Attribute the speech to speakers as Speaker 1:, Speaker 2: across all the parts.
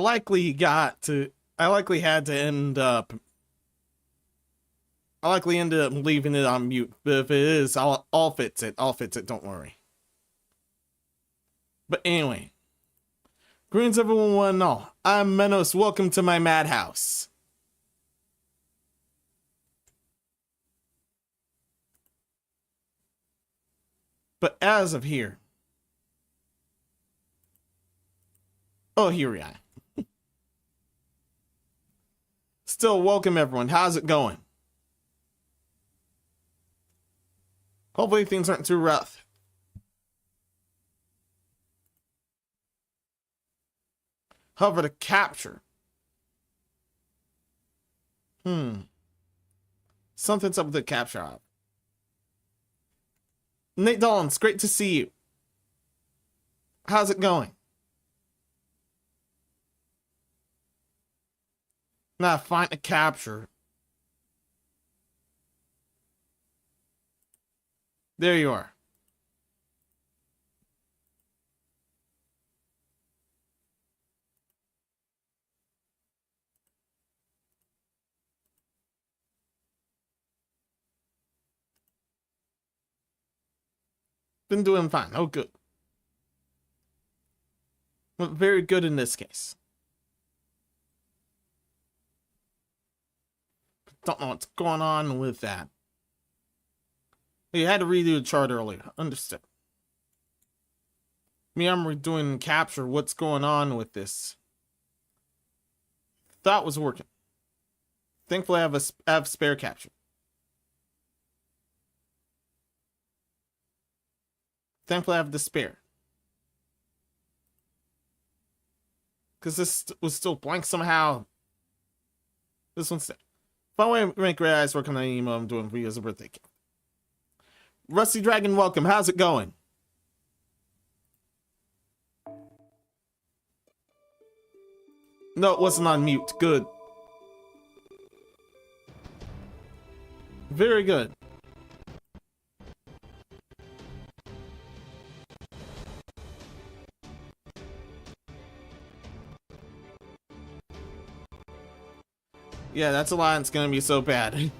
Speaker 1: I likely had to end up. I likely ended up leaving it on mute, but if it is, I'll fix it. I'll fix it, don't worry. But anyway. Greetings everyone, one and all. I'm Menos, welcome to my Madhouse. But as of here. Oh, here we are. Still, welcome everyone. How's it going? Hopefully things aren't too rough. Hover to capture. Something's up with the capture app. Nate Dolan, it's great to see you. How's it going? Now find a capture. There you are. Been doing fine. Oh, good. Well, very good in this case. Don't know what's going on with that. You had to redo the chart earlier. Understood. Me, I'm redoing capture. What's going on with this? Thought was working. Thankfully, I have spare capture. Thankfully, I have the spare. Because this was still blank somehow. This one's dead. Fun way to make red eyes work on the email I'm doing for you as a birthday gift. Rusty Dragon, welcome. How's it going? No, it wasn't on mute. Good. Very good. Yeah, that's a lie. It's gonna be so bad.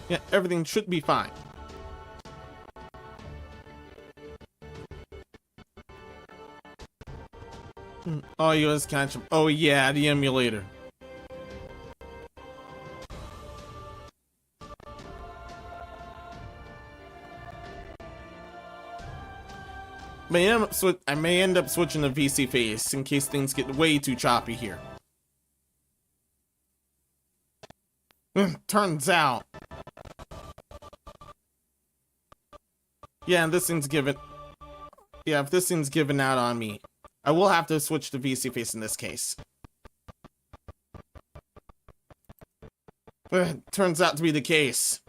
Speaker 1: Yeah, everything should be fine. Oh, you guys catch him. Oh yeah, the emulator. I may end up switching to VC face in case things get way too choppy here. Turns out. Yeah, and this thing's given. Yeah, if this thing's given out on me, I will have to switch to VC face in this case. Turns out to be the case.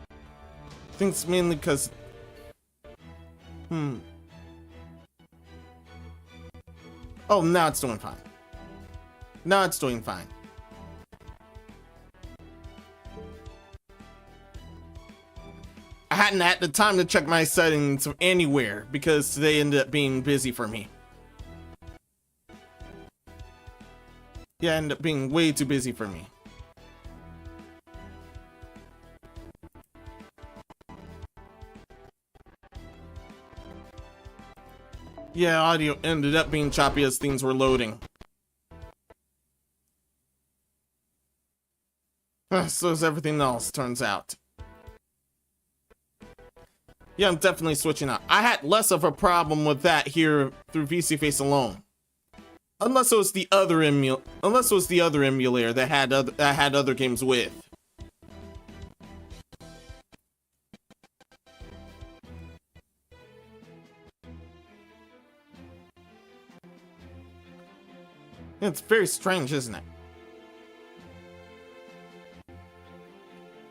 Speaker 1: I think it's mainly because... Oh, now it's doing fine. Now it's doing fine. I hadn't had the time to check my settings anywhere because they ended up being busy for me. Yeah, ended up being way too busy for me. Yeah, audio ended up being choppy as things were loading. So is everything else, turns out. Yeah, I'm definitely switching out. I had less of a problem with that here through VC Face alone. Unless it was the other emulator that had other games with. It's very strange, isn't it?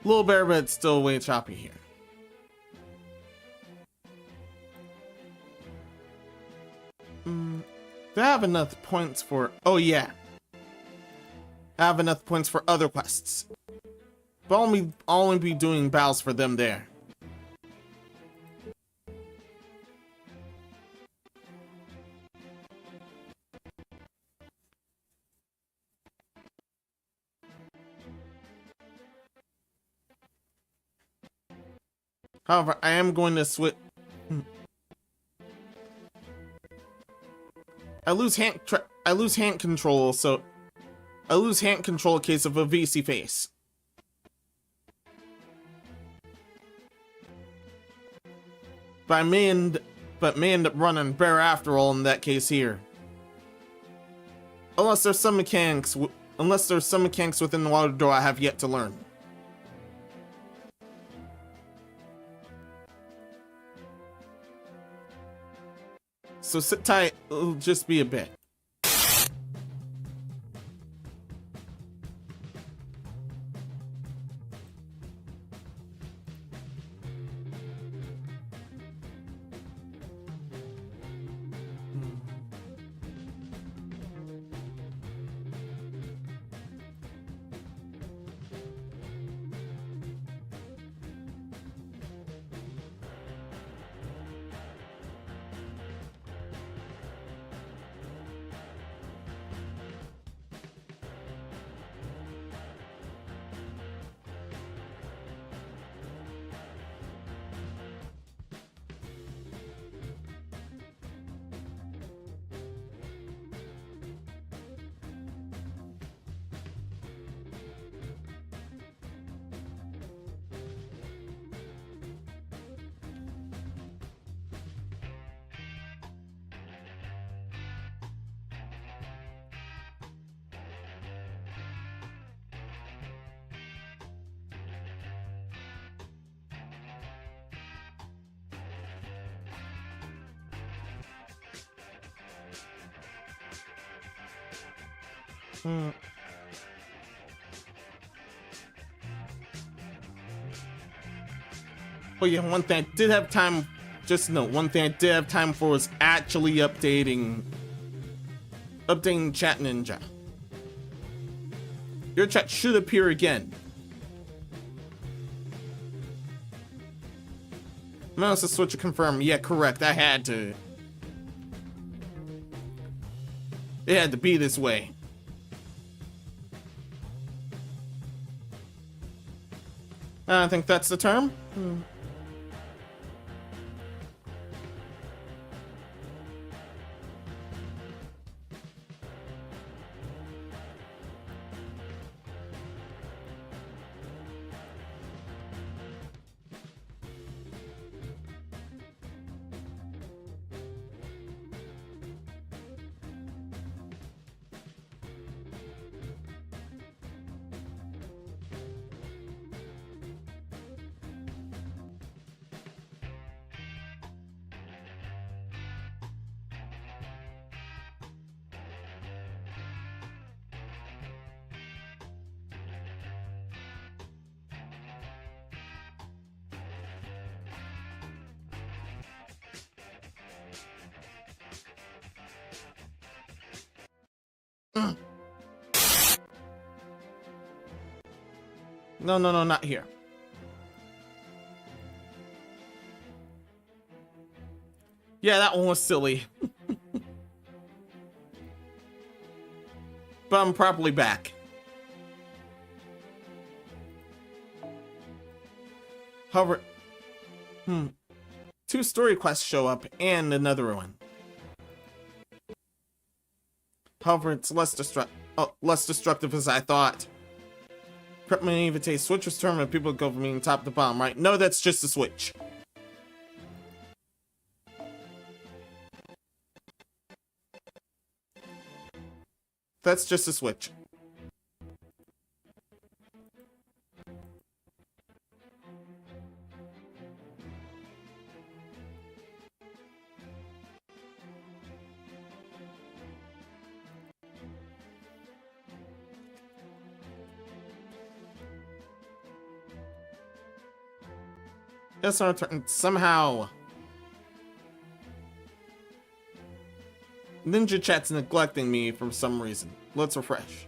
Speaker 1: little better, but it's still way choppy here. Do I have enough points for... Oh, yeah. I have enough points for other quests. But I'll only be doing battles for them there. However, I am going to switch... I lose hand control, so... I lose hand control in case of a VC face. But I may end up running bear after all in that case here. Unless there's some mechanics within the water door I have yet to learn. So sit tight, it'll just be a bit. Oh yeah, one thing I did have time, just note, one thing I did have time for was actually updating Chat Ninja. Your chat should appear again. Menos the switcher confirmed. Yeah, correct, I had to. It had to be this way. I think that's the term. No, not here. Yeah, that one was silly. But I'm properly back. However, 2 story quests show up and another one. However, it's less destructive as I thought. Prep my naivete. Switch was tournament. People go from being top to bottom, right? No, that's just a switch. That's just a switch. Yes, our turn. Somehow, Ninja Chat's neglecting me for some reason. Let's refresh.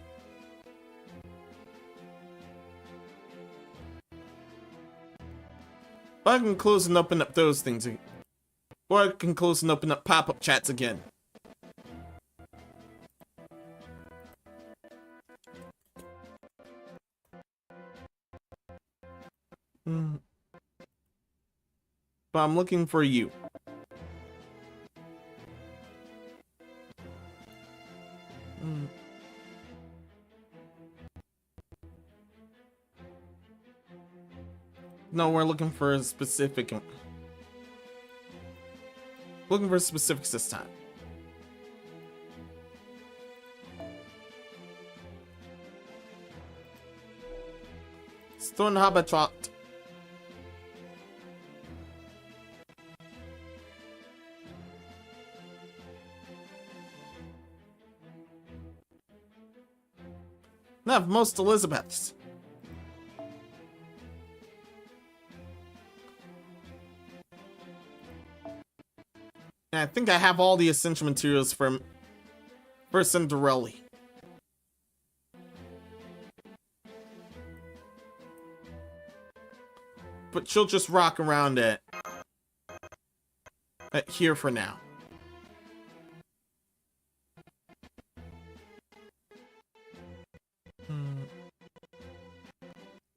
Speaker 1: Or I can close and open up those things. Or I can close and open up pop-up chats again. But I'm looking for you. No, we're looking for a specific... Looking for specifics this time. Stone Habitat. I have most Elizabeths. And I think I have all the essential materials for Cinder-Elly. But she'll just rock around at here for now.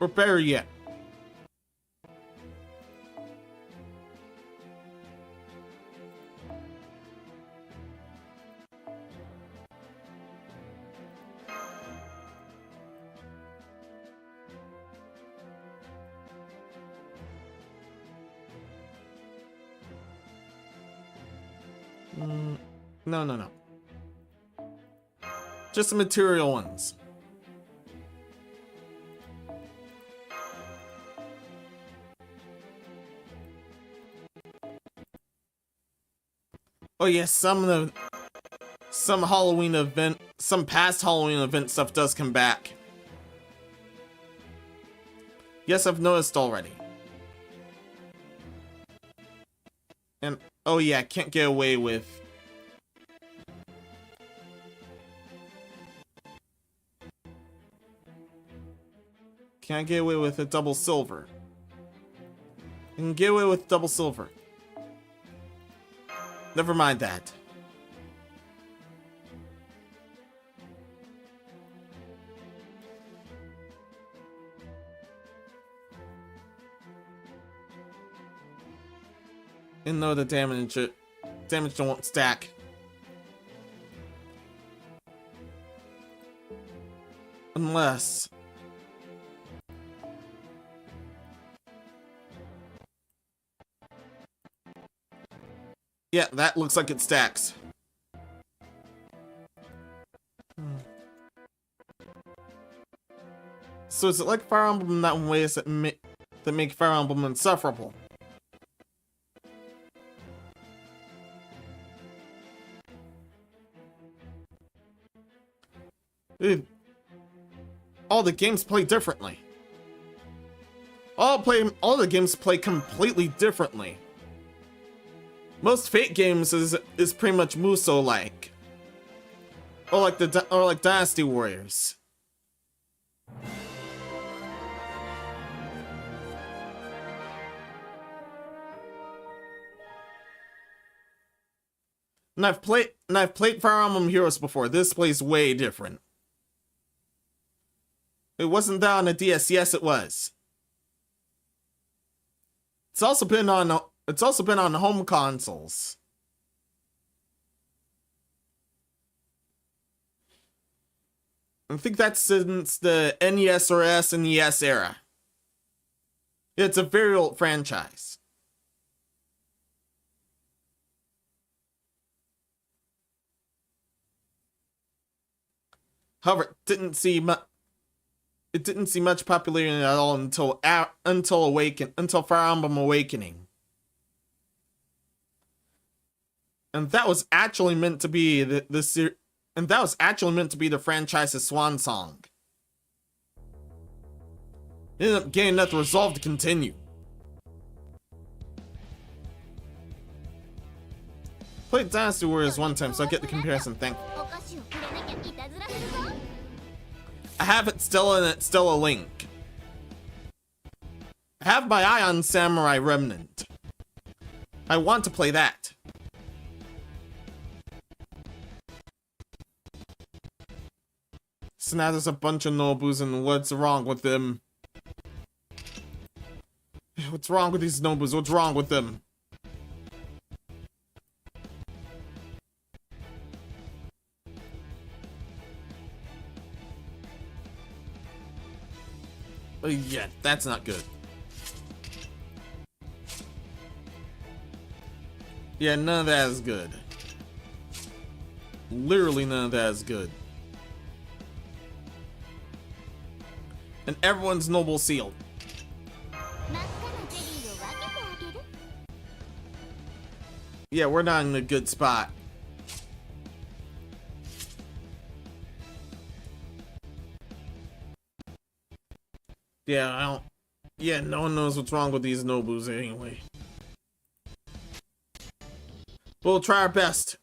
Speaker 1: Or better yet. No. Just the material ones. Oh yes, some Halloween event, some past Halloween event stuff does come back. Yes, I've noticed already. And oh yeah, can't get away with. Can't get away with a double silver. I can get away with double silver. Never mind that. And no, the damage won't stack. Unless... Yeah, that looks like it stacks. So is it like Fire Emblem in that ways that make Fire Emblem insufferable? Dude, all the games play differently. All the games play completely differently. Most Fate games is pretty much Muso-like, or like Dynasty Warriors. And I've played Fire Emblem Heroes before. This plays way different. It wasn't that on a DS. Yes, it was. It's also been on home consoles. I think that's since the NES or SNES era. It's a very old franchise. However, it didn't see much popularity at all until Fire Emblem Awakening. And that was actually meant to be the franchise's swan song. It ended up getting enough resolve to continue. Played Dynasty Warriors one time, so I get the comparison thing. I have it still, and it's still a link. I have my eye on Samurai Remnant. I want to play that. So now there's a bunch of Nobus, and what's wrong with them? What's wrong with these Nobus? What's wrong with them? Yeah, that's not good. Yeah, none of that is good. Literally none of that is good. And everyone's noble sealed. Yeah, we're not in a good spot. Yeah, I don't... Yeah, no one knows what's wrong with these Nobus anyway. We'll try our best.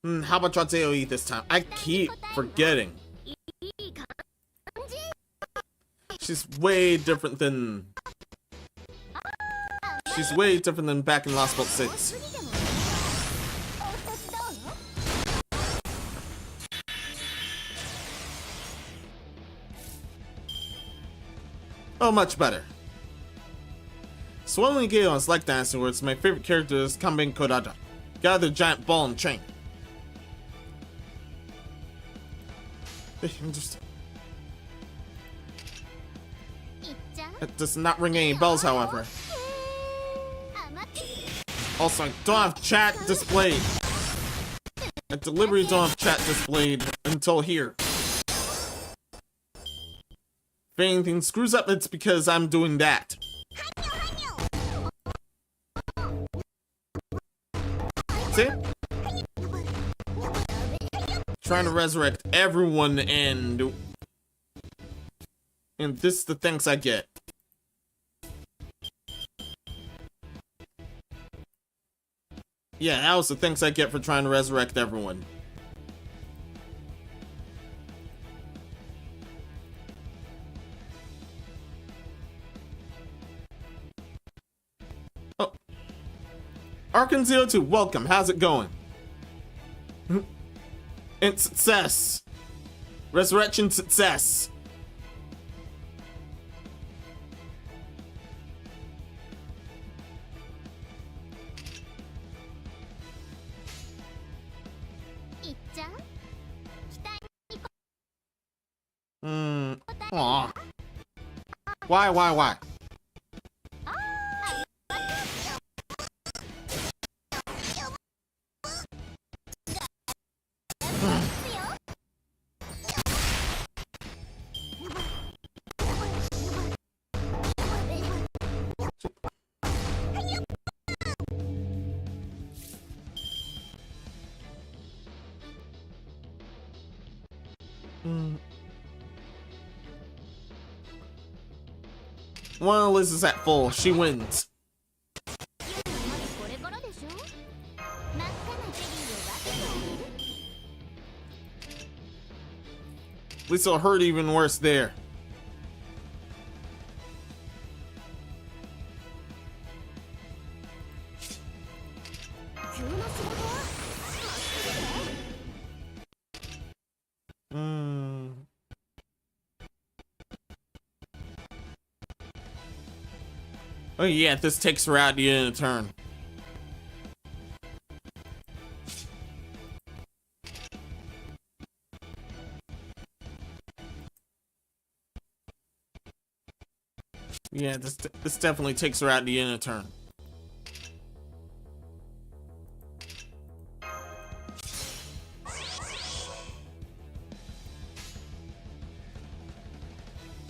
Speaker 1: How about try AoE this time? I keep forgetting. She's way different than... She's way different than back in Lost Bolt 6. Oh, much better. Swirling Galeons like Dynasty Warriors, my favorite character is Kambin Kodada. Gather giant ball and chain. Interesting. That does not ring any bells, however. Also, I don't have chat displayed. I deliberately don't have chat displayed until here. If anything screws up, it's because I'm doing that. See? Trying to resurrect everyone, and this is the thanks I get. Yeah, that was the thanks I get for trying to resurrect everyone. Oh. Arkan02, welcome. How's it going? And success. Resurrection success. Aw. Why? Well, Liz is at full. She wins. At least it'll hurt even worse there. Oh yeah, this takes her out the end of the turn. Yeah, this definitely takes her out the end of the turn.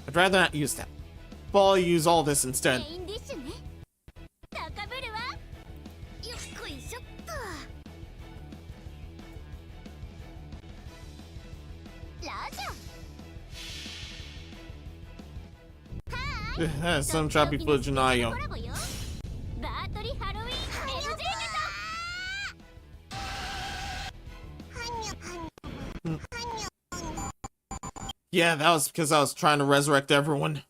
Speaker 1: I'd rather not use that. But I'll use all this instead. Some choppy footage in audio. Yeah, that was because I was trying to resurrect everyone.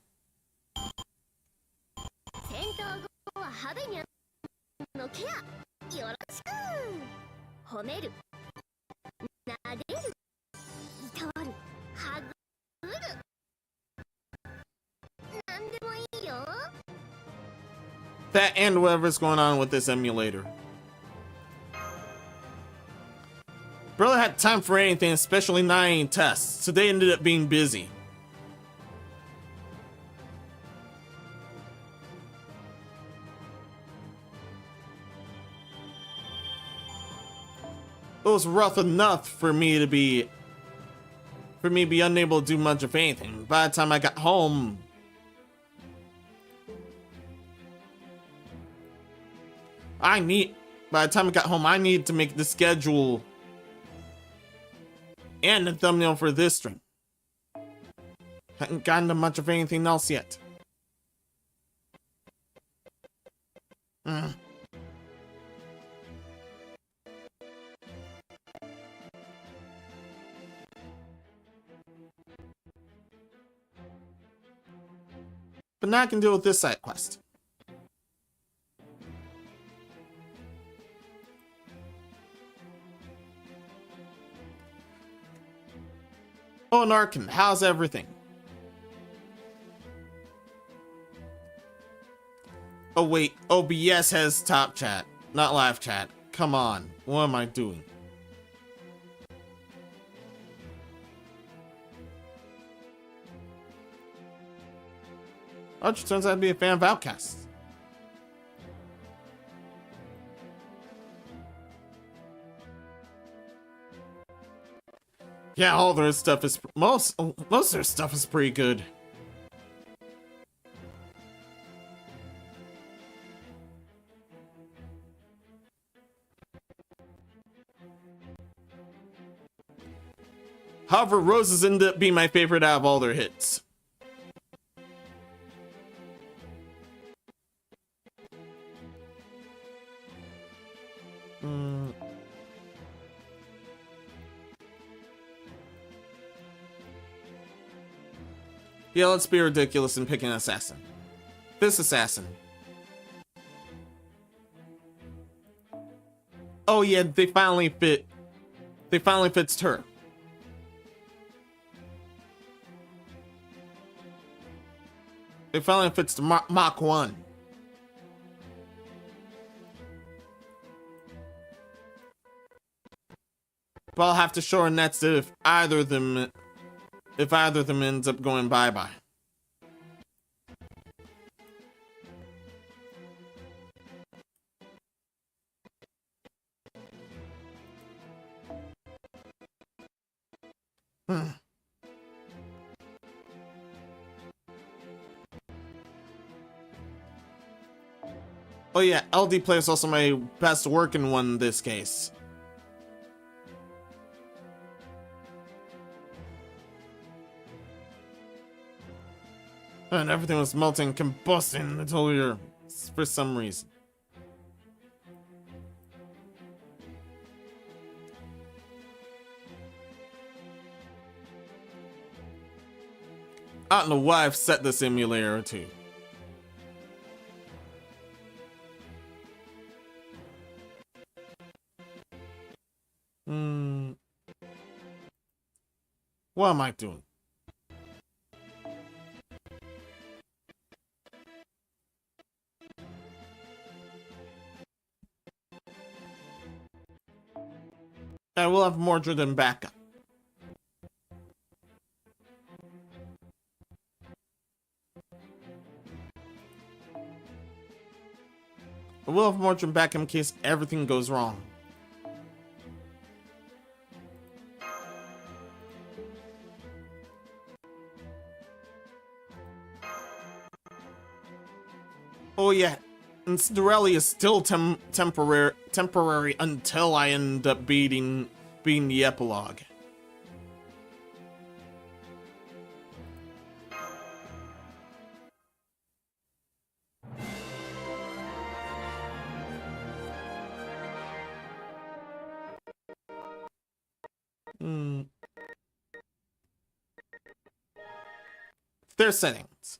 Speaker 1: That and whatever's going on with this emulator. Barely had time for anything, especially 9 tests, so they ended up being busy. It was rough enough for me to be unable to do much of anything. By the time I got home, I needed to make the schedule and the thumbnail for this stream. Hadn't gotten to much of anything else yet. But now I can deal with this side quest. Oh, Narkin, how's everything? Oh wait, OBS has top chat, not live chat. Come on, what am I doing? Archer turns out to be a fan of Outcasts. Yeah, all their stuff is most of their stuff is pretty good. However, Roses ended up being my favorite out of all their hits. Yeah, let's be ridiculous and pick an assassin. This assassin. Oh yeah, they finally fixed her. They finally fixed Mach 1. But I'll have to show her next if either of them ends up going bye-bye. Oh yeah, LD Play is also my best working one in this case. And everything was melting and combusting until you're for some reason. I don't know why I've set this emulator to. What am I doing? I will have Mordred in backup. I will have Mordred back in case everything goes wrong. Oh yeah, and Cinder-Elly is still temporary until I end up beating the epilogue. Their settings.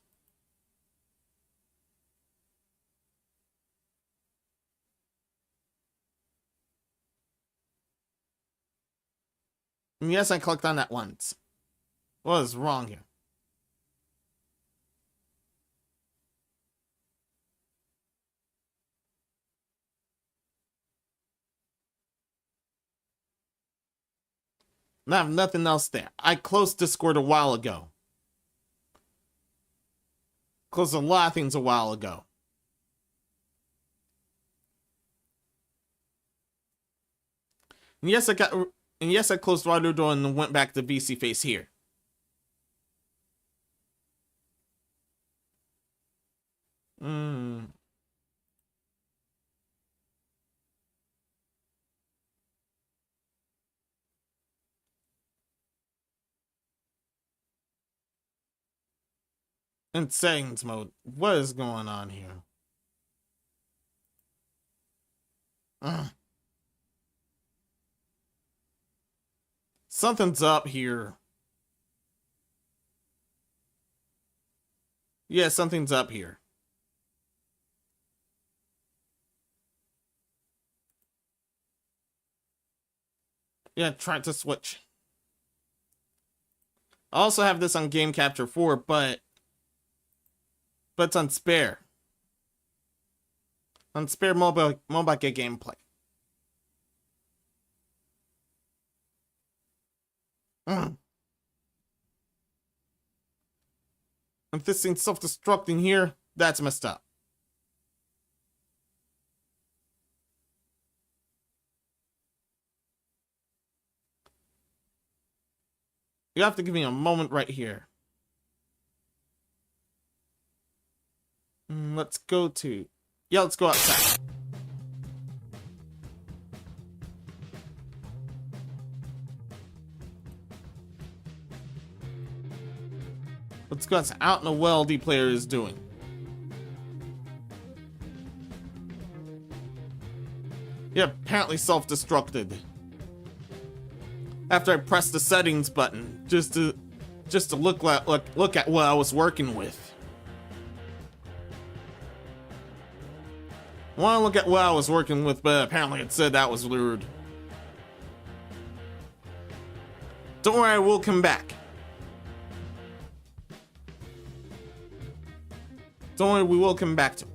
Speaker 1: And yes, I clicked on that once. What is wrong here? I have nothing else there. I closed Discord a while ago. Closed a lot of things a while ago. And yes, I closed Water Door and went back to VC Face here. In settings mode, what is going on here? Something's up here. Yeah, something's up here. Yeah, try to switch. I also have this on Game Capture 4, but it's on Spare. On Spare mobile get gameplay. If this thing's self-destructing here, that's messed up. You have to give me a moment right here. Let's go outside. Let's go outside. Out in the well D player is doing. Yeah, apparently self-destructed. After I pressed the settings button, just to look at what I was working with. I want to look at what I was working with, but apparently it said that was rude. Don't worry, I will come back. Don't worry, we will come back to it.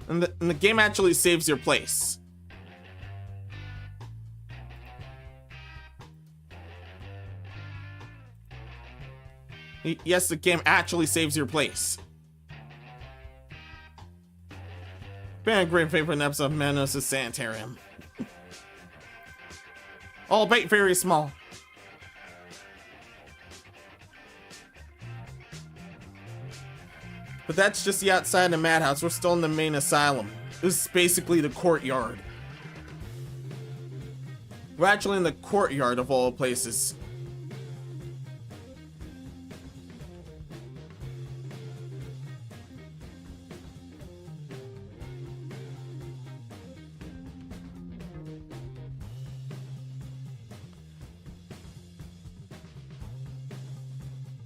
Speaker 1: And the game actually saves your place. Yes, the game actually saves your place. Been a great favorite episode of Menos' Sanitarium. Albeit very small. But that's just the outside of the Madhouse. We're still in the main asylum. This is basically the courtyard. We're actually in the courtyard of all places.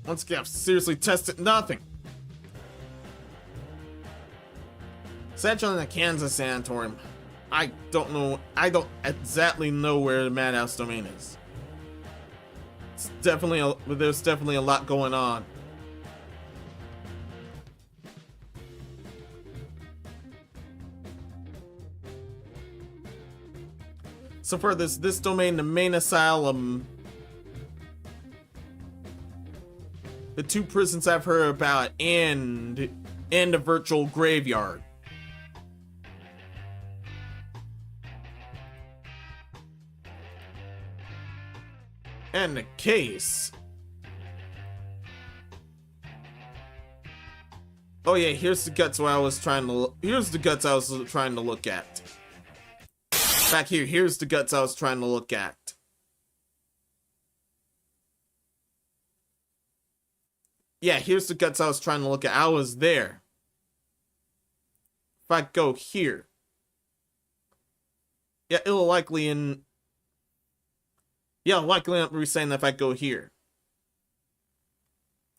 Speaker 1: Once again, I've seriously tested nothing. It's actually in the Kansas Sanatorium. I don't know. I don't exactly know where the Madhouse domain is. It's definitely there's definitely a lot going on. So for this domain, the main asylum, the two prisons I've heard about, and a virtual graveyard. And the case. Oh yeah, here's the guts where I was trying to here's the guts I was trying to look at. Back here, here's the guts I was trying to look at. Yeah, here's the guts I was trying to look at. I was there. if I go here. Yeah, it'll likely in... Yeah, likely not be saying that if I go here.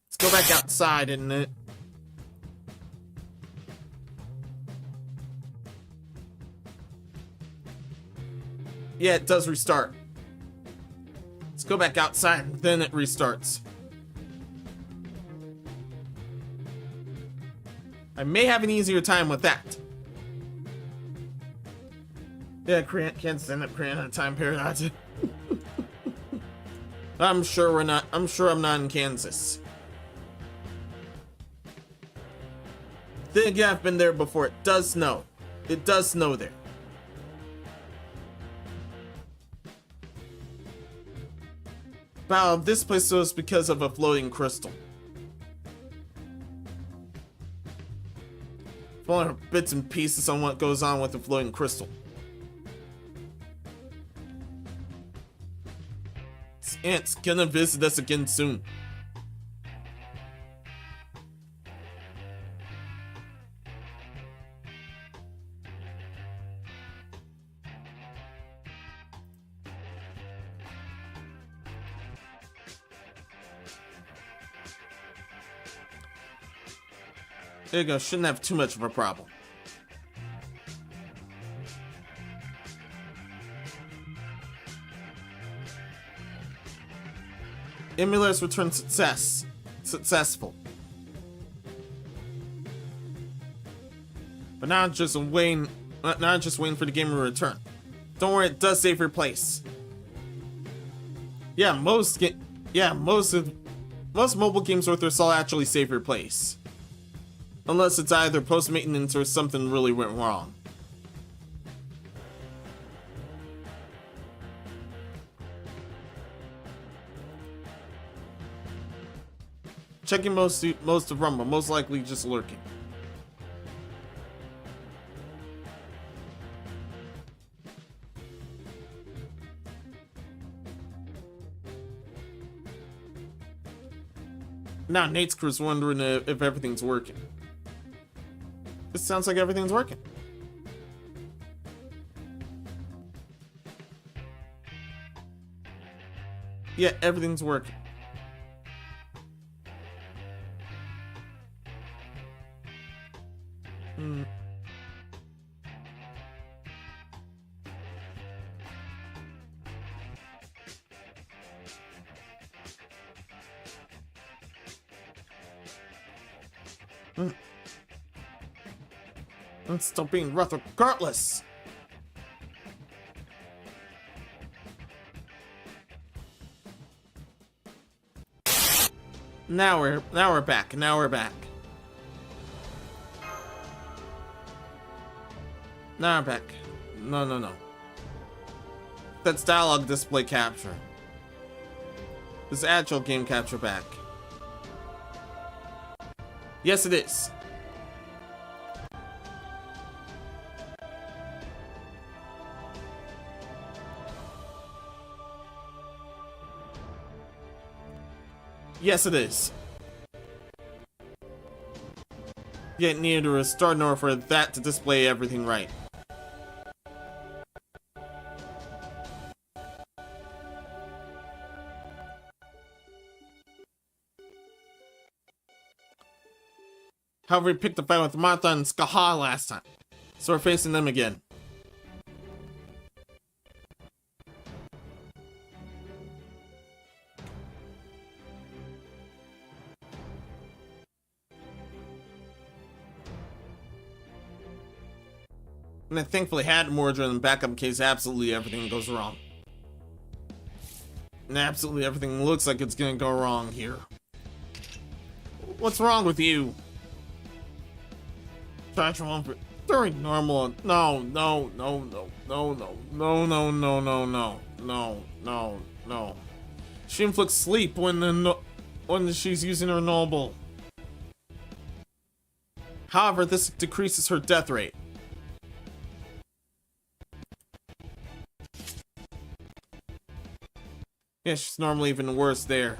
Speaker 1: Let's go back outside and... Yeah, it does restart. Let's go back outside, then it restarts. I may have an easier time with that. Yeah, can't stand up creating a time paradox. I'm sure I'm not in Kansas. Then again, I've been there before. It does snow. It does snow there. Wow, this place was because of a floating crystal. Falling bits and pieces on what goes on with the floating crystal. This ant's gonna visit us again soon. There you go, shouldn't have too much of a problem. Emulators return successful. But now just waiting for the game to return. Don't worry, it does save your place. Yeah, most mobile games worth their salt actually save your place. Unless it's either post-maintenance or something really went wrong. Checking most of Rumble, most likely just lurking. Now Nate's crew's wondering if everything's working. This sounds like everything's working. Yeah, everything's working. And still being rough regardless. Now we're back. Now we're back. Now we're back. No. That's dialogue display capture. This actual game capture back. Yes, it is. Yes, it is. Yet needed to restart in order for that to display everything right. However, we picked a fight with Martha and Skaha last time, so we're facing them again. And I thankfully had Mordred in backup in case absolutely everything goes wrong. And absolutely everything looks like it's gonna go wrong here. What's wrong with you? During normal. No. She inflicts sleep when she's using her noble. However, this decreases her death rate. Yeah, she's normally even worse there.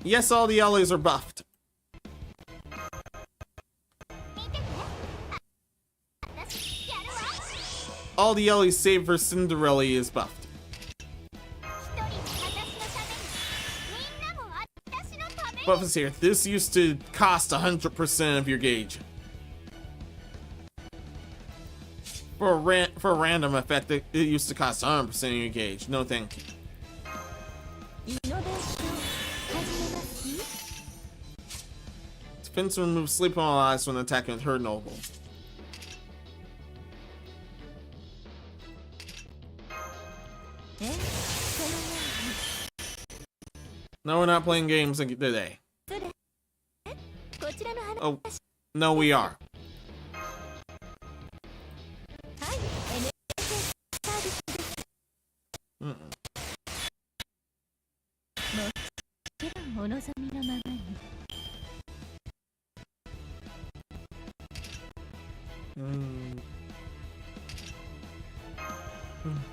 Speaker 1: Yes, all the Ellys are buffed. All the Ellys save for Cinder-Elly is buffed. Buff is here. This used to cost 100% of your gauge. For a random effect, it used to cost 100% of your gauge. No thank you. Defense removes sleep on allies when attacking with her noble. No, we're not playing games today. Oh, no, we are.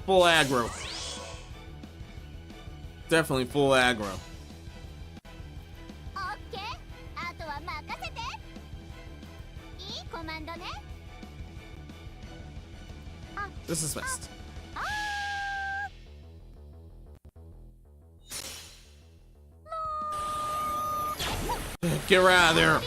Speaker 1: Full aggro. Definitely full aggro. This is best. Get her out of there.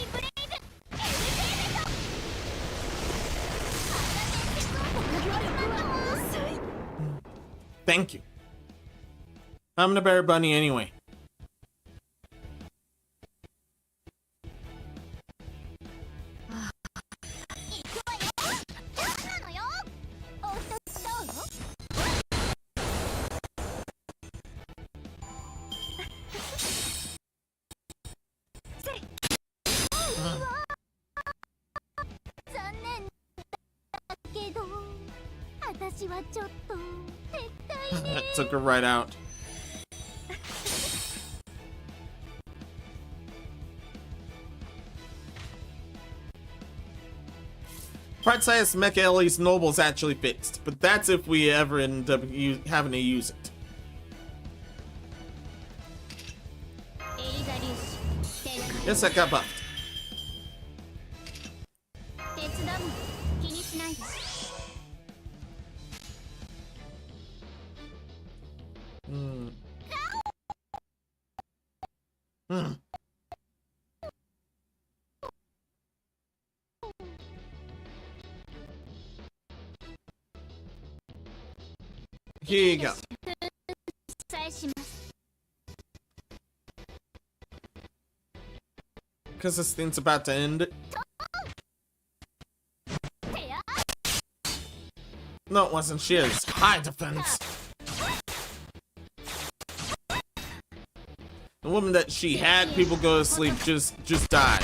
Speaker 1: Thank you. I'm the bear bunny anyway. Took her right out. Part-sized Mecha Ellie's Noble's actually fixed, but that's if we ever end up having to use it. Yes, I got buffed. Here you go. Because this thing's about to end. No, it wasn't. She has high defense. The woman that she had people go to sleep just died.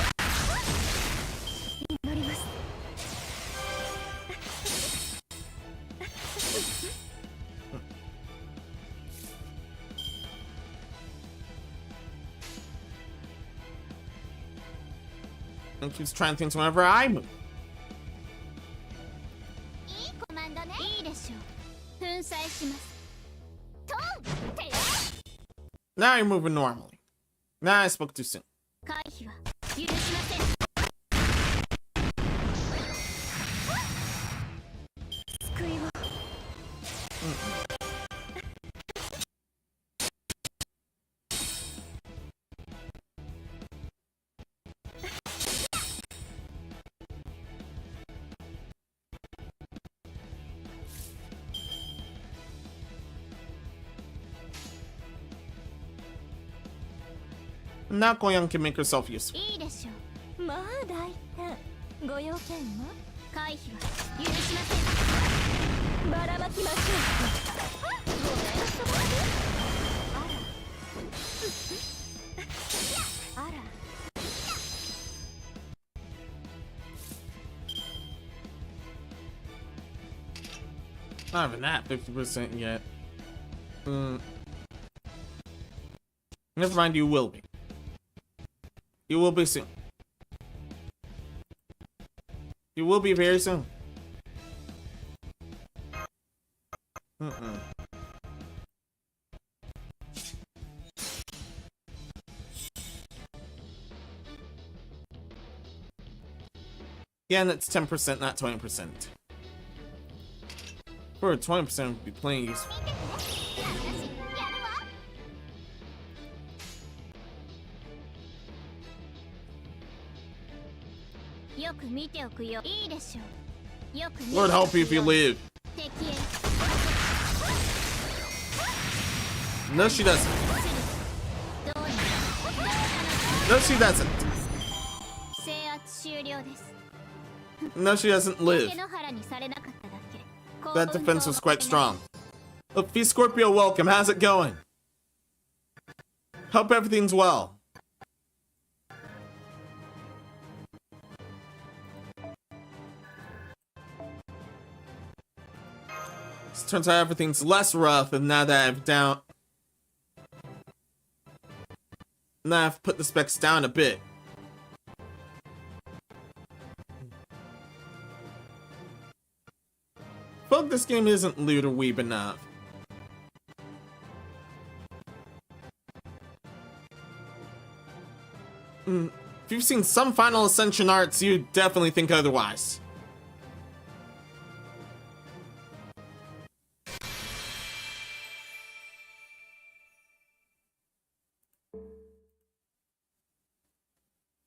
Speaker 1: And keeps trying things whenever I move. Now you're moving normally. Nah, I spoke too soon. Now Koyan can make herself useful. Not even that 50% yet. Never mind, you will be. You will be soon. You will be very soon. Yeah, and it's 10%, not 20%. For 20% would be playing useful. Lord help you if you leave. No, she doesn't. No, she doesn't. No, she doesn't live. That defense was quite strong. Oh, V Scorpio, welcome. How's it going? Hope everything's well. Turns out everything's less rough, and now that I've put the specs down a bit. Fuck, this game isn't lewd or weeb enough. If you've seen some Final Ascension arts, you definitely think otherwise.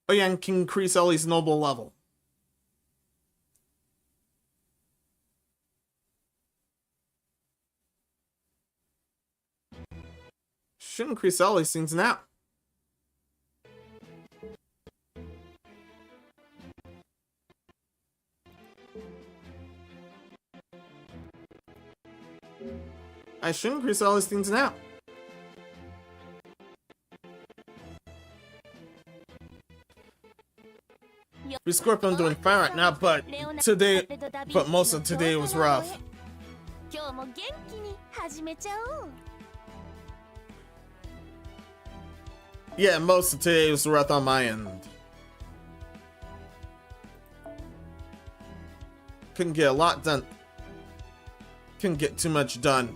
Speaker 1: Oh yeah, and can increase Ellie's noble level. Should increase Ellie's things now. I should increase Ellie's things now. Scorpion doing fine right now, but most of today was rough. Yeah, most of today was rough on my end. Couldn't get a lot done. Couldn't get too much done.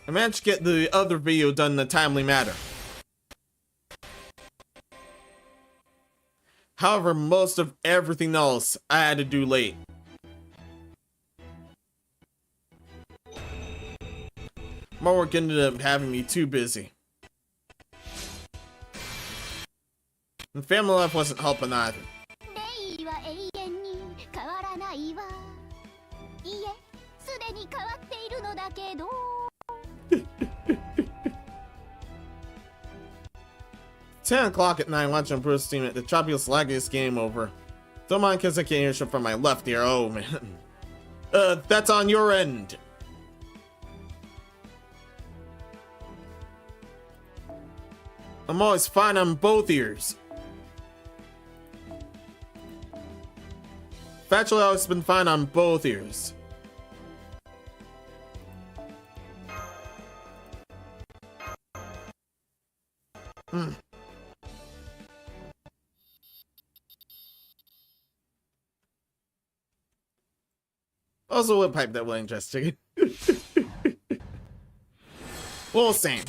Speaker 1: I managed to get the other video done in a timely manner. However, most of everything else I had to do late. My work ended up having me too busy. And family life wasn't helping either. 10 o'clock at night watching Bruce stream at the choppiest, laggiest game over. Don't mind because I can't hear shit from my left ear. Oh man. That's on your end. I'm always fine on both ears. I've actually always been fine on both ears. Also, what pipe that willing just chicken? Well, same.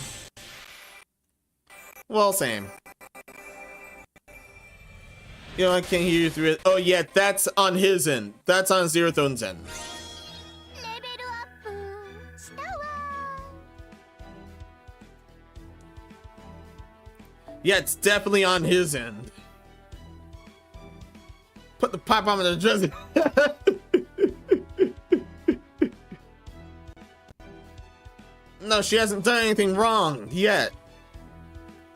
Speaker 1: Well, same. You know, I can't hear you through it. Oh, yeah, that's on his end. That's on Zerothon's end. Yeah, it's definitely on his end. Put the pipe on the dressing. No, she hasn't done anything wrong yet.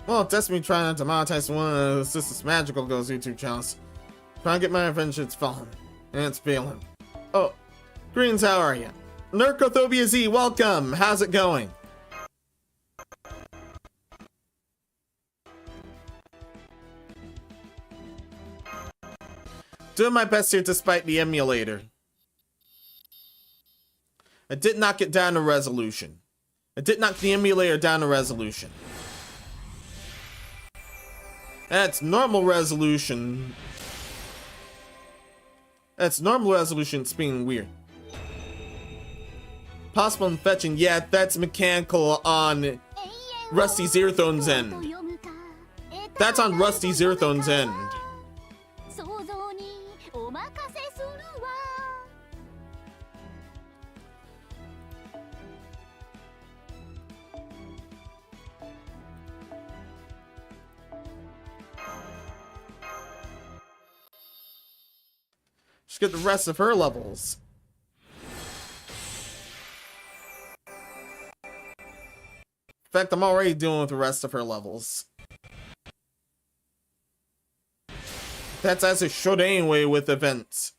Speaker 1: Well, that's me trying to monetize one of Sister's Magical Girls YouTube channels. Trying to get my revenge, it's falling. And it's failing. Oh, Greens, how are you? Nercothobia Z, welcome. How's it going? Doing my best here despite the emulator. I did not get down to resolution. I did knock the emulator down to resolution. That's normal resolution. That's normal resolution, it's being weird. Possible and fetching, yeah, that's mechanical on Rusty's Earthone's end. That's on Rusty's Earthone's end. Should get the rest of her levels. In fact, I'm already dealing with the rest of her levels. That's as it should anyway with events.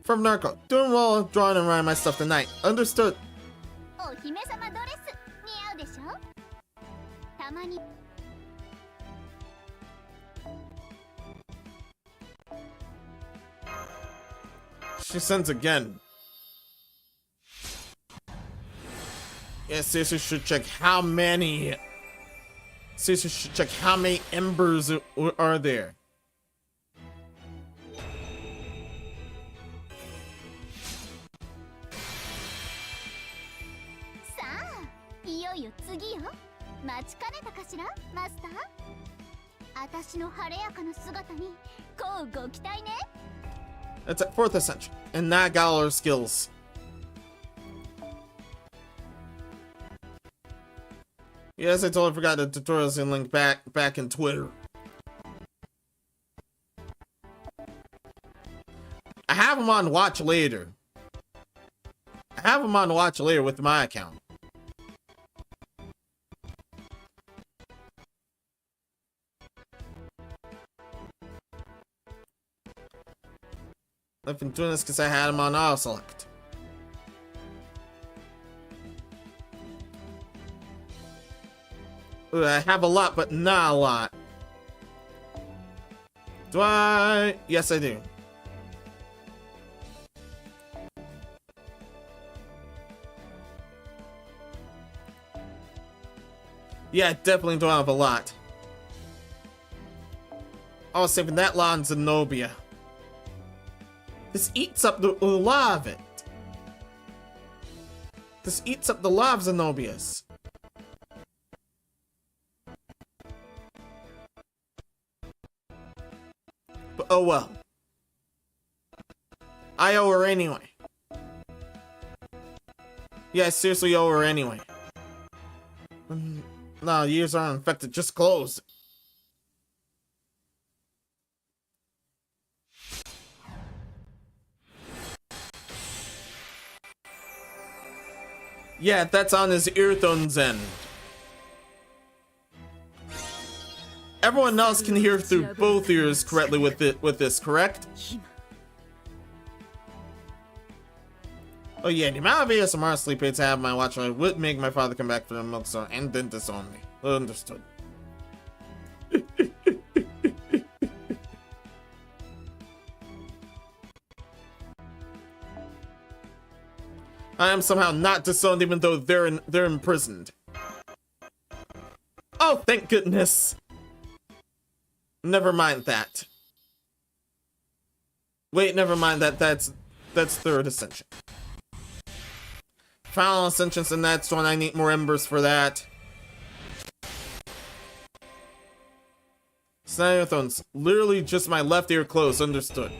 Speaker 1: From Narco, doing well drawing and writing my stuff tonight. Understood. She sends again. Yeah, seriously should check how many. Seriously should check how many embers are there. That's at 4th Ascension, and not got all her skills. Yes, I totally forgot the tutorials and link back in Twitter. I have them on watch later. I have them on watch later with my account. I've been doing this because I had them on auto select. I have a lot, but not a lot. Do I? Yes, I do. Yeah, definitely don't have a lot. I was saving that lot on Zenobia. This eats up the lot of it. This eats up the lot of Zenobia's. But oh well. I owe her anyway. Yeah, I seriously owe her anyway. No, years aren't infected, just closed. Yeah, that's on his earphones end. Everyone else can hear through both ears correctly with this, correct? Oh yeah, the amount of ASMR sleep aids I have on my watch would make my father come back for the milk store and then disown me. Understood. I am somehow not disowned even though they're imprisoned. Oh, thank goodness. Never mind that. Wait, never mind that. That's 3rd Ascension. Final Ascensions, and that's when I need more embers for that. Sniper-thons, literally just my left ear closed, understood.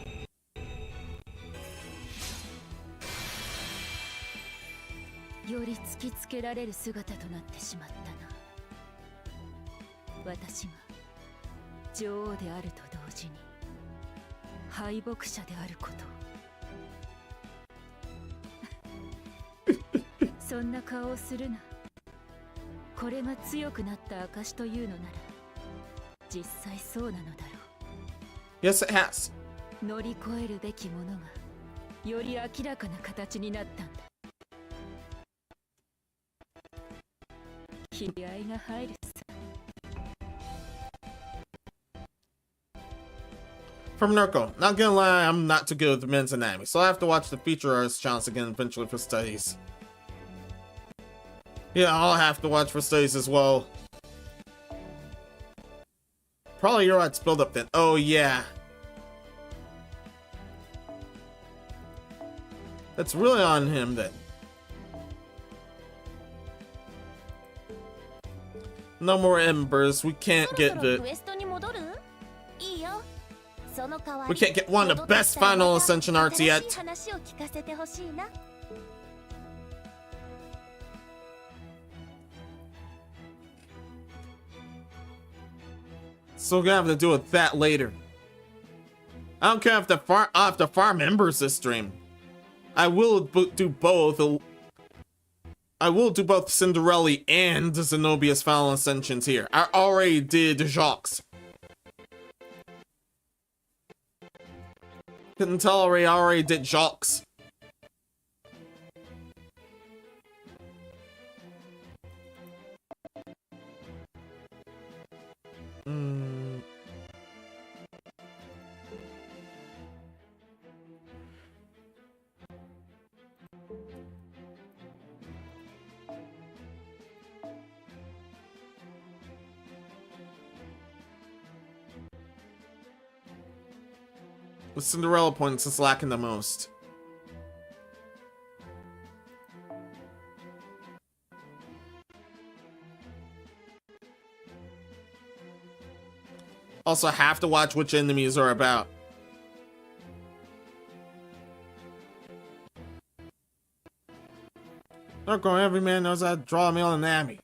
Speaker 1: Yes, it has. From Narco, not gonna lie, I'm not too good with the men's anatomy, so I have to watch the feature arts channels again eventually for studies. Yeah, I'll have to watch for studies as well. Probably your rights build up then. Oh yeah. That's really on him then. No more embers. We can't get the. We can't get one of the best final ascension arts yet. So we're gonna have to deal with that later. I don't care if I have to farm embers this stream. I will do both. I will do both Cinder-Elly and Zenobia's final ascensions here. I already did Jacques. Couldn't tell I already did Jacques. The Cinderella points is lacking the most. Also have to watch which enemies are about. Look, every man knows how to draw a male anatomy.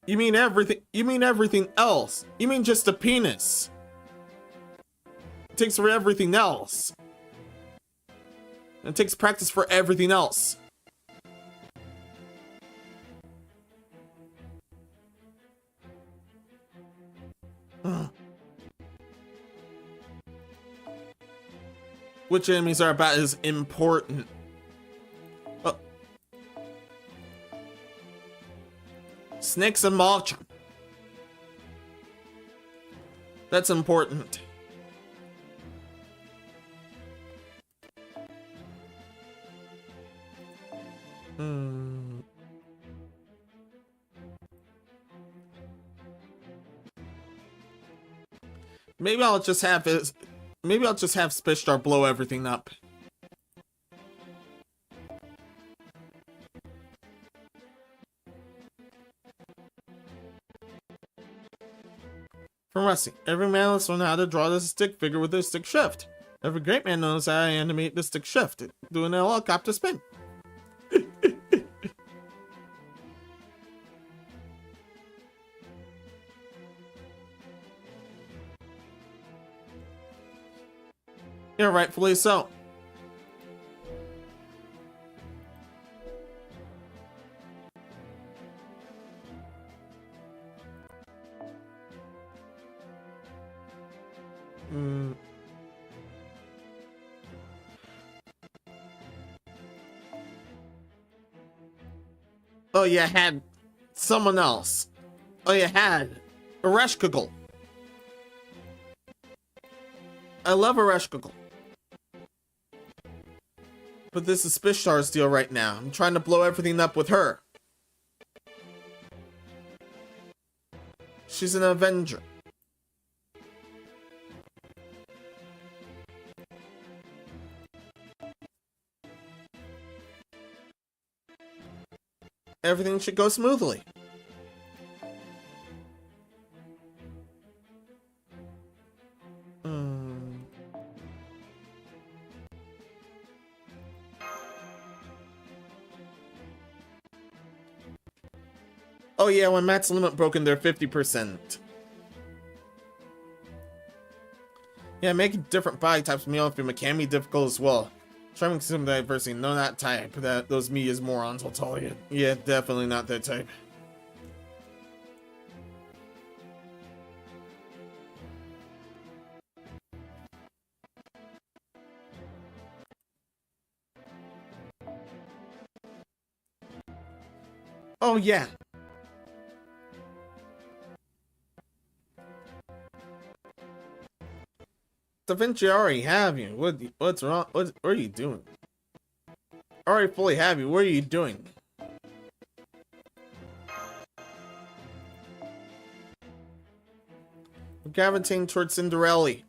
Speaker 1: You mean everything? You mean everything else? You mean just a penis? It takes for everything else. It takes practice for everything else. Which enemies are about is important. Snakes and Malchon. That's important. Maybe I'll just have Spishstar blow everything up. From Rusty, every man must learn how to draw the stick figure with a stick shift. Every great man knows how to animate the stick shift, doing a helicopter spin. Yeah, rightfully so. Oh, you had someone else. Oh, you had Ereshkigal. I love Ereshkigal. But this is Spishstar's deal right now. I'm trying to blow everything up with her. She's an Avenger. Everything should go smoothly. Oh yeah, when Matt's limit broken, they're 50%. Yeah, making different body types of meal through can be difficult as well. Trying some diversity, no, not type. Those medias morons will tell you. Yeah, definitely not that type. Oh yeah. Da Vinci, I already have you. What's wrong? What are you doing? I already fully have you. What are you doing? Gravitating towards Cinder-Elly.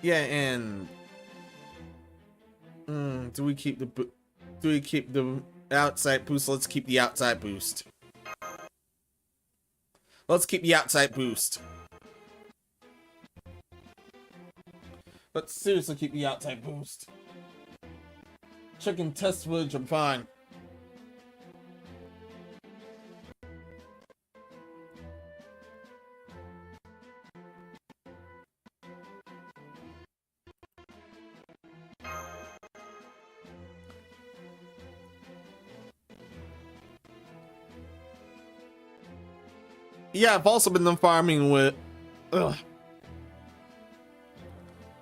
Speaker 1: Yeah, and do we keep the outside boost? Let's keep the outside boost. Let's keep the outside boost. Let's seriously keep the outside boost. Checking test footage, I'm fine. Yeah, I've also been farming with... Ugh.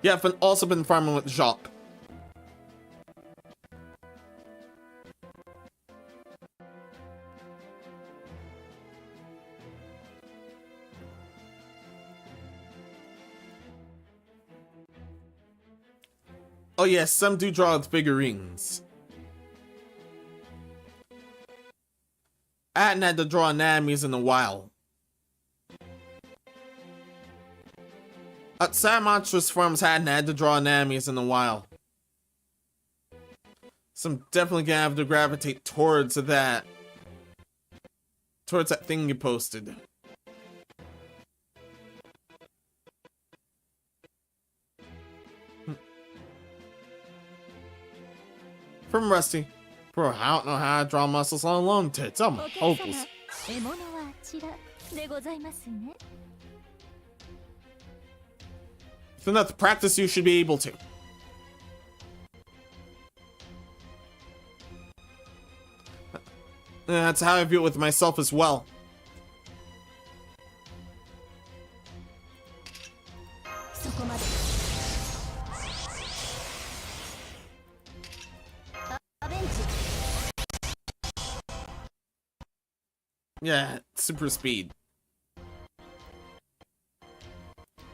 Speaker 1: Yeah, I've also been farming with Jacques. Oh yes, some do draw with figurines. I hadn't had to draw anatomies in a while. Outside monstrous forms hadn't had to draw anatomies in a while. So I'm definitely gonna have to gravitate towards that. Towards that thing you posted. From Rusty. Bro, I don't know how to draw muscles on alone tits. I'm hopeless. If enough to practice, you should be able to. That's how I view it with myself as well. Yeah, super speed.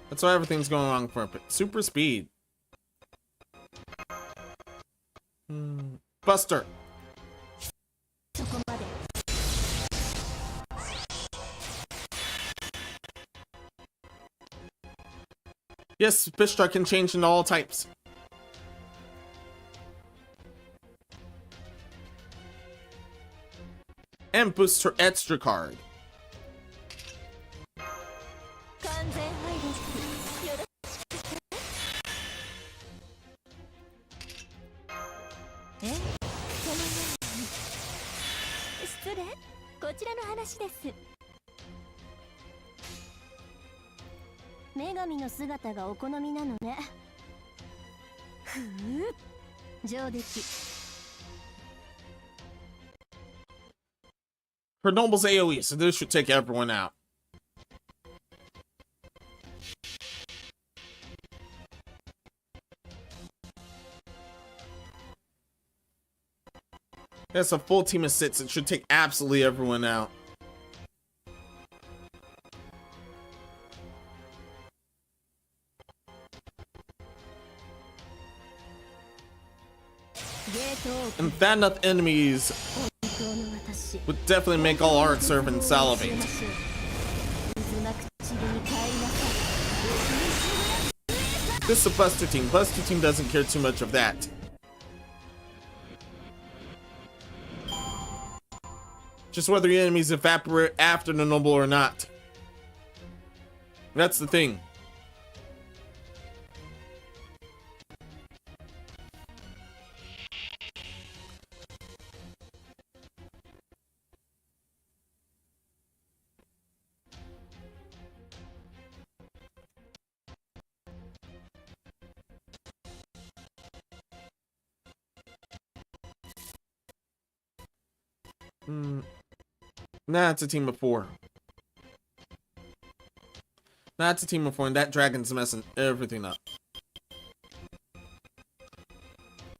Speaker 1: That's why everything's going wrong for it. Super speed. Buster. Yes, Fishstar can change into all types. And boosts her extra card. Her noble's AoE, so this should take everyone out. That's a full team of 6. It should take absolutely everyone out. And that enough enemies would definitely make all art servants salivate. This is a Buster team. Buster team doesn't care too much of that. Just whether the enemies evaporate after the noble or not. That's the thing. Nah, it's a team of 4. Nah, it's a team of 4, and that dragon's messing everything up.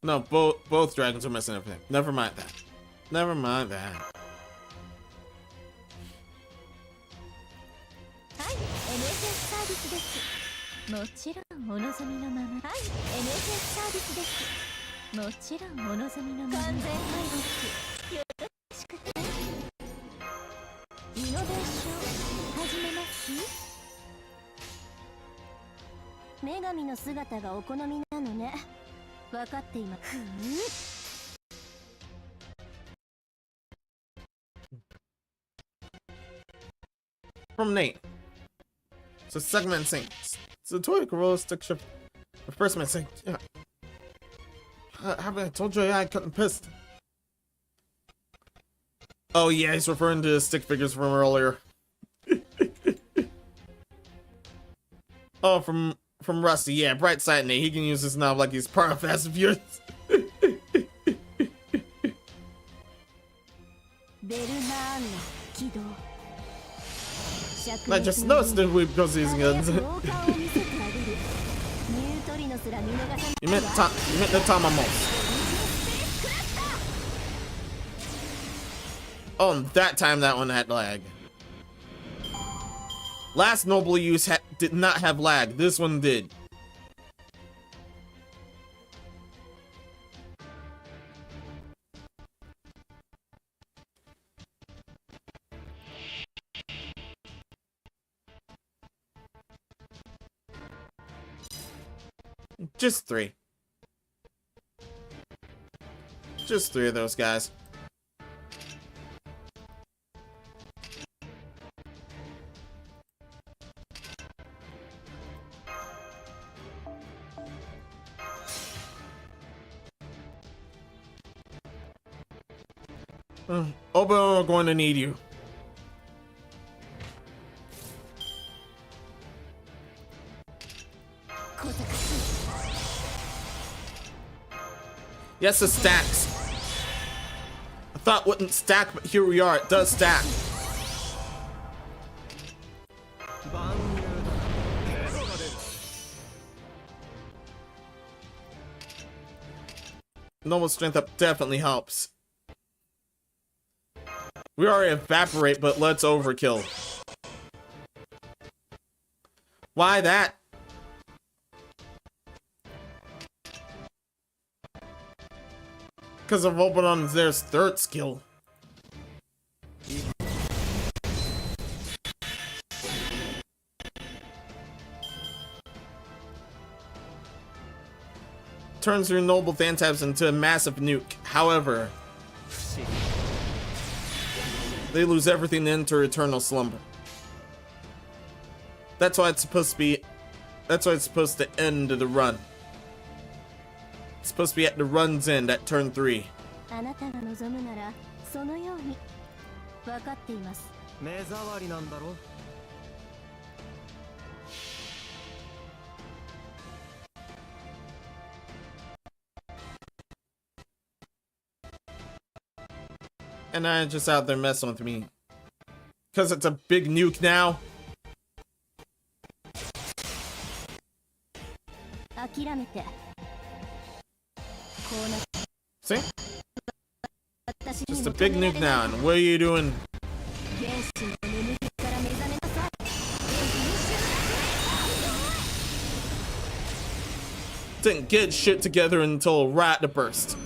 Speaker 1: No, both dragons are messing everything. Never mind that. Never mind that.
Speaker 2: Hi, NSS サービスです。もちろんお望みのまま。はい、NSS サービスです。もちろんお望みのまま。完全敗北。よろしくね。イノベーション始めます。女神の姿がお好みなのね。分かっています。
Speaker 1: From Nate. So second man saying, so the toy gorilla stick shift. The first man saying, yeah. Haven't I told you I couldn't pissed? Oh yeah, he's referring to the stick figures from earlier. Oh, from Rusty. Yeah, bright side Nate. He can use this knob like he's part of Fast and Furious. I just noticed that we because these guns. You meant the Tamamos. Oh, and that time that one had lag. Last noble use did not have lag. This one did. Just three. Just three of those guys. Obo are going to need you. Yes, it stacks. I thought it wouldn't stack, but here we are. It does stack. Noble strength up definitely helps. We already evaporate, but let's overkill. Why that? Because of open on their third skill. Turns your noble Thantabs into a massive nuke. However, they lose everything into eternal slumber. That's why it's supposed to be. That's why it's supposed to end the run. It's supposed to be at the run's end at turn 3. And I'm just out there messing with me. Because it's a big nuke now. See? Just a big nuke now, and what are you doing? Didn't get shit together until right at the burst.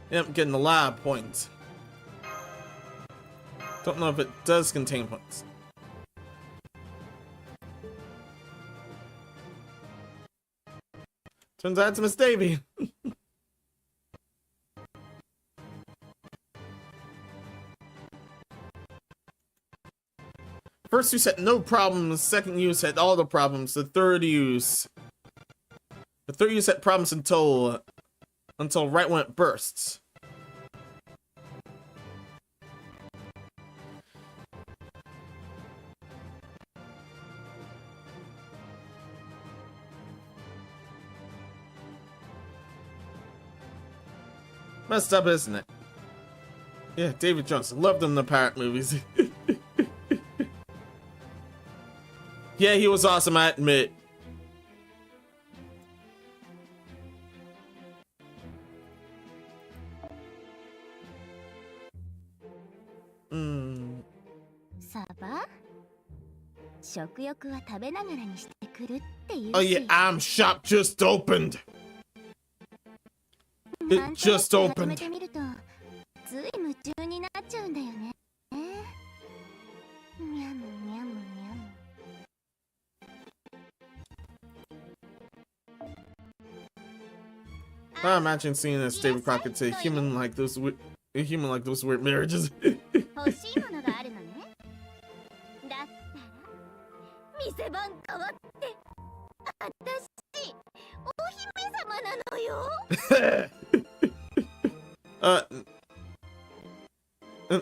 Speaker 1: Yep, getting a lot of points. Don't know if it does contain points. Turns out it's Miss Davy. First use had no problems, second use had all the problems, the third use had problems until right when it bursts. Messed up, isn't it? Yeah, David Jones. Loved him in the pirate movies. Yeah, he was awesome, I admit. Oh yeah, I'm shop just opened. It just opened. I imagine seeing this David Crockett say human like those weird marriages.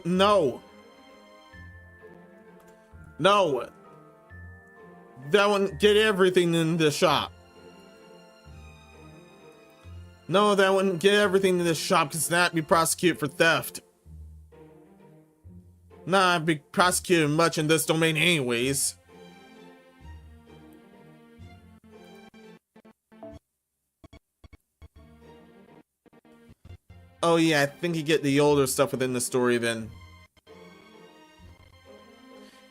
Speaker 1: No. No. That wouldn't get everything in the shop. No, that wouldn't get everything in this shop because that'd be prosecuted for theft. Nah, I'd be prosecuted much in this domain anyways. Oh yeah, I think you get the older stuff within the story then.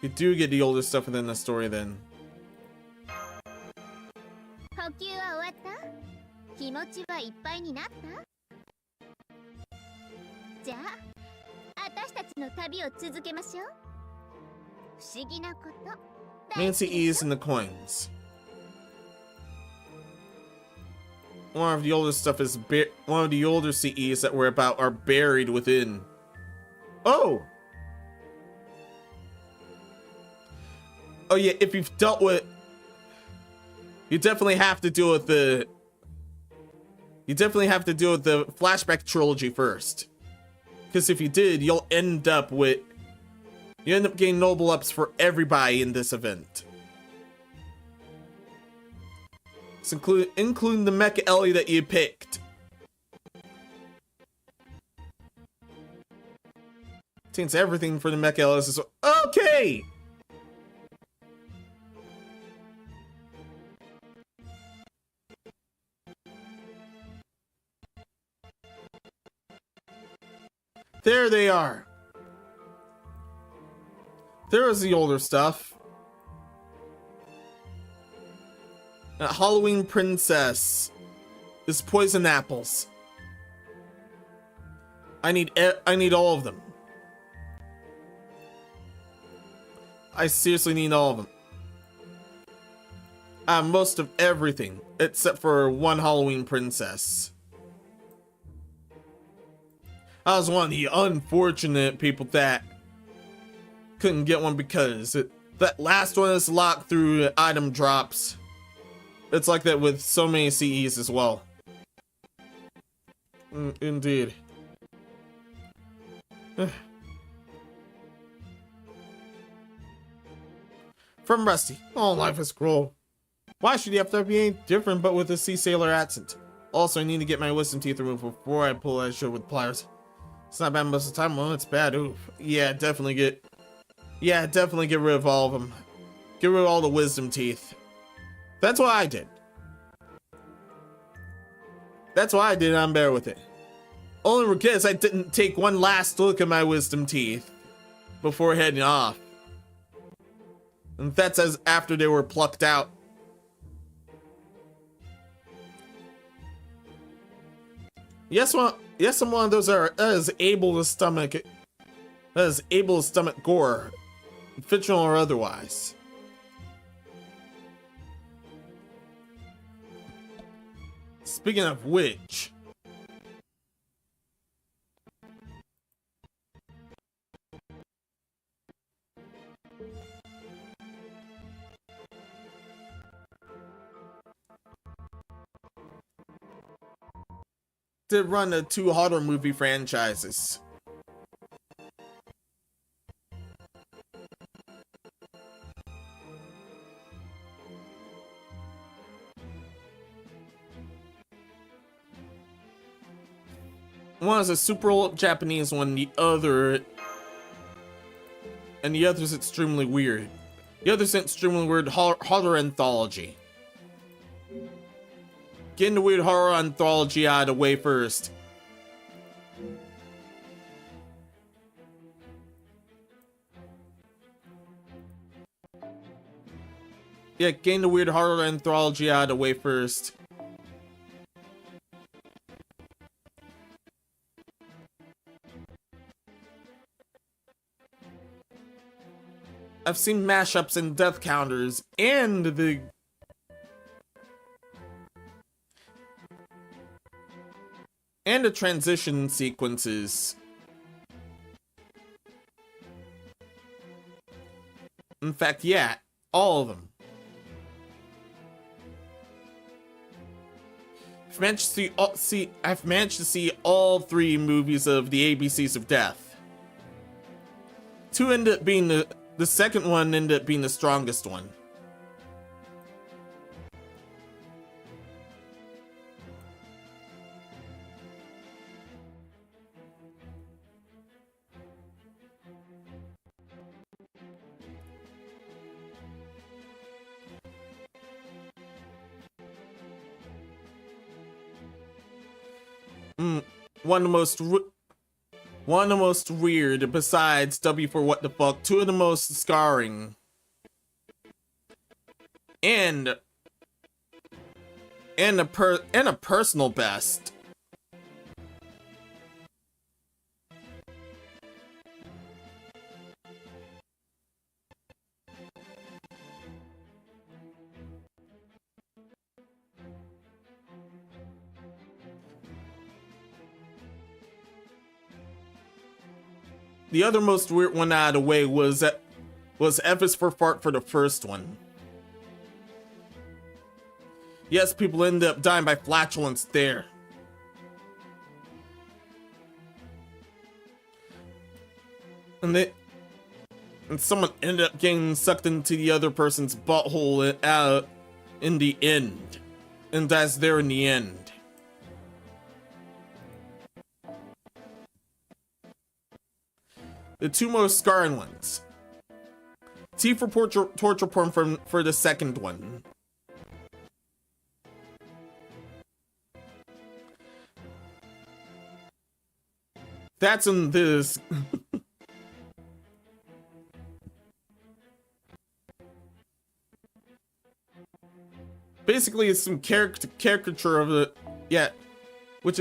Speaker 1: You do get the older stuff within the story then. Nancy E's and the coins. One of the older stuff is one of the older CEs that we're about are buried within. Oh! Oh yeah, if you've dealt with... You definitely have to deal with the... You definitely have to deal with the flashback trilogy first. Because if you did, you'll end up with... You end up getting noble ups for everybody in this event. It's including the Mecha Ellie that you picked. Contains everything for the Mecha Ellies as well. Okay! There they are. There is the older stuff. Halloween Princess. This poison apples. I need all of them. I seriously need all of them. Most of everything except for one Halloween Princess. I was one of the unfortunate people that couldn't get one because that last one is locked through item drops. It's like that with so many CEs as well. Indeed. From Rusty. Oh, life is cruel. Why should you have to be any different but with a sea sailor accent? Also, I need to get my wisdom teeth removed before I pull that shit with pliers. It's not bad most of the time. Well, it's bad. Oof. Yeah, definitely get rid of all of them. Get rid of all the wisdom teeth. That's what I did. That's why I did. I'm better with it. Only regret is I didn't take one last look at my wisdom teeth before heading off. And that's as after they were plucked out. Yes, I'm one of those that is able to stomach gore, fictional or otherwise. Speaking of which, did run the 2 horror movie franchises. one is a super old Japanese one, the other's extremely weird. The other's extremely weird horror anthology. Getting the weird horror anthology out of the way first. Yeah, getting the weird horror anthology out of the way first. I've seen mashups and death counters and the transition sequences. In fact, yeah, all of them. I've managed to see all 3 movies of the ABCs of Death. 2 ended up being the second one ended up being the strongest one. One of the most weird, besides W for what the fuck, 2 of the most scarring. And a personal best. The other most weird one out of the way was F's for fart for the first one. Yes, people ended up dying by flatulence there. And someone ended up getting sucked into the other person's butthole out in the end. And that's there in the end. The 2 most scarring ones. T for torture porn for the second one. That's in this. Basically, it's some caricature of the which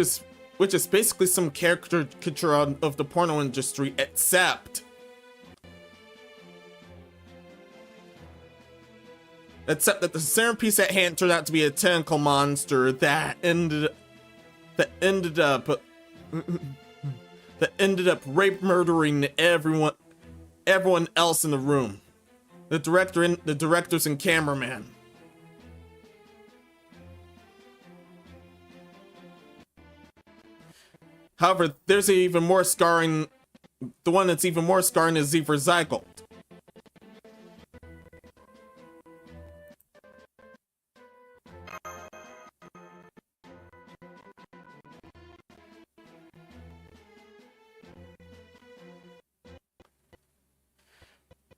Speaker 1: is basically some caricature of the porno industry, except that the centerpiece at hand turned out to be a tentacle monster that ended up rape murdering everyone else in the room. The directors and cameraman. However, there's even more scarring. The one that's even more scarring is Z for Zygold.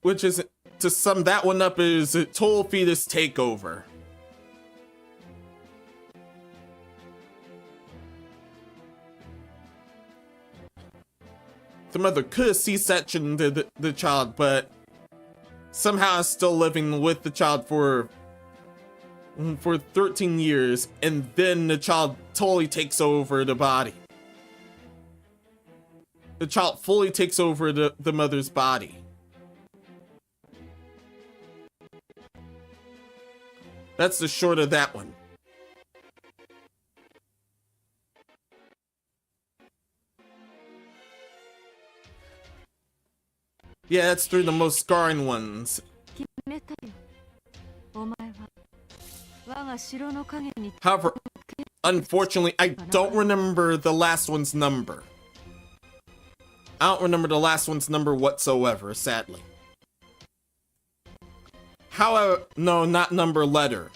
Speaker 1: Which is, to sum that one up, is a total fetus takeover. The mother could have C-sectioned the child, but somehow is still living with the child for 13 years, and then the child totally takes over the body. The child fully takes over the mother's body. That's the short of that one. Yeah, that's 3 of the most scarring ones. However, unfortunately, I don't remember the last one's number. I don't remember the last one's number whatsoever, sadly. However, no, not number, letter.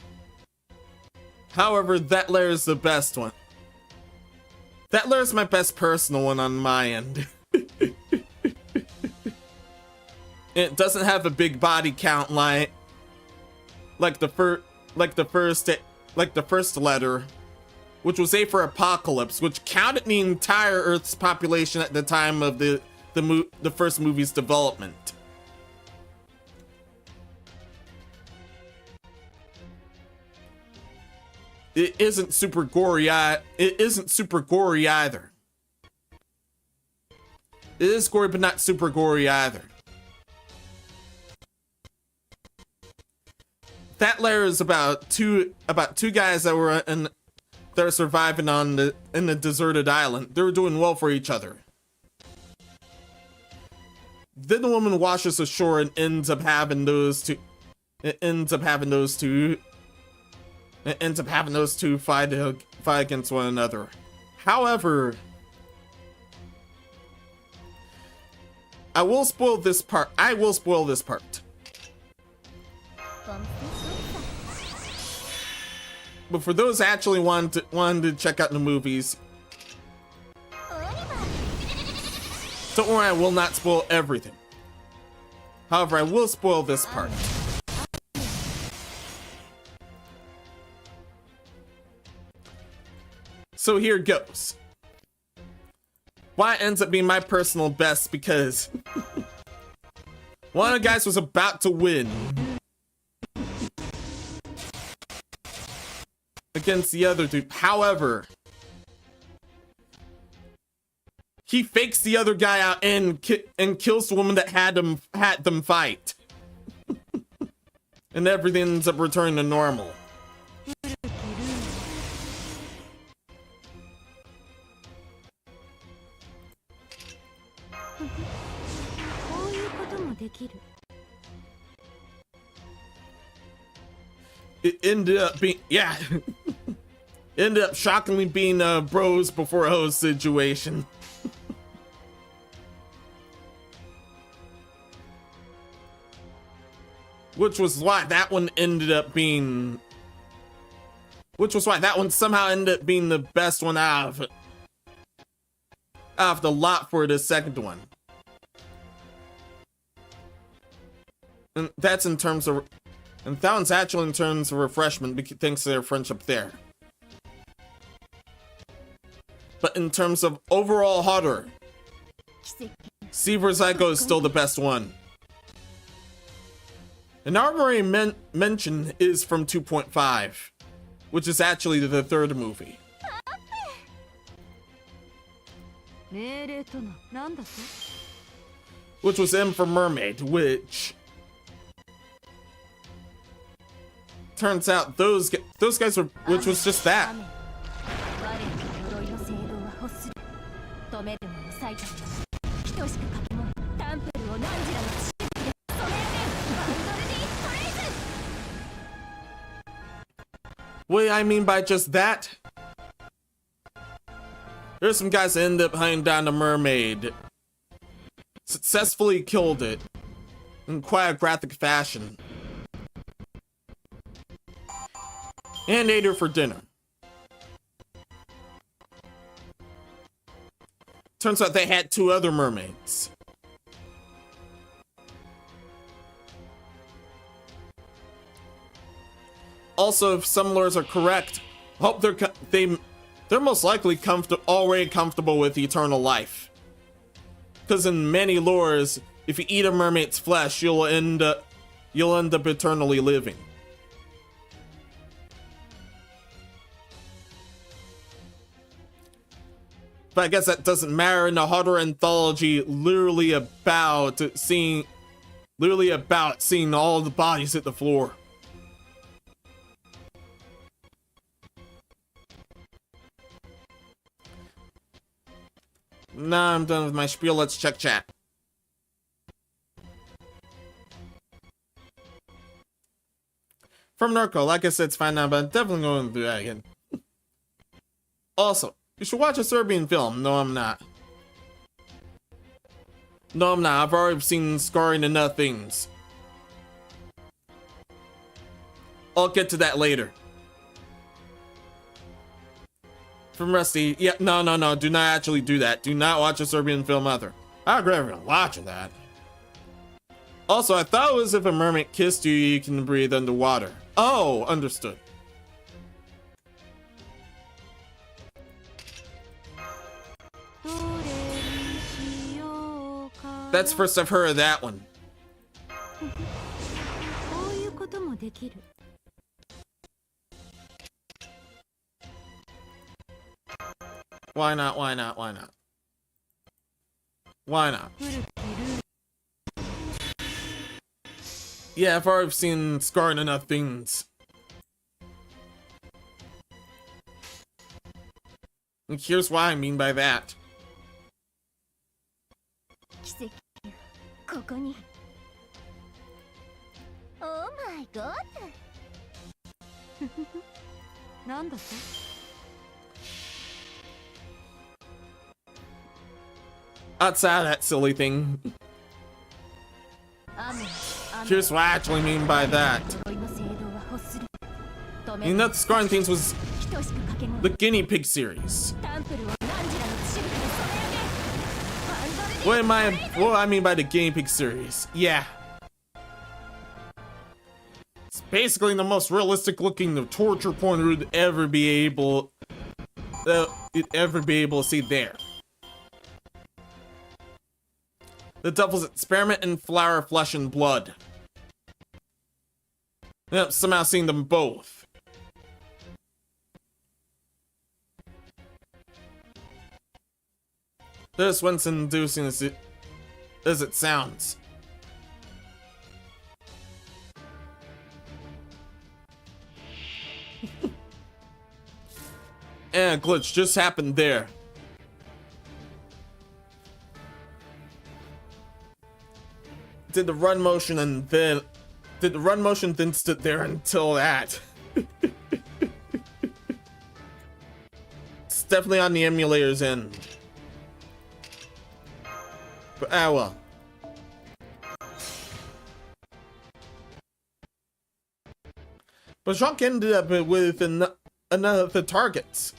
Speaker 1: However, that letter is the best one. That lear's my best personal one on my end. It doesn't have a big body count like the first letter, which was A for Apocalypse, which counted the entire Earth's population at the time of the first movie's development. It isn't super gory. It isn't super gory either. It is gory, but not super gory either. That layer is about two guys that were they're surviving in a deserted island. They were doing well for each other. Then the woman washes ashore and ends up having those two. It ends up having those two fight against one another. However, I will spoil this part. But for those actually wanting to check out the movies, don't worry, I will not spoil everything. However, I will spoil this part. So here goes. Why it ends up being my personal best, because one of the guys was about to win against the other dude. However, he fakes the other guy out and kills the woman that had them fight. And everything ends up returning to normal. It ended up being, yeah. Ended up shockingly being a bros before hoes situation. Which was why that one somehow ended up being the best one out of the lot for the second one. And that's in terms of, and that one's actually in terms of refreshment thanks to their friendship there. But in terms of overall horror, Seaver Zyko is still the best one. An honorary mention is from 2.5, which is actually the third movie. Which was M for Mermaid, which turns out those guys were, which was just that. What I mean by just that? There's some guys that end up hunting down the mermaid. Successfully killed it in quite a graphic fashion. And ate her for dinner. Turns out they had two other mermaids. Also, if some lures are correct, hope they're most likely already comfortable with eternal life. Because in many lures, if you eat a mermaid's flesh, you'll end up eternally living. But I guess that doesn't matter in the horror anthology, literally about seeing all the bodies hit the floor. Nah, I'm done with my spiel. Let's check chat. From Narco, like I said, it's fine now, but I'm definitely going to do that again. Also, you should watch a Serbian film. No, I'm not. No, I'm not. I've already seen scarring enough things. I'll get to that later. From Rusty, yeah, no, do not actually do that. Do not watch a Serbian film either. I agree with everyone watching that. Also, I thought it was if a mermaid kissed you, you can breathe underwater. Oh, understood. That's first I've heard of that one. Why not? Why not? Why not? Why not? Yeah, I've already seen scarring enough things. And here's what I mean by that.
Speaker 2: Oh my god.
Speaker 1: Outside of that silly thing. Here's what I actually mean by that. You know, the scarring things was the guinea pig series. What I mean by the guinea pig series? Yeah. It's basically the most realistic looking torture porn you'd ever be able to see there. The Devil's Experiment and Flower, Flesh and Blood. Yep, somehow seen them both. This one's inducing as it sounds. And a glitch just happened there. Did the run motion and then stood there until that. It's definitely on the emulator's end. But well. But Jacques ended up with another target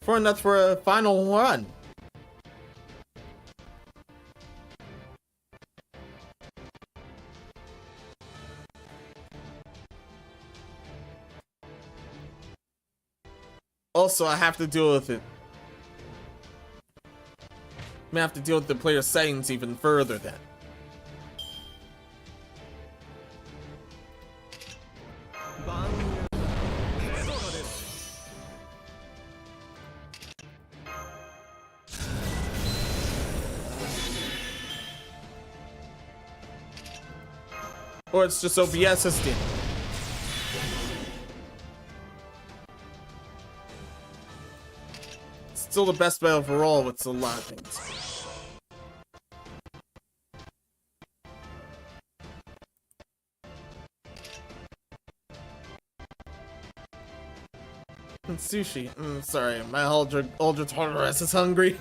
Speaker 1: for a final run. Also, I have to deal with it. I have to deal with the player settings even further then. Or it's just OBS system. Still the best bet overall with a lot of things. And sushi. Sorry, my ultra tolerance is hungry.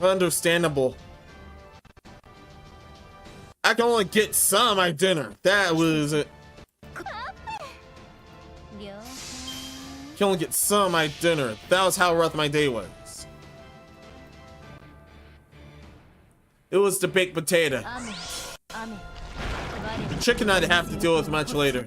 Speaker 1: Understandable. I can only get some at dinner. That was it. Can only get some at dinner. That was how rough my day was. It was the baked potato. The chicken I'd have to deal with much later.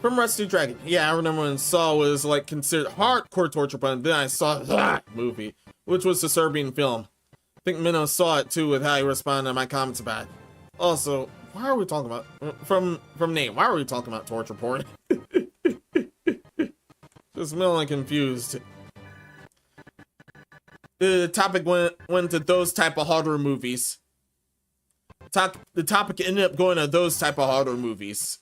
Speaker 1: From Rusty Dragon. Yeah, I remember when Saw was like considered hardcore torture, but then I saw that movie, which was the Serbian film. I think Menos saw it too with how he responded to my comments about it. Also, why are we talking about from name? Why are we talking about torture porn? Just mentally confused. The topic went to those type of horror movies. The topic ended up going to those type of horror movies.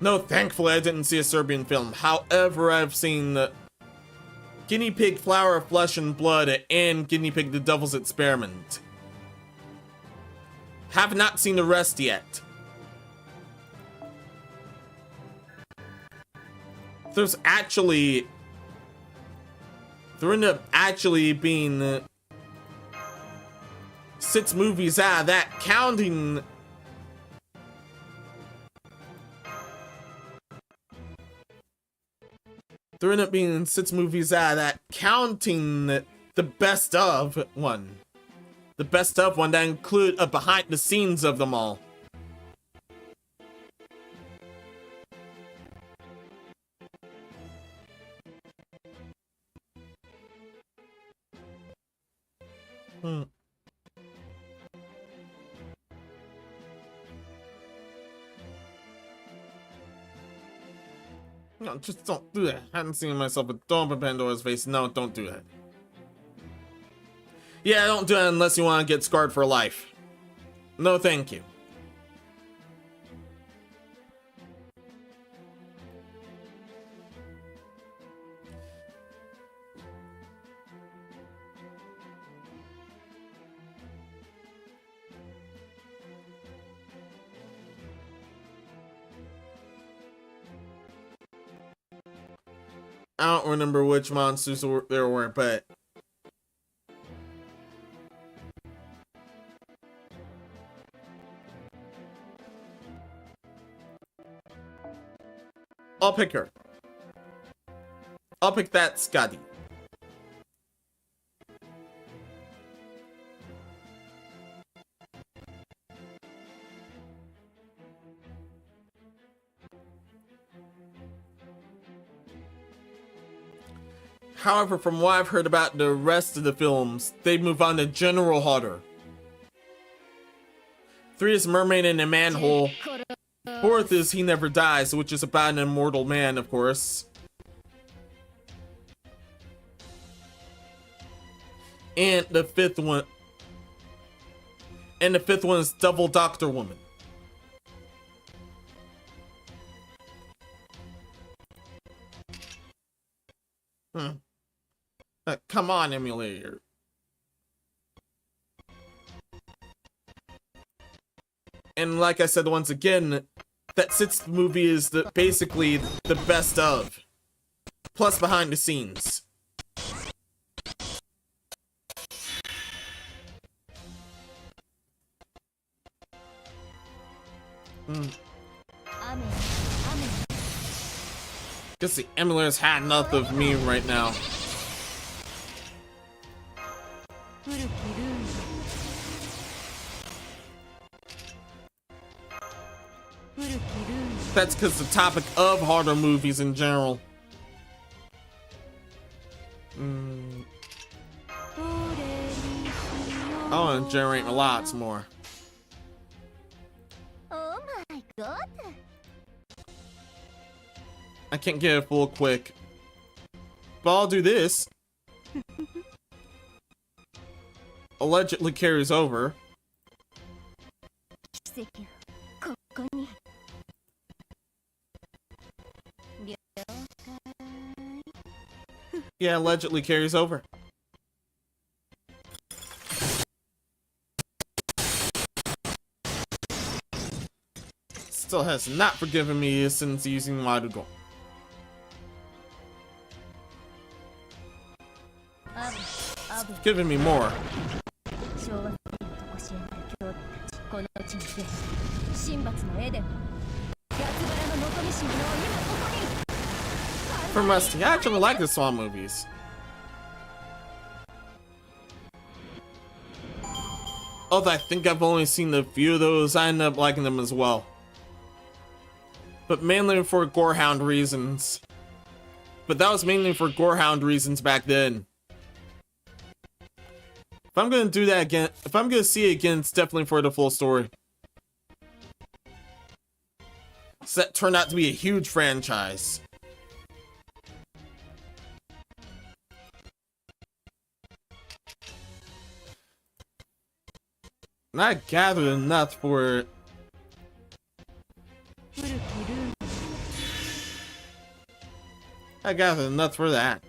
Speaker 1: No, thankfully I didn't see a Serbian film. However, I've seen the Guinea Pig, Flower, Flesh and Blood, and Guinea Pig, The Devil's Experiment. Have not seen the rest yet. There ended up actually being 6 movies out of that, counting. There ended up being 6 movies out of that, counting the best of one. The best of one that include a behind the scenes of them all. No, just don't do that. I hadn't seen myself with Dolphin Pandora's face. No, don't do that. Yeah, don't do that unless you want to get scarred for life. No, thank you. I don't remember which monsters there were, but I'll pick her. I'll pick that Scotty. However, from what I've heard about the rest of the films, they move on to General Horror. 3 is Mermaid in a Manhole. 4th is He Never Dies, which is about an immortal man, of course. And the 5th one... And the 5th one is Double Doctor Woman. Come on, emulator. And like I said once again, that 6th movie is basically the best of. Plus behind the scenes. Guess the emulators had enough of me right now. That's because the topic of horror movies in general. I want to generate lots more.
Speaker 2: Oh my god.
Speaker 1: I can't get it full quick. But I'll do this. Allegedly carries over. Yeah, allegedly carries over. Still has not forgiven me since using Madhouse. It's giving me more. From Rusty, I actually like the Swan movies. Although I think I've only seen a few of those, I end up liking them as well. But mainly for Gorehound reasons. But that was mainly for Gorehound reasons back then. If I'm gonna do that again, if I'm gonna see it again, it's definitely for the full story. So that turned out to be a huge franchise. And I gathered enough for... I gathered enough for that.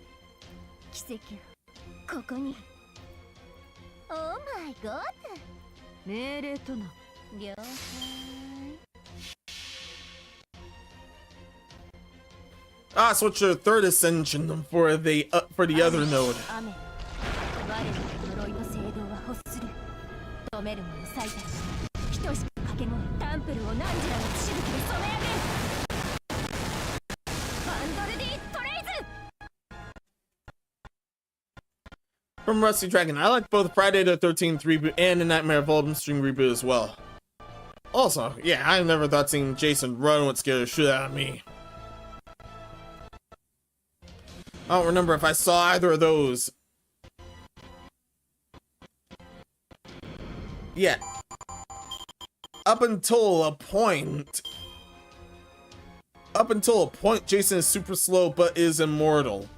Speaker 2: Oh my god. 了解
Speaker 1: Ah, switch to third ascension for the other node.
Speaker 2: 雨我の呪いの聖堂は欲する止めるもの最たる等しく掛け声タンプルを何時らの血しぶきで染め上げるバンドルディトレイズ
Speaker 1: From Rusty Dragon, I like both Friday the 13th reboot and the Nightmare of Elden Stream reboot as well. Also, yeah, I never thought seeing Jason run would scare the shit out of me. I don't remember if I saw either of those. Yeah. Up until a point, Jason is super slow but is immortal.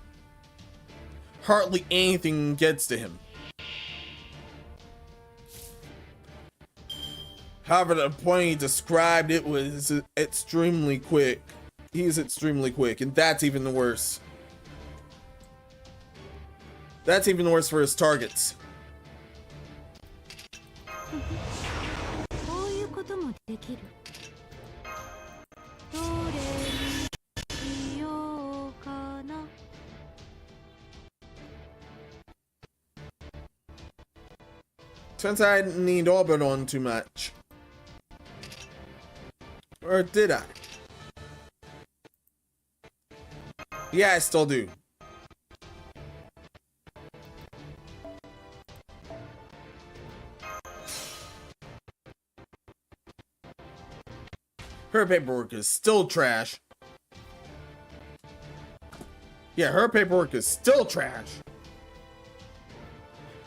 Speaker 1: Hardly anything gets to him. However, the point he described, it was extremely quick. He is extremely quick, and that's even worse. That's even worse for his targets.
Speaker 2: こういうこともできるどれにしようかな
Speaker 1: Since I didn't need Orbit too much. Or did I? Yeah, I still do. Her paperwork is still trash. Yeah, her paperwork is still trash.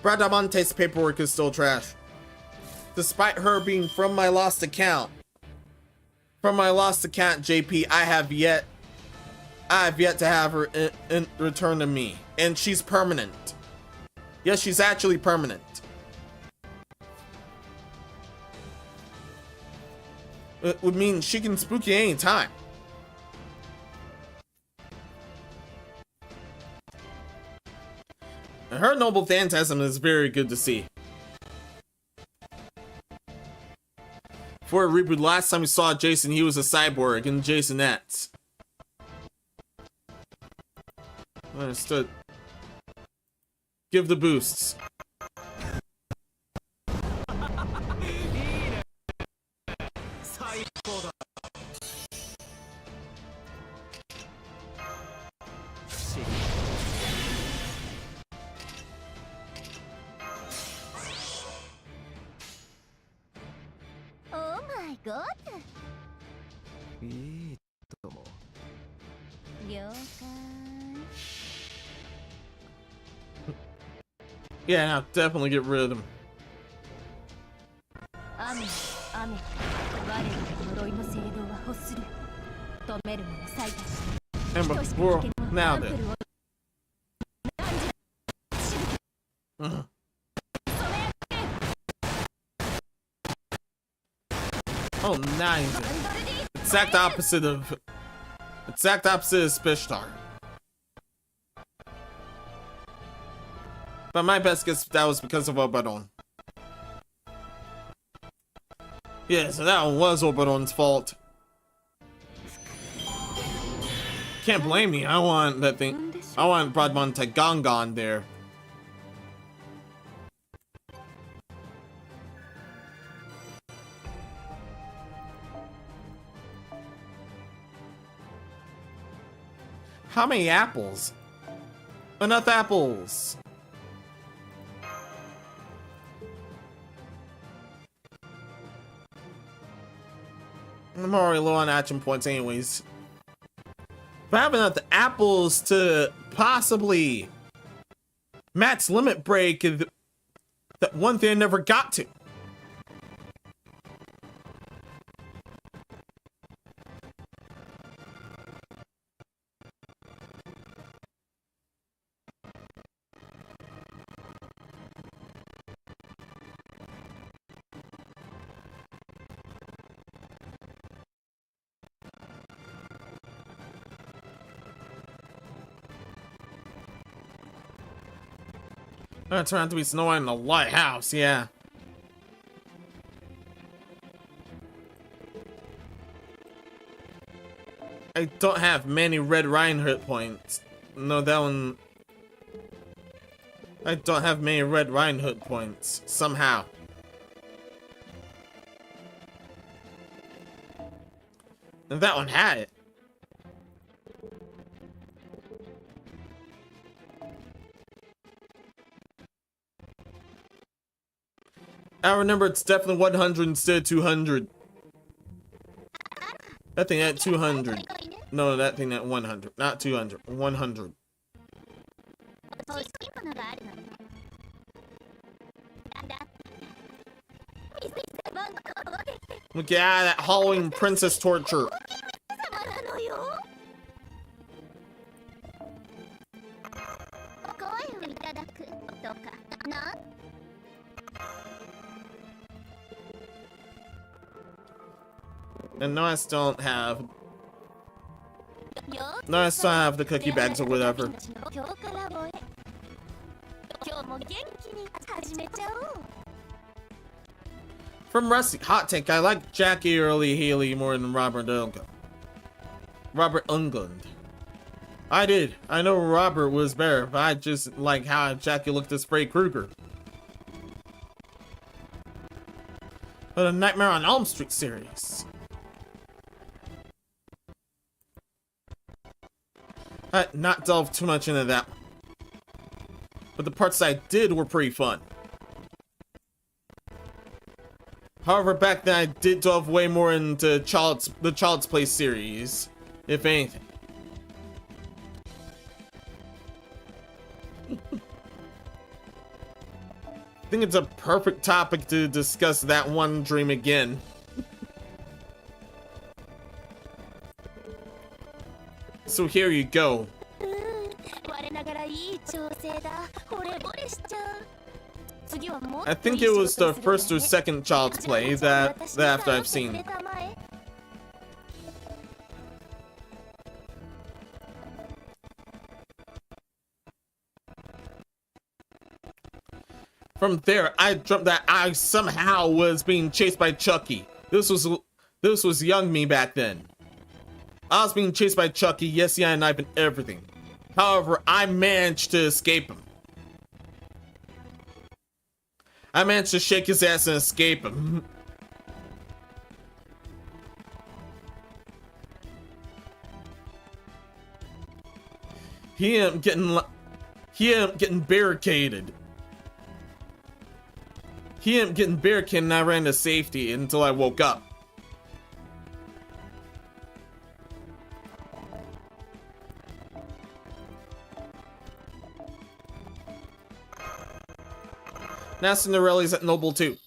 Speaker 1: Bradamonte's paperwork is still trash. Despite her being from my lost account. From my lost account, JP, I have yet to have her in return to me. And she's permanent. Yes, she's actually permanent. It would mean she can spook you anytime. And her noble phantasm is very good to see. For a reboot, last time we saw Jason, he was a cyborg in Jasonette. Understood. Give the boosts.
Speaker 2: Oh my god
Speaker 3: いいとも
Speaker 2: 了解
Speaker 1: Yeah, now definitely get rid of them.
Speaker 2: 雨雨我の呪いの聖堂は欲する止めるもの最たる
Speaker 1: And before, now then. Oh, nice. Exact opposite of Spishtar. But my best guess that was because of Oberon. Yeah, so that one was Oberon's fault. Can't blame me. I want that thing. I want Bradmon Tagangon there. How many apples? Enough apples. I'm already low on action points anyways. If I have enough apples to possibly Matt's limit break, that one thing I never got to. It turned out to be Snow White in the lighthouse, yeah. I don't have many red Rhine hit points. No, that one... I don't have many red Rhine hit points, somehow. And that one had it. I remember it's definitely 100 instead of 200. That thing at 200. No, that thing at 100. Not 200. 100. Look at that Halloween princess torture. And no, I still don't have. No, I still have the cookie bags or whatever. From Rusty, hot take. I like Jackie Early Haley more than Robert Englund. Robert Englund. I did. I know Robert was better, but I just like how Jackie looked as Freddy Krueger. But the Nightmare on Elm Street series. I not delve too much into that. But the parts I did were pretty fun. However, back then I did delve way more into the Child's Play series, if anything. I think it's a perfect topic to discuss that one dream again. So here you go. I think it was the first or second Child's Play that I've seen. From there, I dreamt that I somehow was being chased by Chucky. This was young me back then. I was being chased by Chucky, yes, yeah, and knife and everything. However, I managed to escape him. I managed to shake his ass and escape him. He ended up getting barricaded. He ended up getting barricaded and I ran to safety until I woke up. Now Cinder-Elly's at Noble too.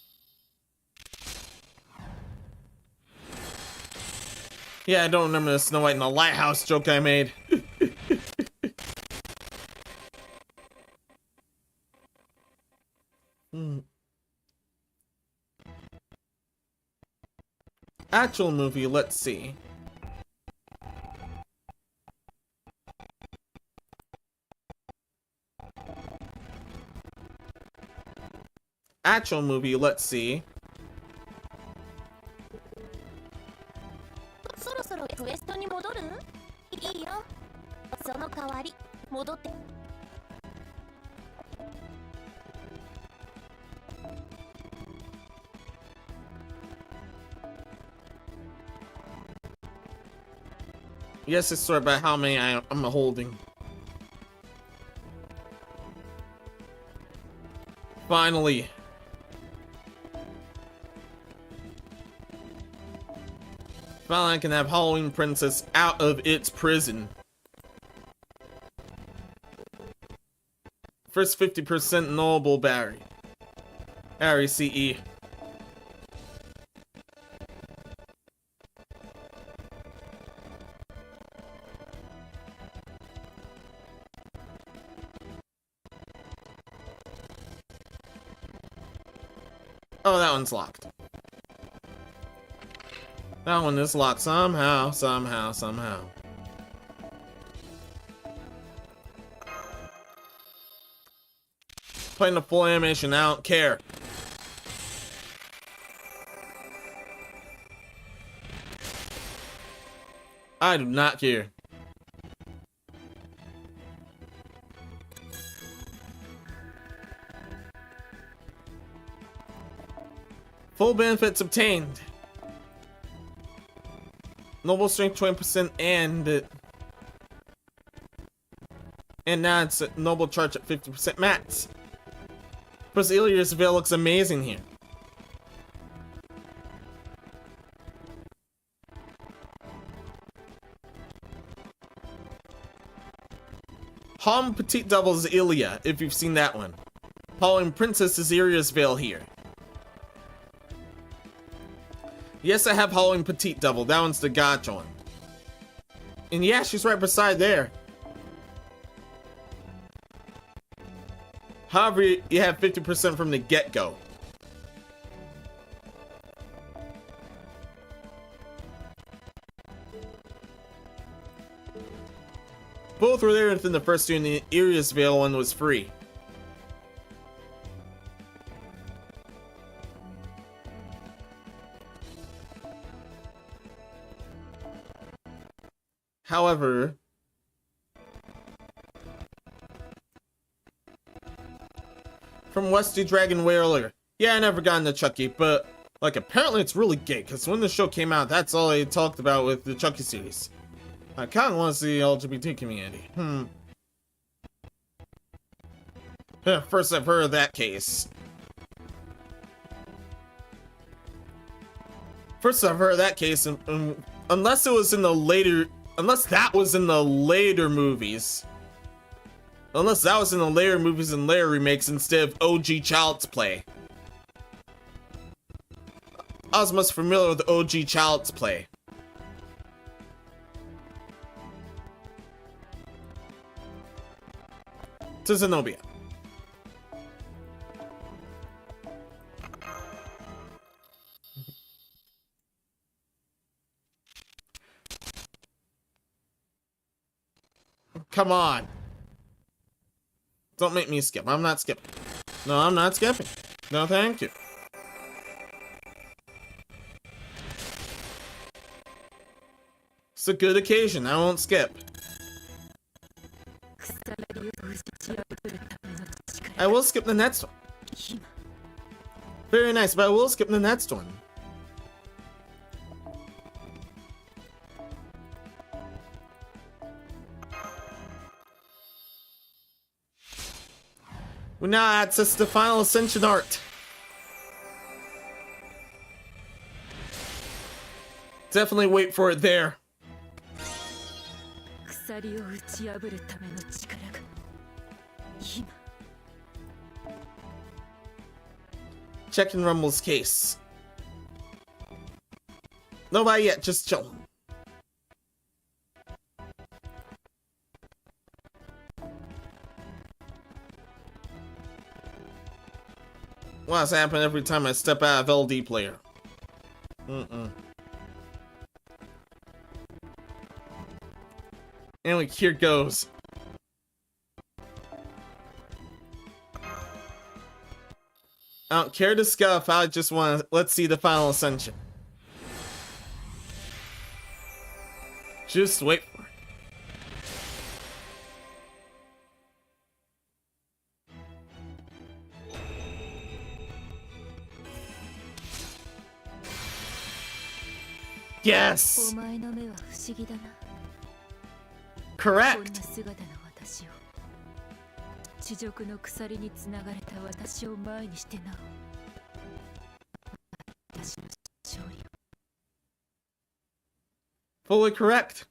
Speaker 1: Yeah, I don't remember the Snow White in the Lighthouse joke I made. Actual movie, let's see. Actual movie, let's see. Yes, it's sort about how many I'm holding. Finally. Finally, I can have Halloween Princess out of its prison. First 50% knowable Barry. Barry CE. Oh, that one's locked. That one is locked somehow. Playing the full animation, I don't care. I do not care. Full benefits obtained. Noble strength 20% and now it's a noble charge at 50% max. Plus Ilya's veil looks amazing here. Hom Petite Devil is Ilya, if you've seen that one. Halloween Princess is Ilya's veil here. Yes, I have Halloween Petite Devil. That one's the gacha one. And yeah, she's right beside there. However, you have 50% from the get-go. Both were there within the first year, and the Ilya's veil one was free. However, from Westy Dragon way earlier. Yeah, I never got into Chucky, but like apparently it's really gay, because when the show came out, that's all they talked about with the Chucky series. I kind of want to see the LGBT community. First I've heard of that case. And unless it was in the later, unless that was in the later movies. Unless that was in the later movies and later remakes instead of OG Child's Play. I was most familiar with OG Child's Play. To Zenobia. Come on. Don't make me skip. I'm not skipping. No, I'm not skipping. No, thank you. It's a good occasion. I won't skip. I will skip the next one. Very nice, but I will skip the next one. We now access the final ascension art. Definitely wait for it there. Checking Rumble's case. Nobody yet, just chill. What's happening every time I step out of LD player? Anyway, here goes. I don't care to scuff, I just want to, let's see the final ascension. Just wait for it. Yes! Correct! Fully correct.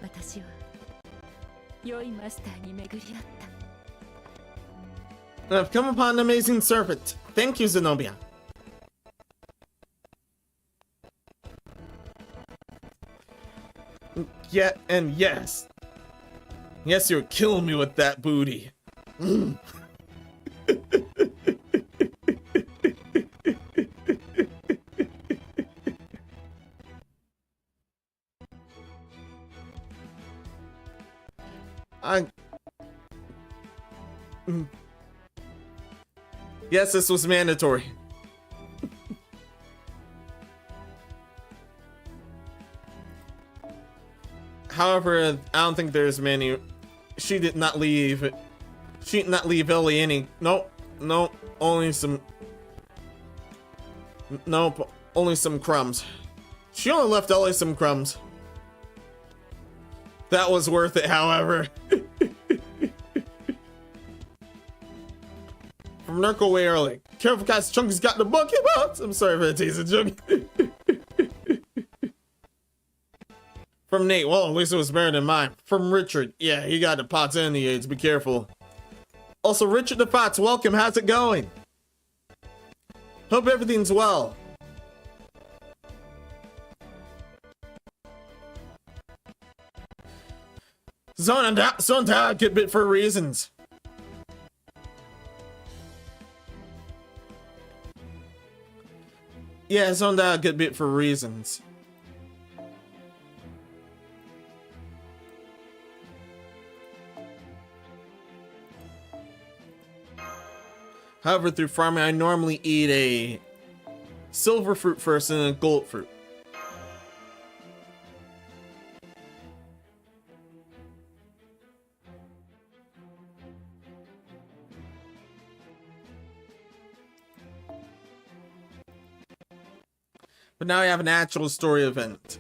Speaker 2: 私は良いマスターに巡り合った。
Speaker 1: I've come upon an amazing serpent. Thank you, Zenobia. Yeah, and yes. Yes, you're killing me with that booty. Yes, this was mandatory. However, I don't think there's many. She did not leave. She did not leave Ellie any. Nope. Nope. Only some. Nope. Only some crumbs. She only left Ellie some crumbs. That was worth it, however. From Nurko way early. Careful, guys. Chunky's got the monkey bounce. I'm sorry for the teaser, Chunky. From Nate. Well, at least it was better than mine. From Richard. Yeah, he got the pots and the AIDS. Be careful. Also, Richard the Pots, welcome. How's it going? Hope everything's well. Zone down, get bit for reasons. Yeah, zoned out a good bit for reasons. However, through farming, I normally eat a silver fruit first and a gold fruit. But now I have an actual story event.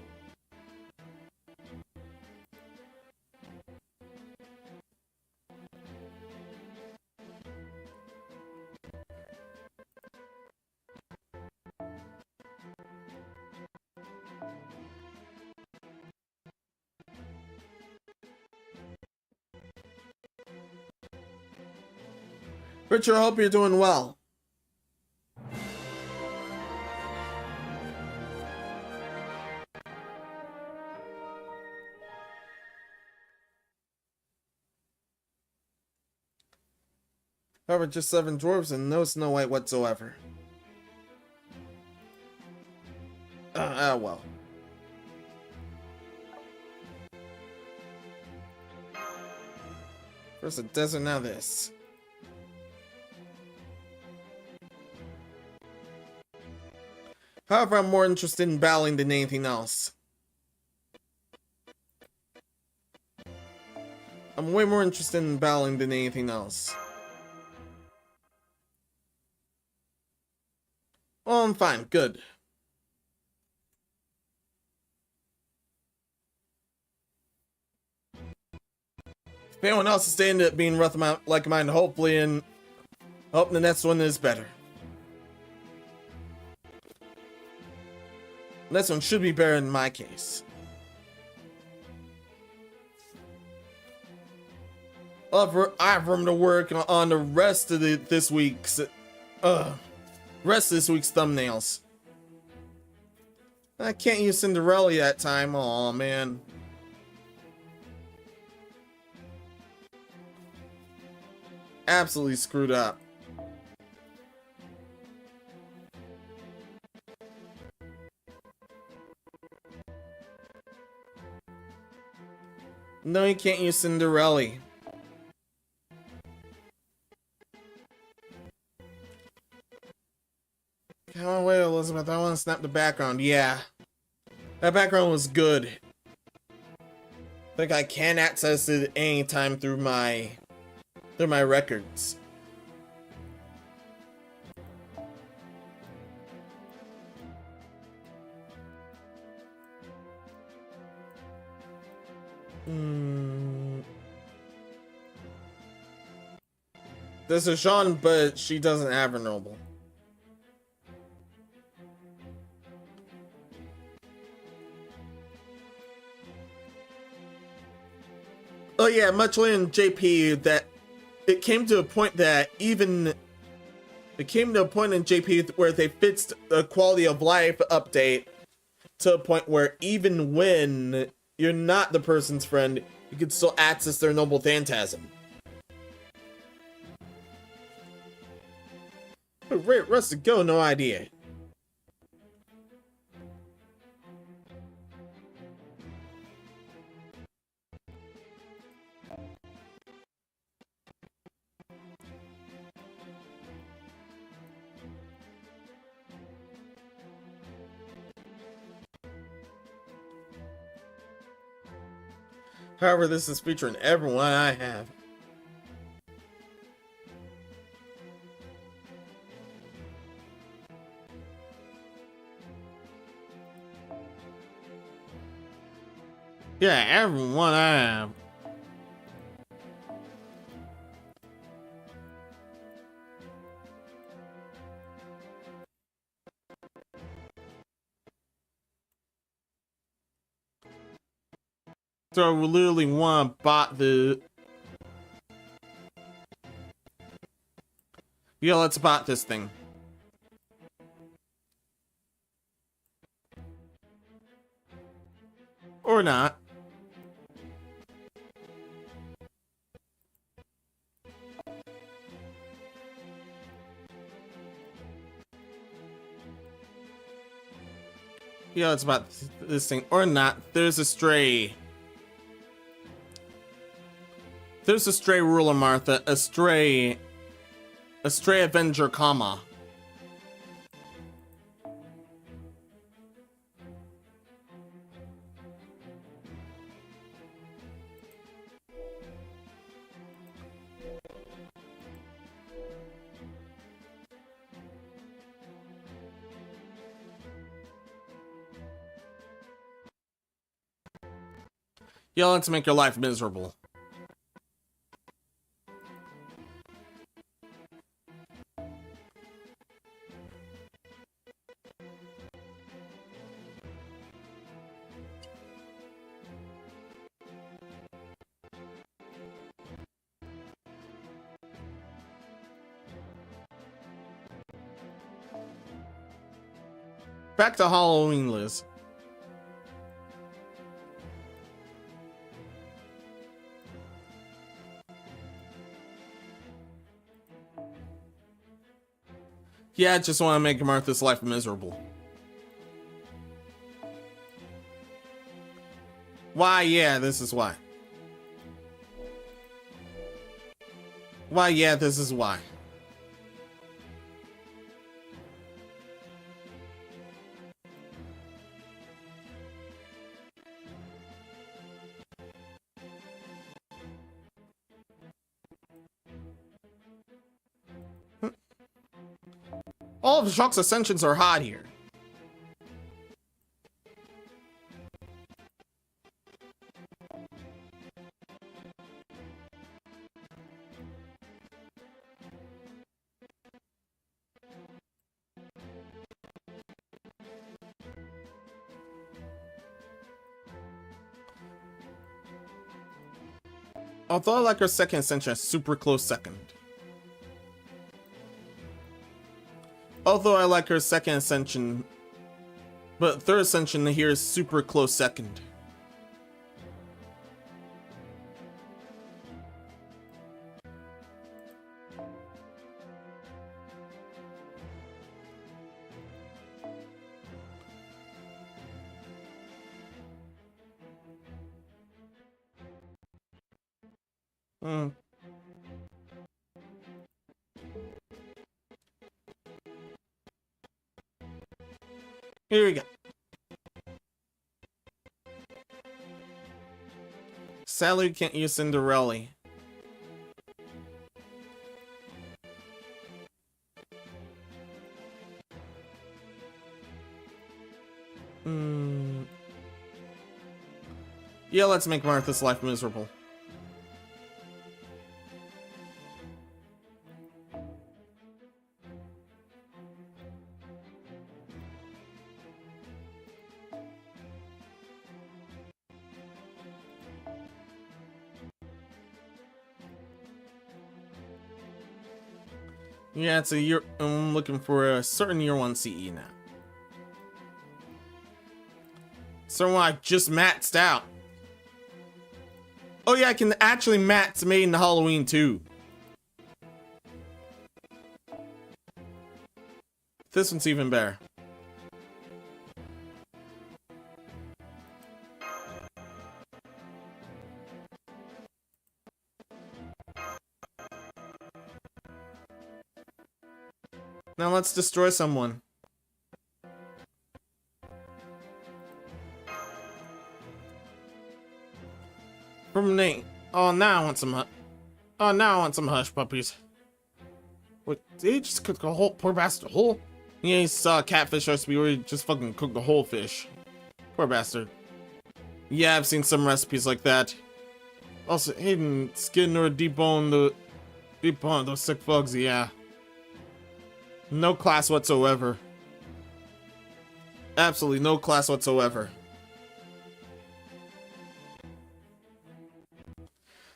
Speaker 1: Richard, I hope you're doing well. However, just 7 dwarves and no Snow White whatsoever. Well. First a desert, now this. However, I'm more interested in battling than anything else. I'm way more interested in battling than anything else. Oh, I'm fine. Good. If anyone else is staying up being rough like mine, hopefully, and hope the next one is better. This one should be better in my case. I have room to work on the rest of this week's thumbnails. I can't use Cinder-Elly that time. Aw, man. Absolutely screwed up. No, you can't use Cinder-Elly. Come on, wait, Elizabeth. I want to snap the background. Yeah. That background was good. I think I can access it anytime through my records. There's a Jean, but she doesn't have vulnerable. But yeah, much later in JP, that it came to a point that even it came to a point in JP where they fixed a quality of life update to a point where even when you're not the person's friend, you can still access their noble phantasm. Where Rusty go? No idea. However, this is featuring everyone I have. Yeah, everyone I have. So we literally want to bot the... Yeah, let's bot this thing. Or not. Yeah, let's bot this thing. Or not. There's a stray. There's a stray ruler, Martha. A stray Avenger, comma. Yeah, let's make your life miserable. Back to Halloween, Liz. Yeah, I just want to make Martha's life miserable. Why, yeah, this is why. Why, yeah, this is why. All of Shock's ascensions are hot here. Although I like her second ascension, a super close second. Although I like her second ascension, but third ascension here is super close second. Here we go. Sadly, we can't use Cinder-Elly. Yeah, let's make Martha's life miserable. Yeah, it's a year. I'm looking for a certain year 1 CE now. Certain one I just maxed out. Oh yeah, I can actually max made in Halloween too. This one's even better. Now let's destroy someone. From Nate. Oh, now I want some. Oh, now I want some hush puppies. What? Did he just cook the whole poor bastard whole? Yeah, he saw a catfish recipe where he just fucking cooked the whole fish. Poor bastard. Yeah, I've seen some recipes like that. Also, hidden skin or debone those sick bugs. Yeah. No class whatsoever. Absolutely no class whatsoever.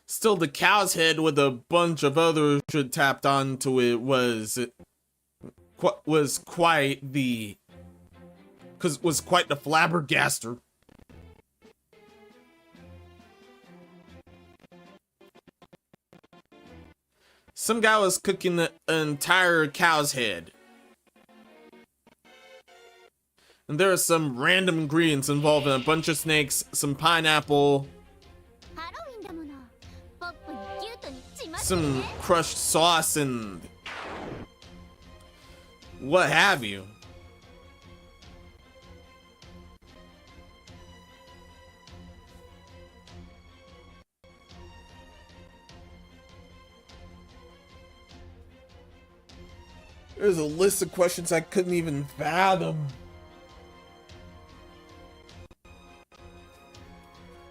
Speaker 1: Still, the cow's head with a bunch of other shit tapped onto it was quite the flabbergaster. Some guy was cooking an entire cow's head. And there are some random ingredients involving a bunch of snakes, some pineapple, some crushed sauce, and what have you. There's a list of questions I couldn't even fathom.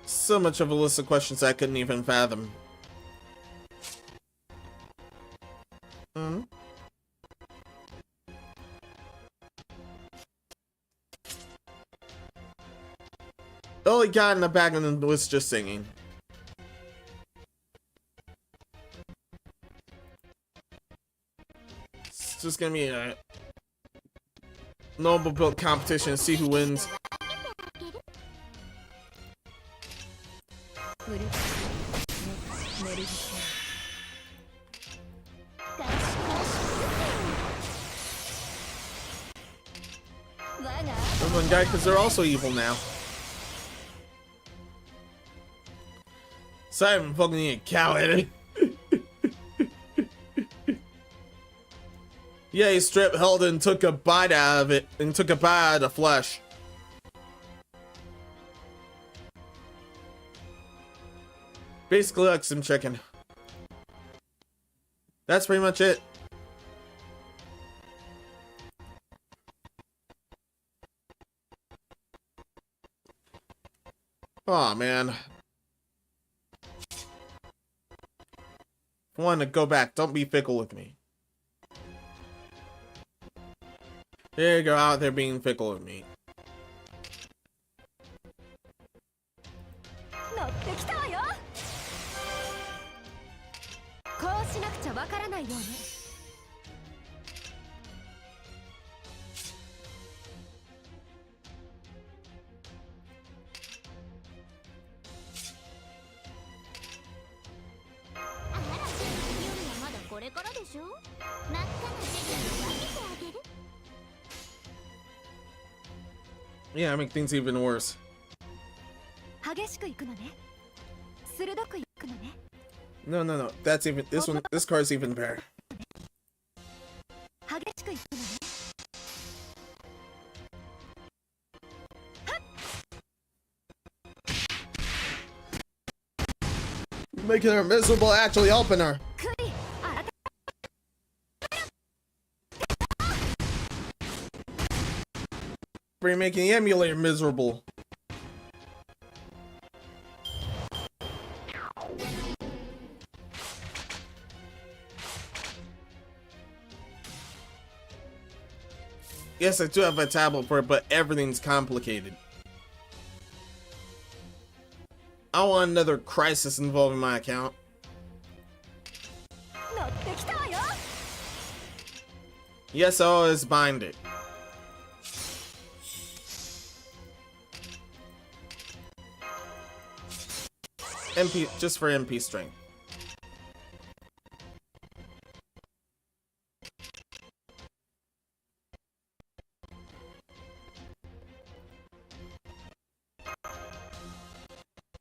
Speaker 1: So much of a list of questions I couldn't even fathom. All he got in the background was just singing. It's just gonna be a noble build competition to see who wins. There's one guy, because they're also evil now. So I haven't fucking eaten a cow head. Yeah, he strip held and took a bite out of it, and took a bite out of the flesh. Basically like some chicken. That's pretty much it. Aw, man. I want to go back. Don't be fickle with me. There you go, out there being fickle with me. Yeah, make things even worse. No. That's even this card's even better. Making her miserable, actually helping her. We're making the emulator miserable. Yes, I do have a tablet for it, but everything's complicated. I want another crisis involving my account. Yes, always bind it. MP, just for MP strength.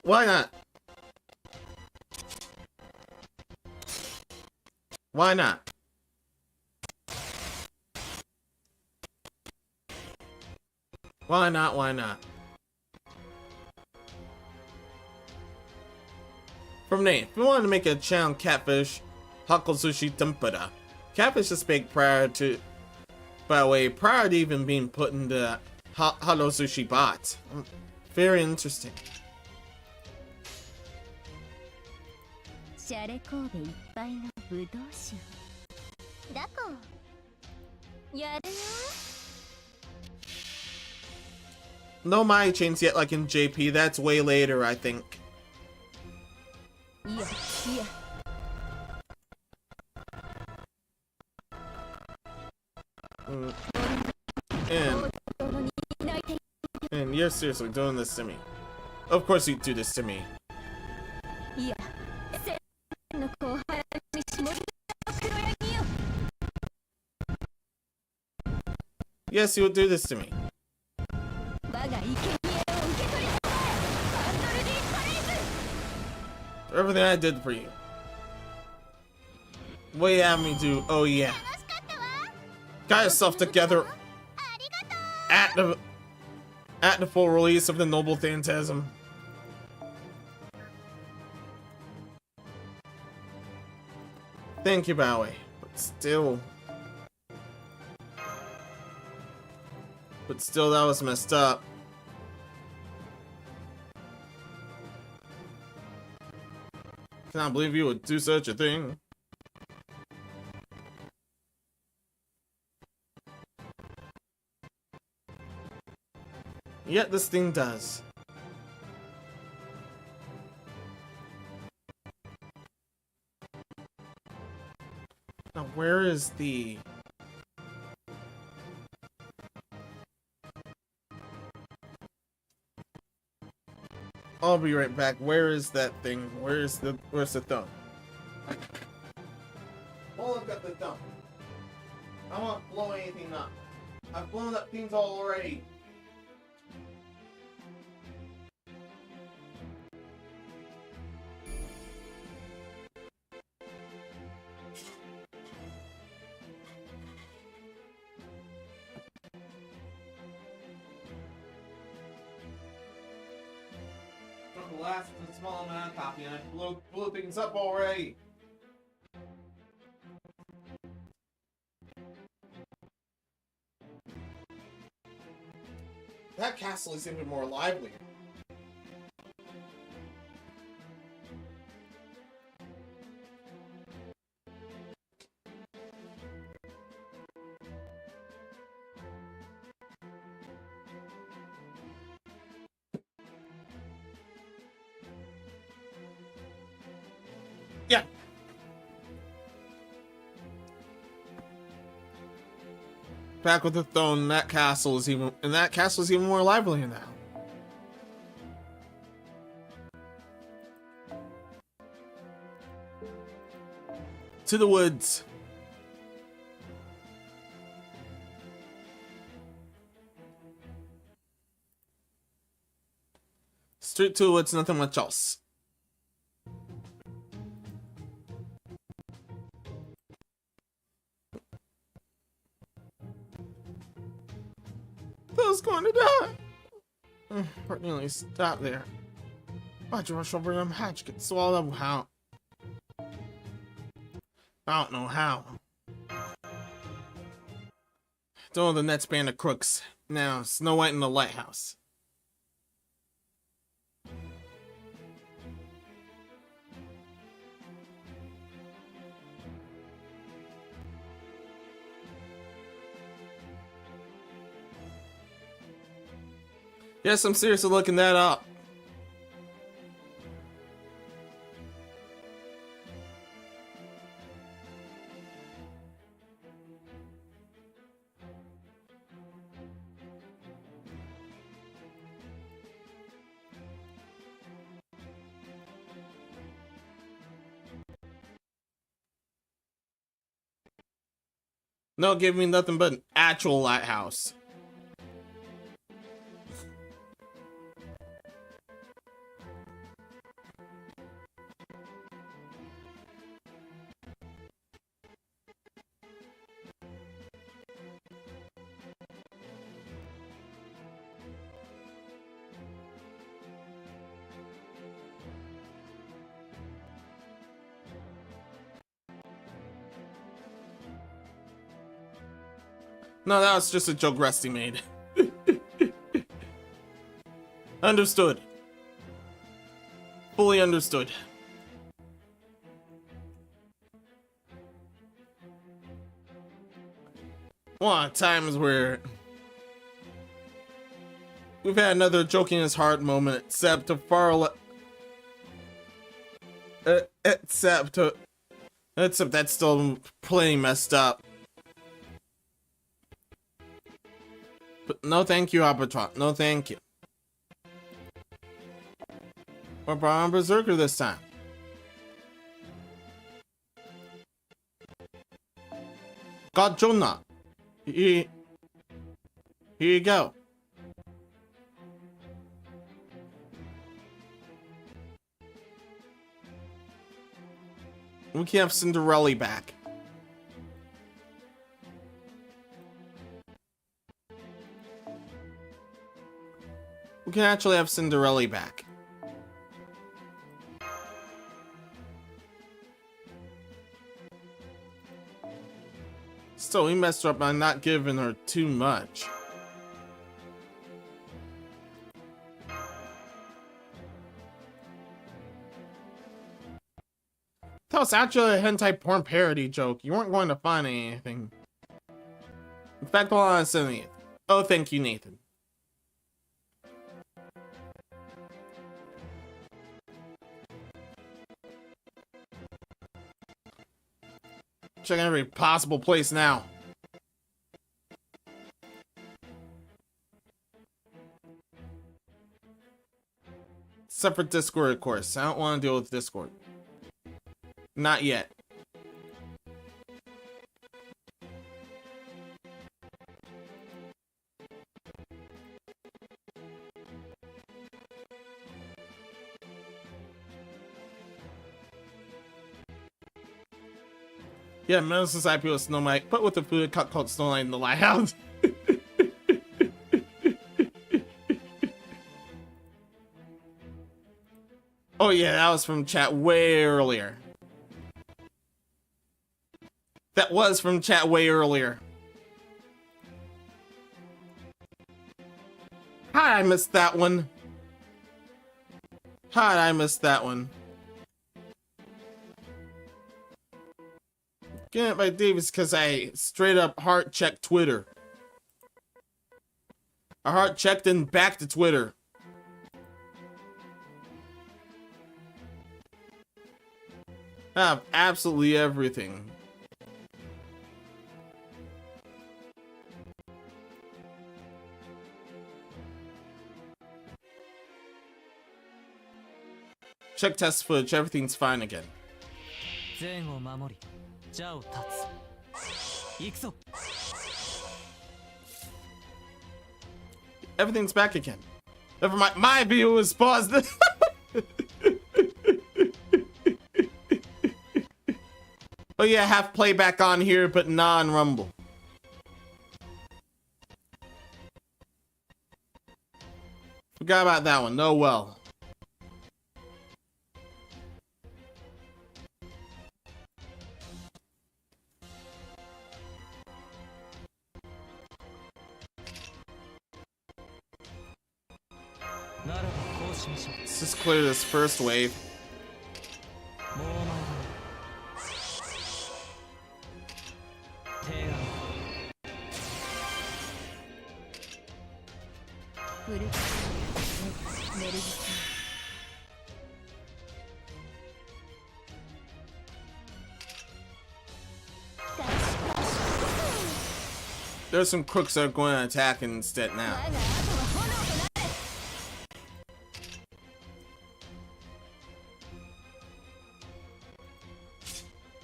Speaker 1: Why not? Why not? Why not? Why not? From name, if we wanted to make a channel catfish, Hakosushi Tempura. Catfish is baked prior to, by the way, prior to even being put in the Halo Sushi bot. Very interesting.
Speaker 2: シャレ神戸いっぱいのぶどう酒だこやるよ
Speaker 1: No Mai chains yet, like in JP. That's way later, I think.
Speaker 2: いやいや
Speaker 1: And you're seriously doing this to me. Of course you do this to me.
Speaker 2: いや千の後輩に絞りの黒柳よ
Speaker 1: Yes, you would do this to me.
Speaker 2: 我が生贄を受け取りたまえアンドレディカレイズ
Speaker 1: For everything I did for you. What do you have me do? Oh yeah.
Speaker 2: 楽しかったわ
Speaker 1: Got yourself together
Speaker 2: ありがとう
Speaker 1: at the full release of the Noble Phantasm. Thank you, Bowie. But still, that was messed up. Cannot believe you would do such a thing. Yet this thing does. Now, where is the... I'll be right back. Where is that thing? Where's the thumb? Oh, look at the thumb. I don't want to blow anything up. I've blown up things already. Last a small amount of copy and I blew things up already. That castle is even more lively. Yeah. Back with the throne, that castle is even more lively now. To the woods. Straight to the woods, nothing much else. I was going to die. But nearly stop there. Why'd you rush over them hatch? Get swallowed up? How? I don't know how. Don't know the next band of crooks. Now, Snow White in the lighthouse. Yes, I'm seriously looking that up. No, give me nothing but an actual lighthouse. No, that was just a joke Rusty made. Understood. Fully understood. Well, times where we've had another joking his heart moment, except to except that's still plenty messed up. But no thank you, Albatron. No thank you. We're on Berserker this time. God Jonah. Here you go. We can have Cinder-Elly back. We can actually have Cinder-Elly back. Still, we messed her up by not giving her too much. That was actually a hentai porn parody joke. You weren't going to find anything. In fact, hold on a second. Oh, thank you, Nathan. Checking every possible place now. Except for Discord, of course. I don't want to deal with Discord. Not yet. Yeah, Menos' IP was Snow Mike, but with the food cut called Snow Night in the Lighthouse. Oh yeah, that was from chat way earlier. That was from chat way earlier. How did I miss that one? How did I miss that one? Getting it by Davis because I straight up heart checked Twitter. I heart checked and back to Twitter. I have absolutely everything. Check test footage, everything's fine again. Everything's back again. Never mind, my view is paused. Oh yeah, have playback on here, but non-rumble. Forgot about that one. No, well. Let's just clear this first wave. There's some crooks that are going to attack instead now.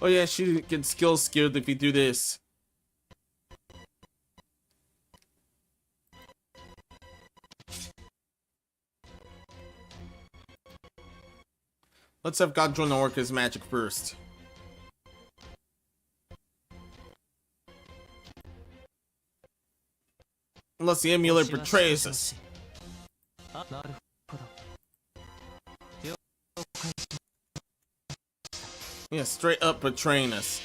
Speaker 1: Oh yeah, she gets skill skilled if you do this. Let's have God join the work his magic first. Unless the amulet betrays us. Yeah, straight up betraying us.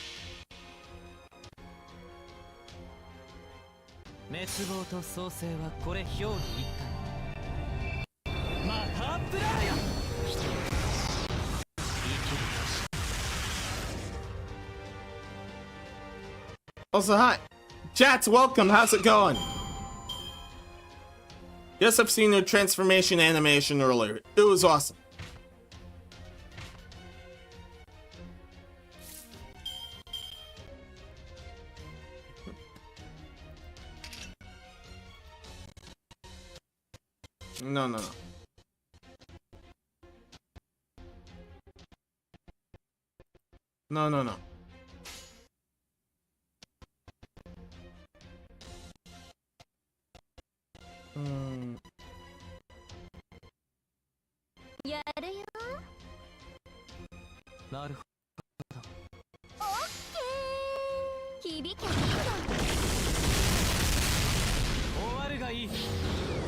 Speaker 1: Also, hi. Chats, welcome. How's it going? Yes, I've seen your transformation animation earlier. It was awesome. No, no, no. No, no, no.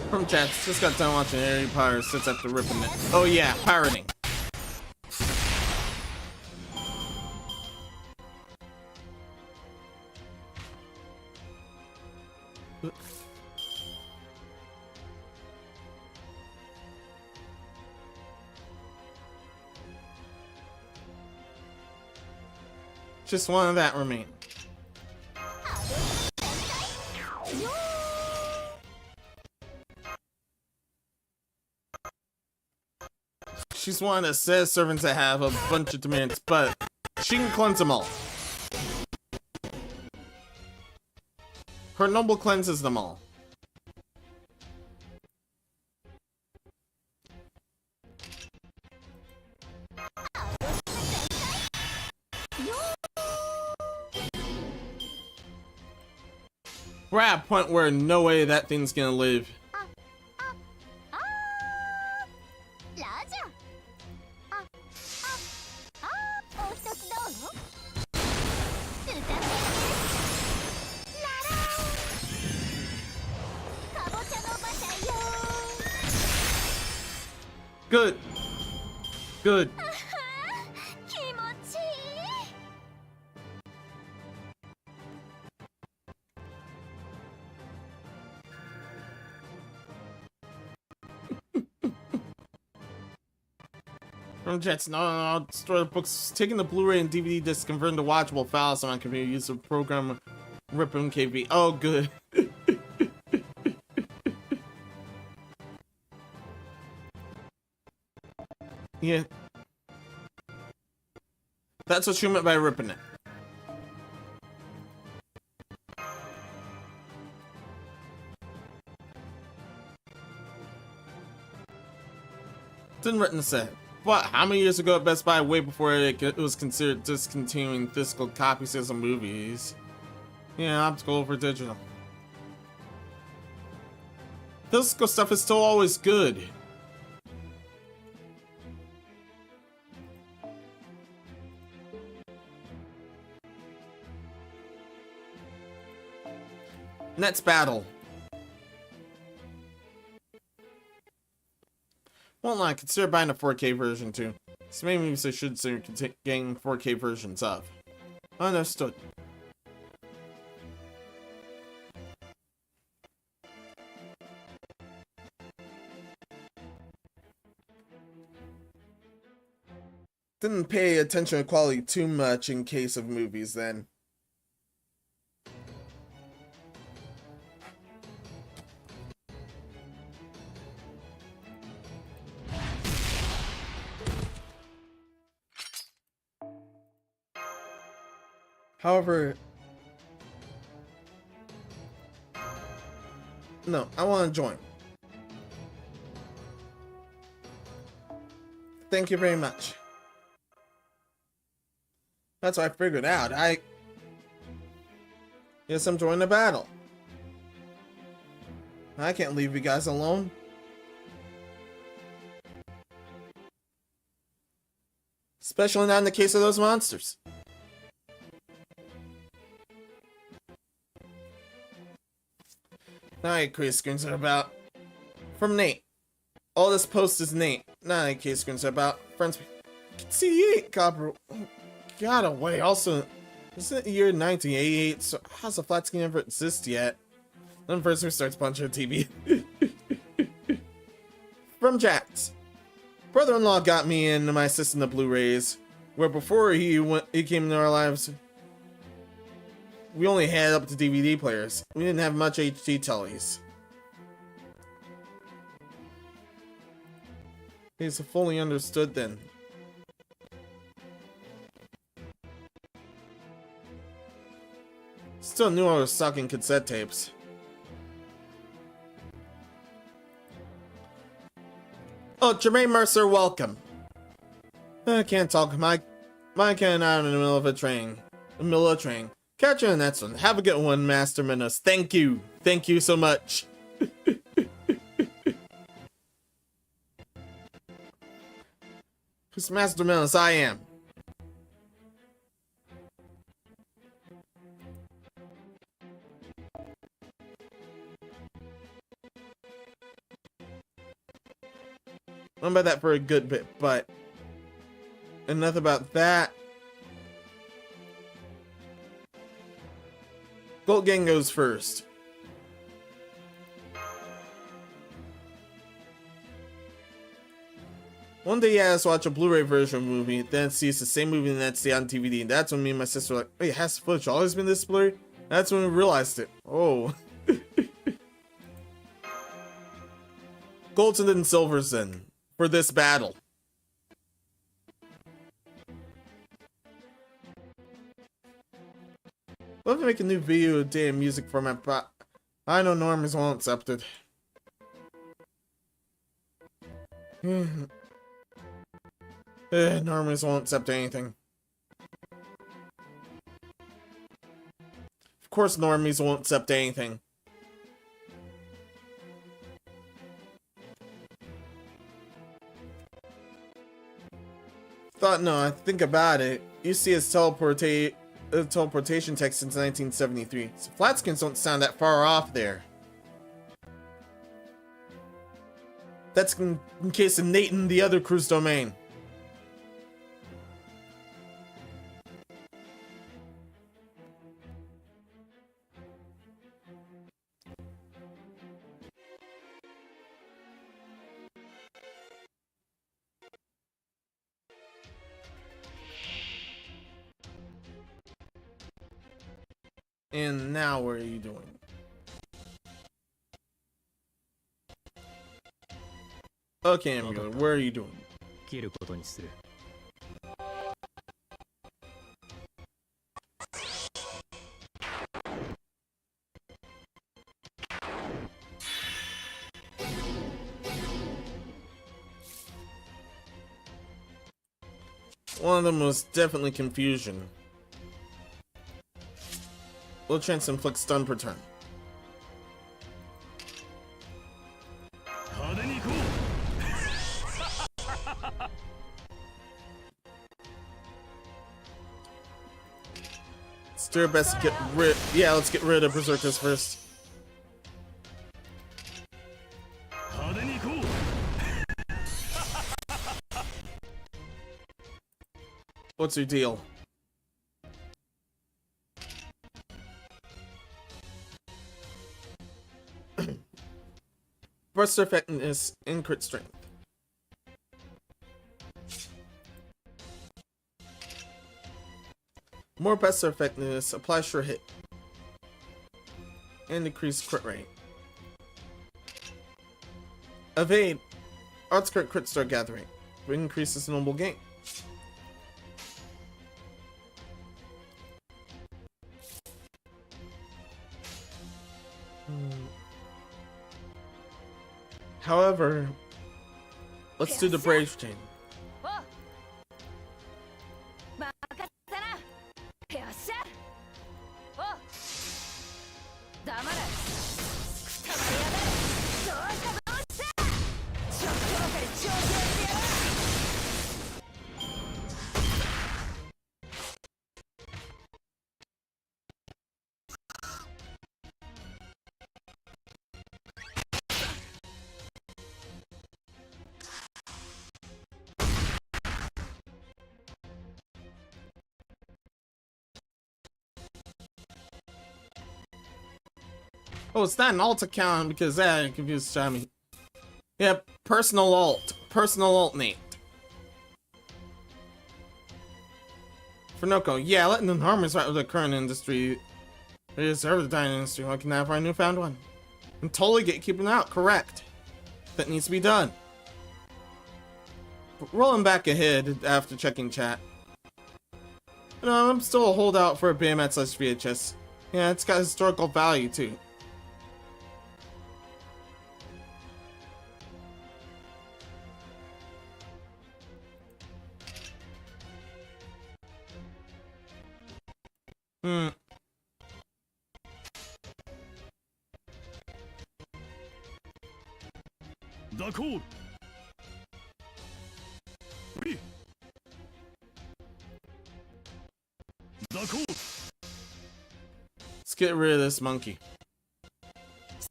Speaker 1: From chats, just got done watching Harry Potter sits after ripping it. Oh yeah, pirating. Just one of that remain. She's one that says servants that have a bunch of demands, but she can cleanse them all. Her noble cleanses them all. We're at a point where no way that thing's gonna live. Good. Good. From Jets, no, store the books. Taking the Blu-ray and DVD disc, converting to watchable files on my computer, use the program RipMKV. Oh, good. Yeah. That's what you meant by ripping it. Didn't written say. What? How many years ago at Best Buy, way before it was considered discontinuing physical copies of movies? Yeah, optical over digital. Physical stuff is still always good. Next battle. Won't lie, consider buying a 4K version too. So maybe I should consider getting 4K versions of. Understood. Didn't pay attention to quality too much in case of movies then. However, no, I want to join. Thank you very much. That's what I figured out. Guess I'm joining the battle. I can't leave you guys alone. Especially not in the case of those monsters. Alright, case screens are about. From Nate. All this post is Nate. Not case screens are about. Friends. C8 copper. Got away. Also, isn't it the year 1988? So how's a flat screen ever exist yet? Then person starts punching a TV. From Jax. Brother-in-law got me and my sister the Blu-rays, where before he came into our lives, we only had up to DVD players. We didn't have much HD tellies. He's fully understood then. Still knew I was sucking cassette tapes. Oh, Jermaine Mercer, welcome. I can't talk. Mike and I are in the middle of a train. Catch you on the next one. Have a good one, Master Menos. Thank you. Thank you so much. Who's Master Menos? I am. I'm about that for a good bit, but enough about that. Gold Gang goes first. One day he asked to watch a Blu-ray version of a movie, then sees the same movie that's see on DVD, and that's when me and my sister were like, wait, has footage always been this blurry? That's when we realized it. Oh. Golds and silvers then, for this battle. Love to make a new video day in music format, but I know normies won't accept it. Normies won't accept anything. Of course normies won't accept anything. I think about it. You see his teleportation text since 1973. So flat screens don't sound that far off there. That's in case of Nate and the other crew's domain. And now, what are you doing? Okay, Amigo, what are you doing? One of them was definitely confusion. Low chance to inflict stun per turn. Let's do our best to get rid. Yeah, let's get rid of Berserkers first. What's your deal? Burst effectiveness and crit strength. More burst effectiveness, apply sure hit. And decrease crit rate. Evade. Arts crit start gathering. Increases noble gain. However, let's do the Brave chain. Oh, it's not an alt account because that confused Shami. Yeah, personal alt. Personal alt name. Fernoko, yeah, letting them harmonize right with the current industry. They deserve the dining industry. Why can I find a newfound one? I'm totally keeping out, correct. That needs to be done. But rolling back ahead after checking chat. You know, I'm still a holdout for a Baymax/VHS. Yeah, it's got historical value too.
Speaker 3: D'accord. Oui. D'accord.
Speaker 1: Let's get rid of this monkey.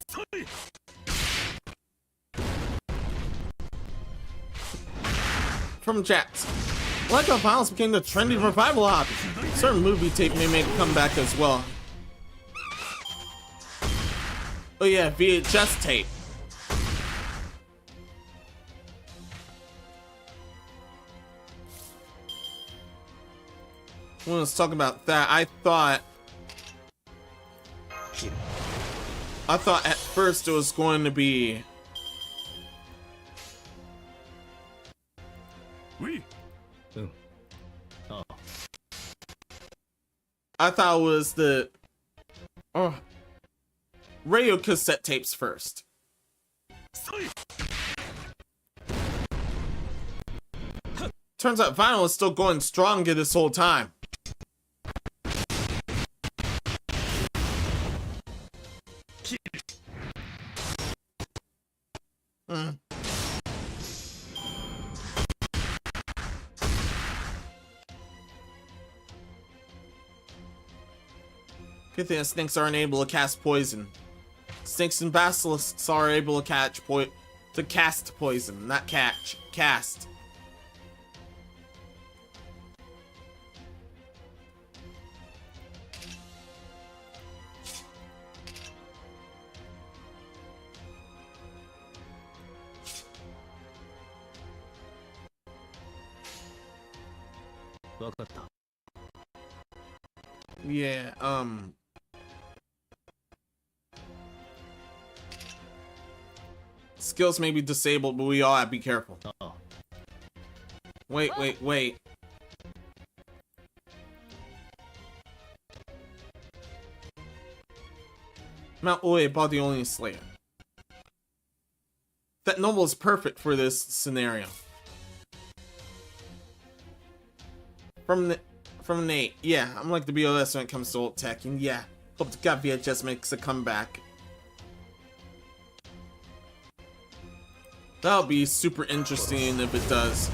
Speaker 3: Sorry.
Speaker 1: From chats. I like how violence became the trendy revival hobby. Certain movie tape may make a comeback as well. Oh yeah, VHS tape. Well, let's talk about that. I thought at first it was going to be
Speaker 3: Oui.
Speaker 1: I thought it was the radio cassette tapes first.
Speaker 3: Sorry.
Speaker 1: Turns out vinyl was still going stronger this whole time. Good thing that snakes aren't able to cast poison. Snakes and basilisks are able to cast poison, not catch, cast. Yeah, skills may be disabled, but we all have to be careful. Wait. Mount Oe bought the only Slayer. That noble is perfect for this scenario. From Nate, yeah, I'm like the BOS when it comes to old tech, and yeah, hope to God VHS makes a comeback. That'll be super interesting if it does.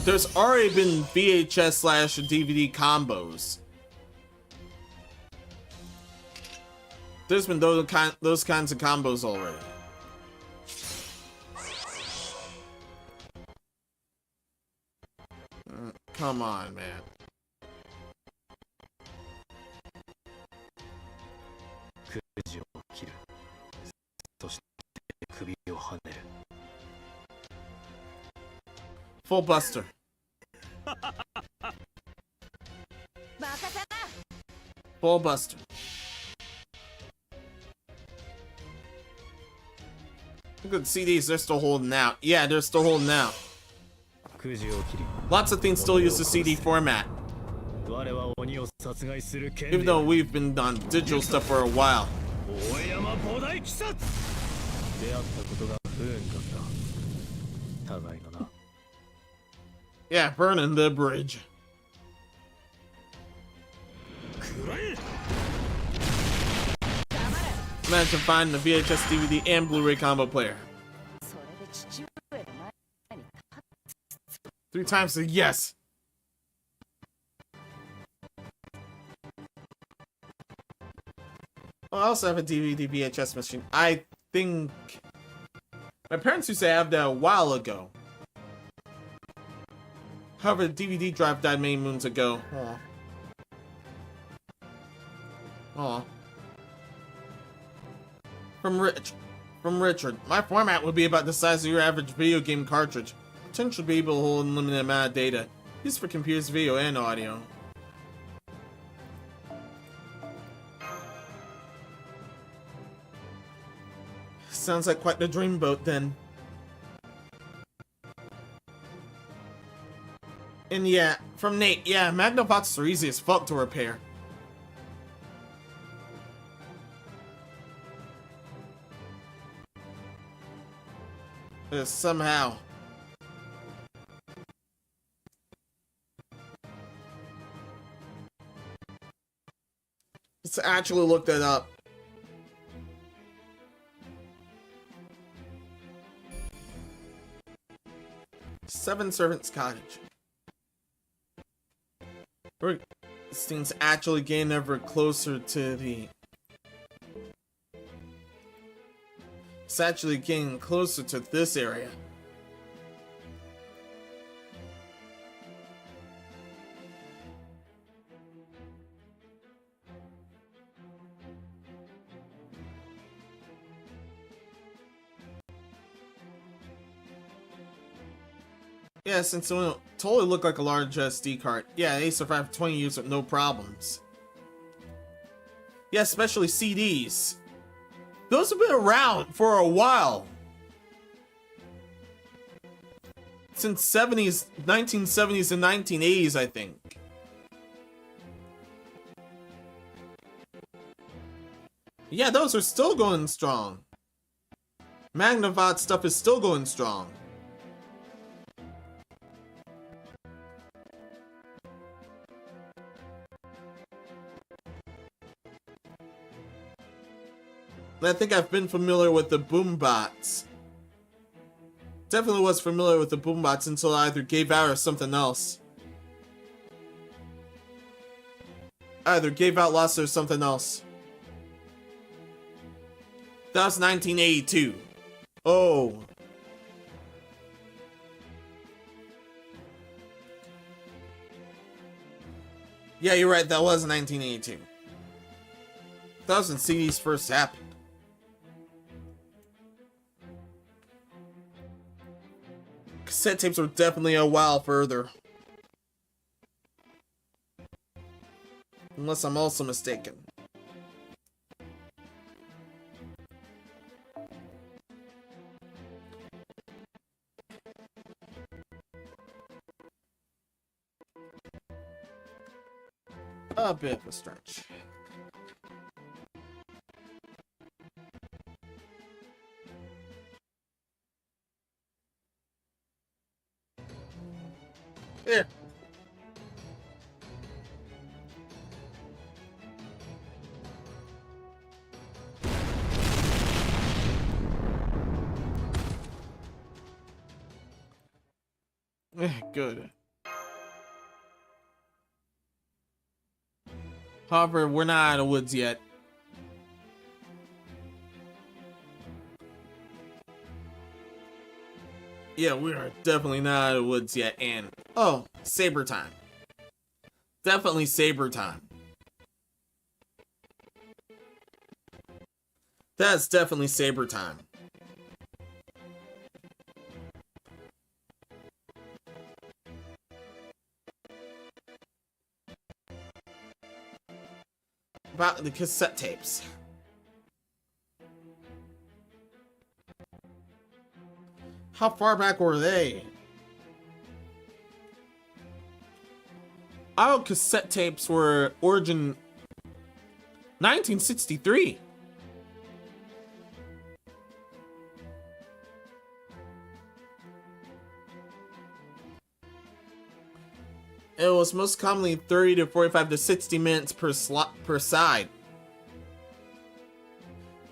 Speaker 1: There's already been VHS/DVD combos. There's been those kinds of combos already. Come on, man. Full Buster. Full Buster. Look at the CDs, they're still holding out. Yeah, they're still holding out. Lots of things still use the CD format. Even though we've been on digital stuff for a while. Yeah, burning the bridge. Imagine finding a VHS, DVD, and Blu-ray combo player. 3 times a yes. Oh, I also have a DVD VHS machine. I think my parents used to have that a while ago. However, the DVD drive died many moons ago. Oh. Aw. From Richard. My format would be about the size of your average video game cartridge. Potentially be able to hold an unlimited amount of data. Used for computers, video, and audio. Sounds like quite the dreamboat then. And yeah, from Nate, yeah, Magnobots are easy as fuck to repair. Somehow. Let's actually look that up. Seven Servants Cottage. This thing's actually getting ever closer to the... It's actually getting closer to this area. Yeah, since it totally looked like a large SD card. Yeah, they survived 20 years with no problems. Yeah, especially CDs. Those have been around for a while. Since 1970s and 1980s, I think. Yeah, those are still going strong. Magnavox stuff is still going strong. I think I've been familiar with the boombots. Definitely was familiar with the boombots until I either gave out or something else. Either gave out, lost, or something else. That was 1982. Oh. Yeah, you're right, that was 1982. That was when CDs first happened. Cassette tapes were definitely a while further. Unless I'm also mistaken. A bit of a stretch. There. Good. However, we're not out of woods yet. Yeah, we are definitely not out of woods yet, and... Oh, saber time. Definitely saber time. That's definitely saber time. About the cassette tapes. How far back were they? Audio cassette tapes were origin 1963. It was most commonly 30 to 45 to 60 minutes per side.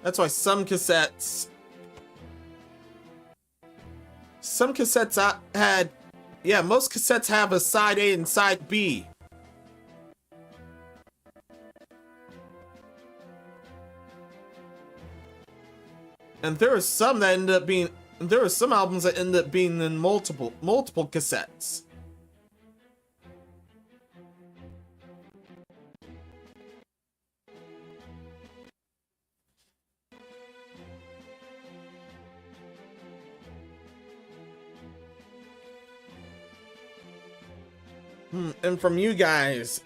Speaker 1: That's why some cassettes had, yeah, most cassettes have a side A and side B. And there are some that end up being, there are some albums that end up being in multiple cassettes. And from you guys,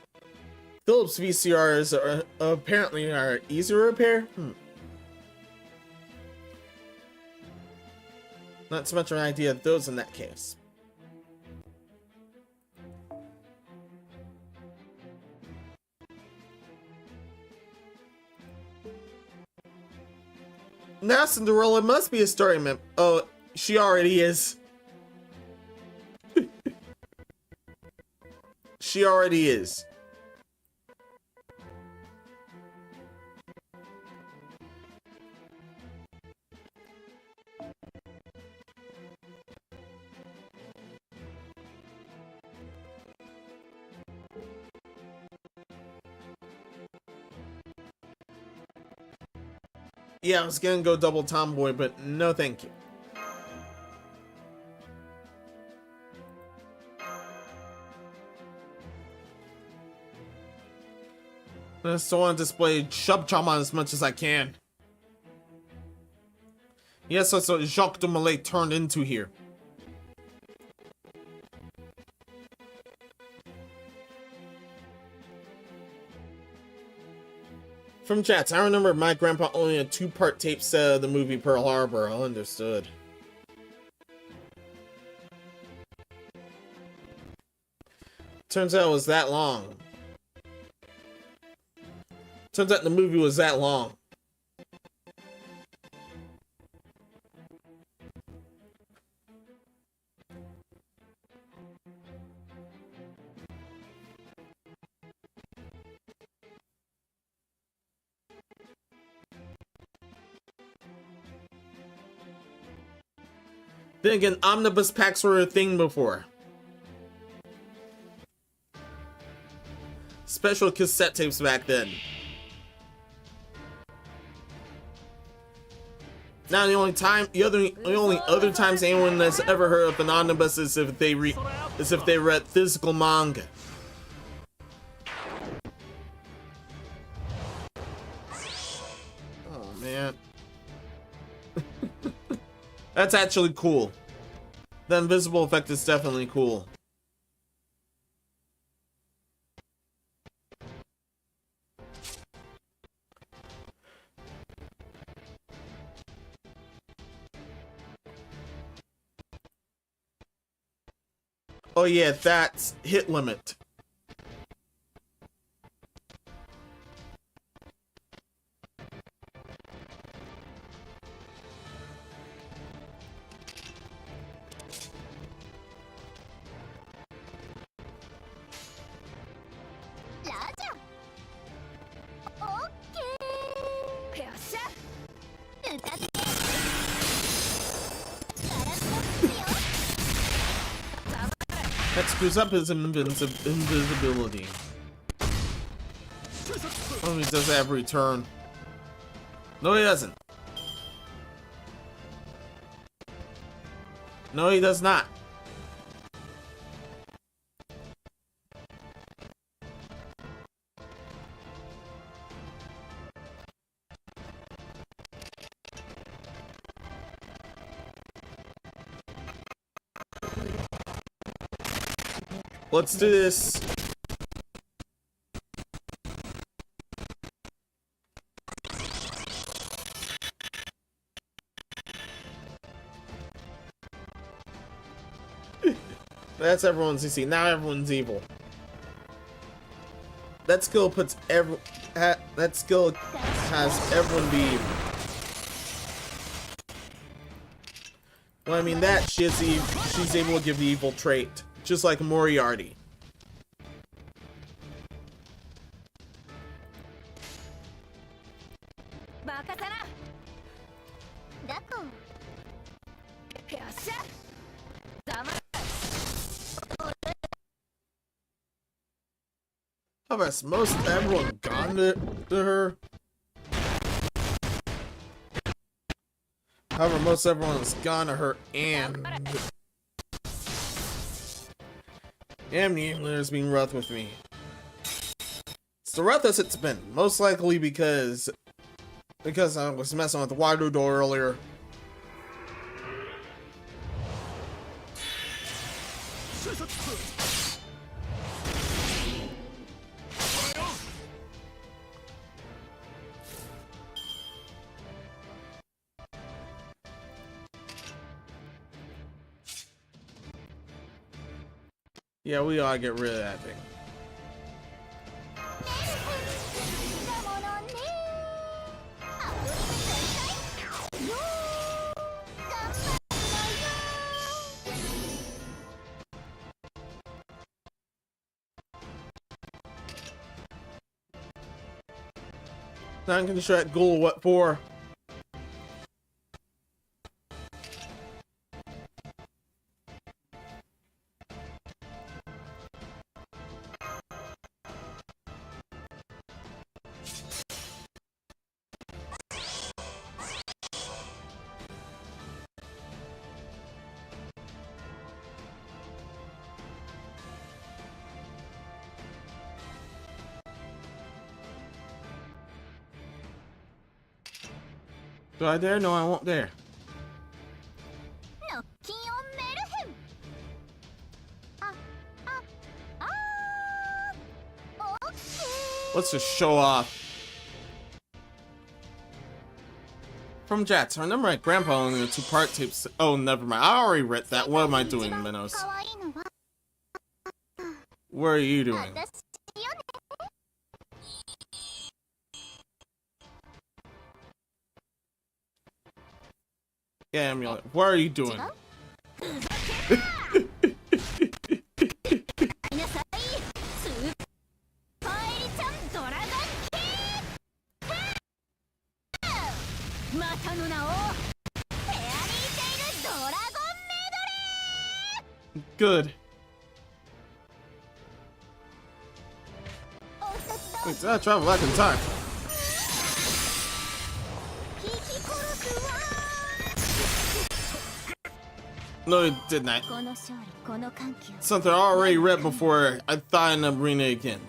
Speaker 1: Philips VCRs are apparently easier to repair. Not so much of an idea of those in that case. Now Cinder-Elly must be a story map. Oh, she already is. She already is. Yeah, I was gonna go double tomboy, but no thank you. I still want to display Shub Chama as much as I can. Yes, that's what Jacques de Molay turned into here. From chats, I remember my grandpa owning a 2-part tape set of the movie Pearl Harbor. I understood. Turns out it was that long. Turns out the movie was that long. Then again, omnibus packs were a thing before. Special cassette tapes back then. Now the only other times anyone has ever heard of an omnibus is if they read physical manga. Oh man. That's actually cool. The invisible effect is definitely cool. Oh yeah, that's hit limit. That screws up his invisibility. Oh, he does have return. No, he doesn't. No, he does not. Let's do this. That's everyone's CC. Now everyone's evil. That skill puts that skill has everyone be evil. Well, I mean that she's able to give the evil trait. Just like Moriarty. How has most everyone gone to her? However, most everyone's gone to her and Amne's being rough with me. It's the roughest it's been. Most likely because I was messing with the water door earlier. Yeah, we gotta get rid of that thing. Not gonna show that ghoul what for. Do I dare? No, I won't dare. Let's just show off. From Jats, I remember my grandpa owning the 2-part tapes. Oh, never mind. I already read that. What am I doing, Menos? What are you doing? Yeah, Amulet. What are you doing? Good. Wait, did I travel back in time? No, it did not. Something I already read before I thought I'd read it again.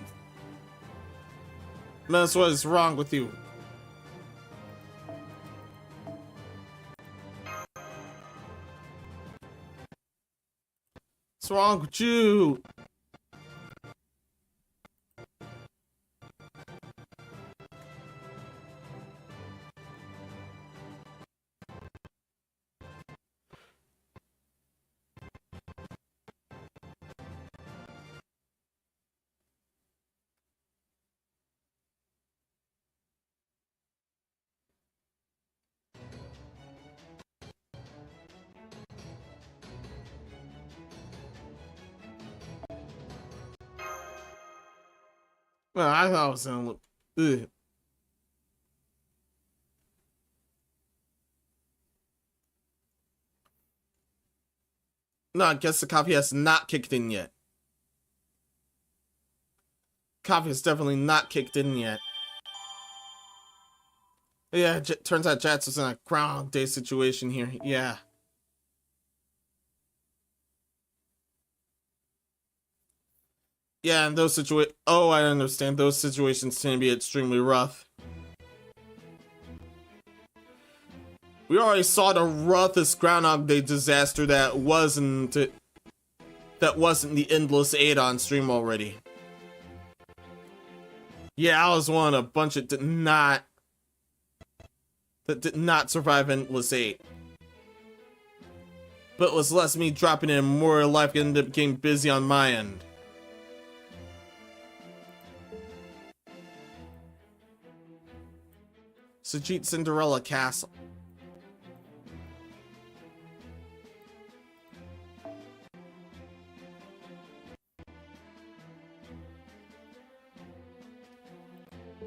Speaker 1: That's what is wrong with you. What's wrong with you? Well, I thought it was gonna look. Ugh. No, I guess the coffee has not kicked in yet. Coffee has definitely not kicked in yet. Yeah, turns out Jats was in a Groundhog Day situation here. Yeah. Yeah, and those oh, I understand. Those situations tend to be extremely rough. We already saw the roughest Groundhog Day disaster that wasn't the Endless 8 on stream already. Yeah, I was one of a bunch that did not survive Endless 8. But it was less me dropping in, more life ended up getting busy on my end. Sajit Cinderella Castle.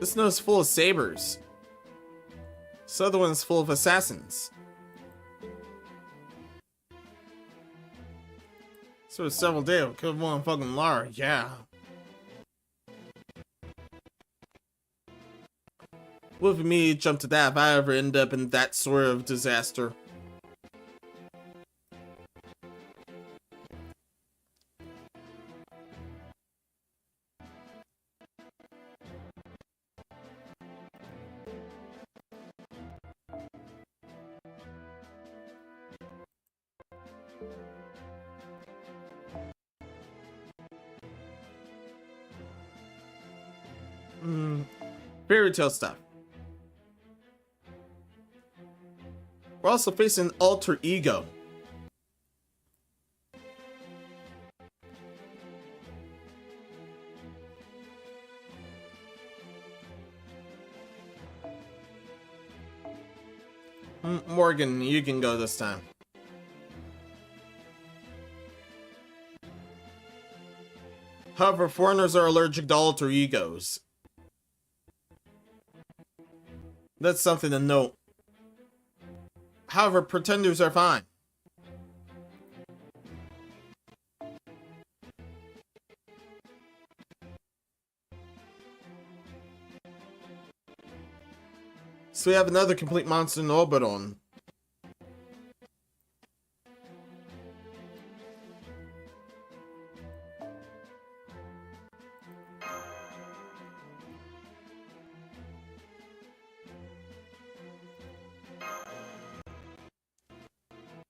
Speaker 1: This note is full of sabers. This other one's full of assassins. So it's several days. Could have won fucking Lara, yeah. Would have me jump to that if I ever end up in that sort of disaster. Fairy tale stuff. We're also facing alter ego. Morgan, you can go this time. However, foreigners are allergic to alter egos. That's something to note. However, pretenders are fine. So we have another complete monster in Oberon.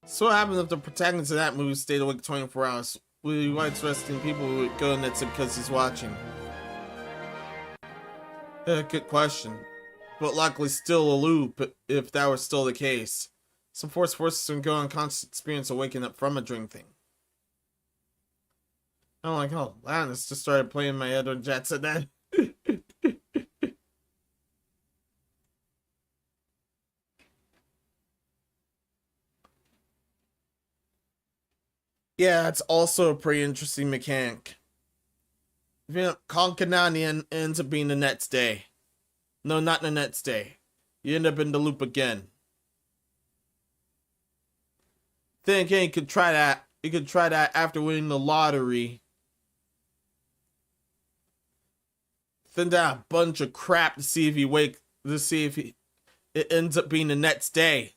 Speaker 1: So what happens if the protagonist of that movie stayed awake 24 hours? Will he write arresting people who would go nuts because he's watching? Good question. But luckily still a loop if that were still the case. Some forces can go on constant experience of waking up from a dream thing. I'm like, oh, Lannis just started playing my head on Jets and then. Yeah, it's also a pretty interesting mechanic. If you know, Conkanani ends up being the next day. No, not the next day. You end up in the loop again. Then again, you could try that. You could try that after winning the lottery. Send down a bunch of crap to see if you wake. To see if it ends up being the next day.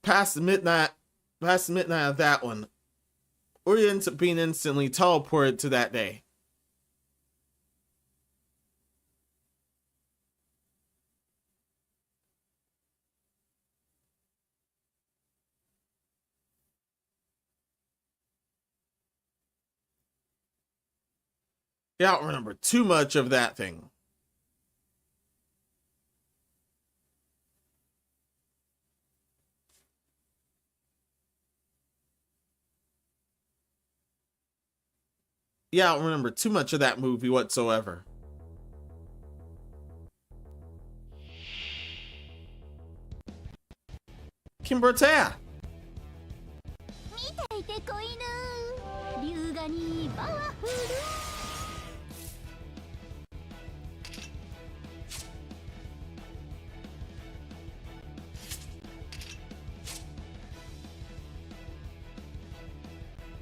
Speaker 1: Past the midnight of that one, or you ends up being instantly teleported to that day. Yeah, I don't remember too much of that thing. Yeah, I don't remember too much of that movie whatsoever. Kimbertea!
Speaker 2: 見ていて子犬龍河にパワフル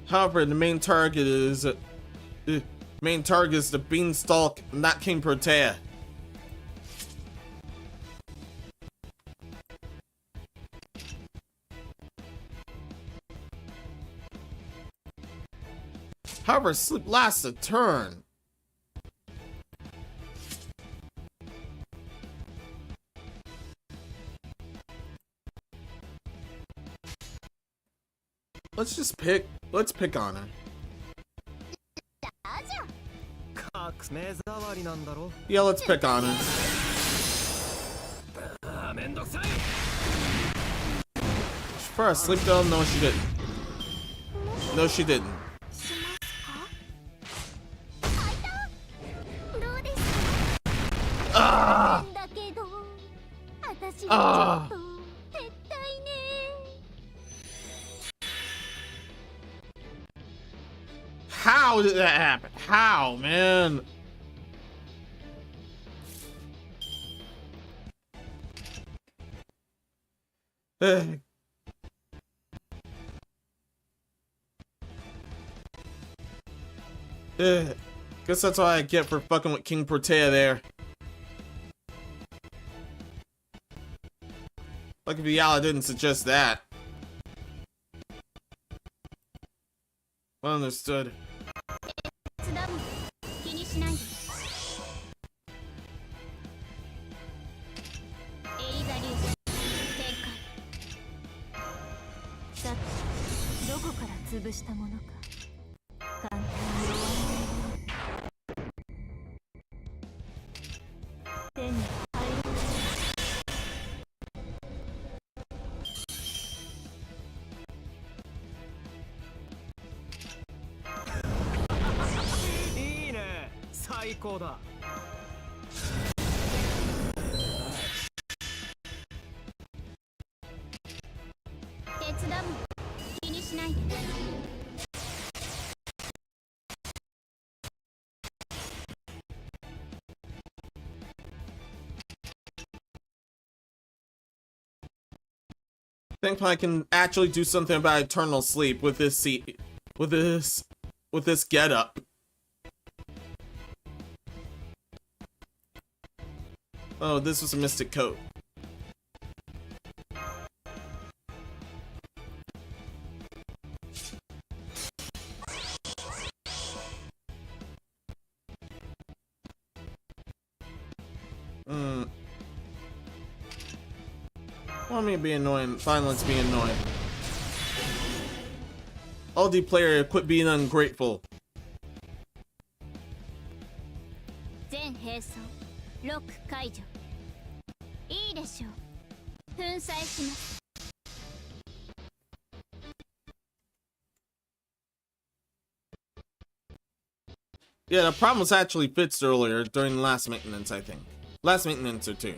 Speaker 1: However, the main target is the Beanstalk, not King Protea. However, sleep lasts a turn. Let's pick on her. Yeah, let's pick on her. For a sleep though? No, she didn't. No, she didn't. Ah! Ah! How did that happen? How, man? Guess that's what I get for fucking with King Protea there. Like if Yala didn't suggest that. Well understood.
Speaker 4: 最高だ。
Speaker 2: 手伝う。気にしないで。
Speaker 1: Think I can actually do something about eternal sleep with this with this getup. Oh, this was a mystic coat. Want me to be annoying? Fine, let's be annoying. LD player, quit being ungrateful.
Speaker 2: 全兵装ロック解除。いいでしょう。粉砕します。
Speaker 1: Yeah, the problem was actually fixed earlier during the last maintenance, I think. Last maintenance or two.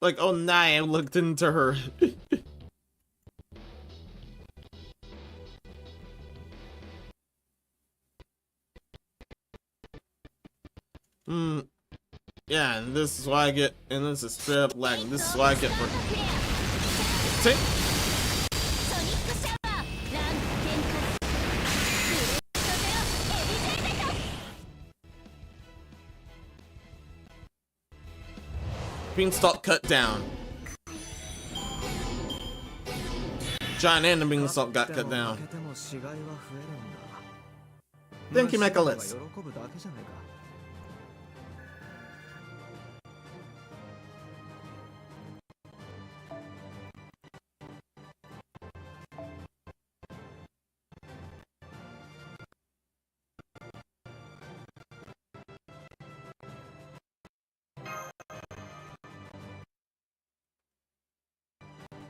Speaker 1: Like, oh, Naya looked into her. Yeah, and this is why I get, and this is straight up lagging. This is why I get for. See?
Speaker 2: ソニックシャワーランク展開。グレートゼロエビジェイテッド。
Speaker 1: Beanstalk cut down. Giant and the beanstalk got cut down. Thank you, Mechalith.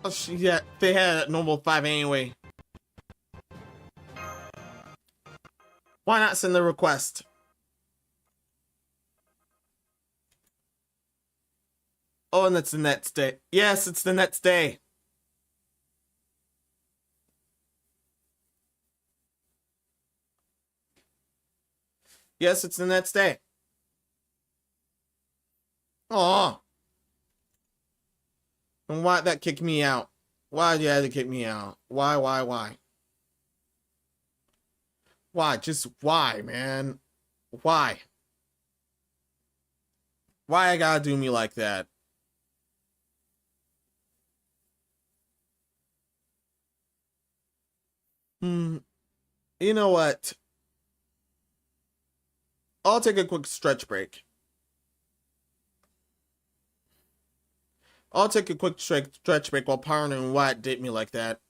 Speaker 1: Oh, yeah, they had normal 5 anyway. Why not send the request? Oh, and it's the next day. Yes, it's the next day. Yes, it's the next day. Aw. And why that kicked me out? Why'd you have to kick me out? Why? Why? Just why, man? Why? Why I gotta do me like that? You know what? I'll take a quick stretch break. I'll take a quick stretch break while pondering why it did me like that.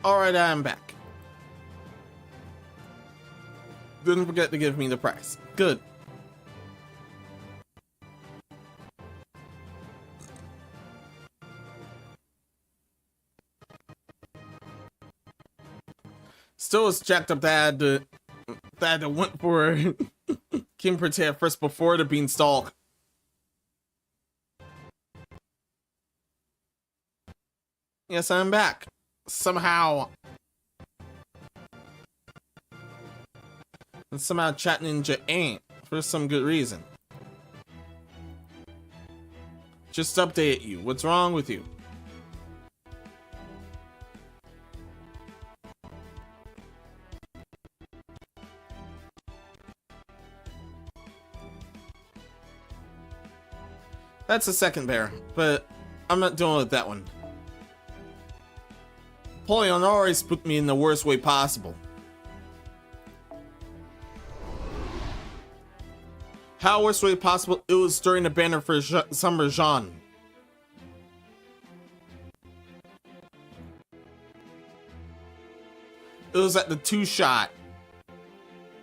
Speaker 1: Alright, I'm back. Didn't forget to give me the prize. Good. Still was jacked up that I had to went for King Protea first before the Beanstalk. Yes, I'm back. Somehow. And somehow Chat Ninja ain't, for some good reason. Just update you. What's wrong with you? That's the second bear, but I'm not dealing with that one. Napoleon already spooked me in the worst way possible. How worst way possible? It was during the banner for Summer Jean. It was at the 2-shot.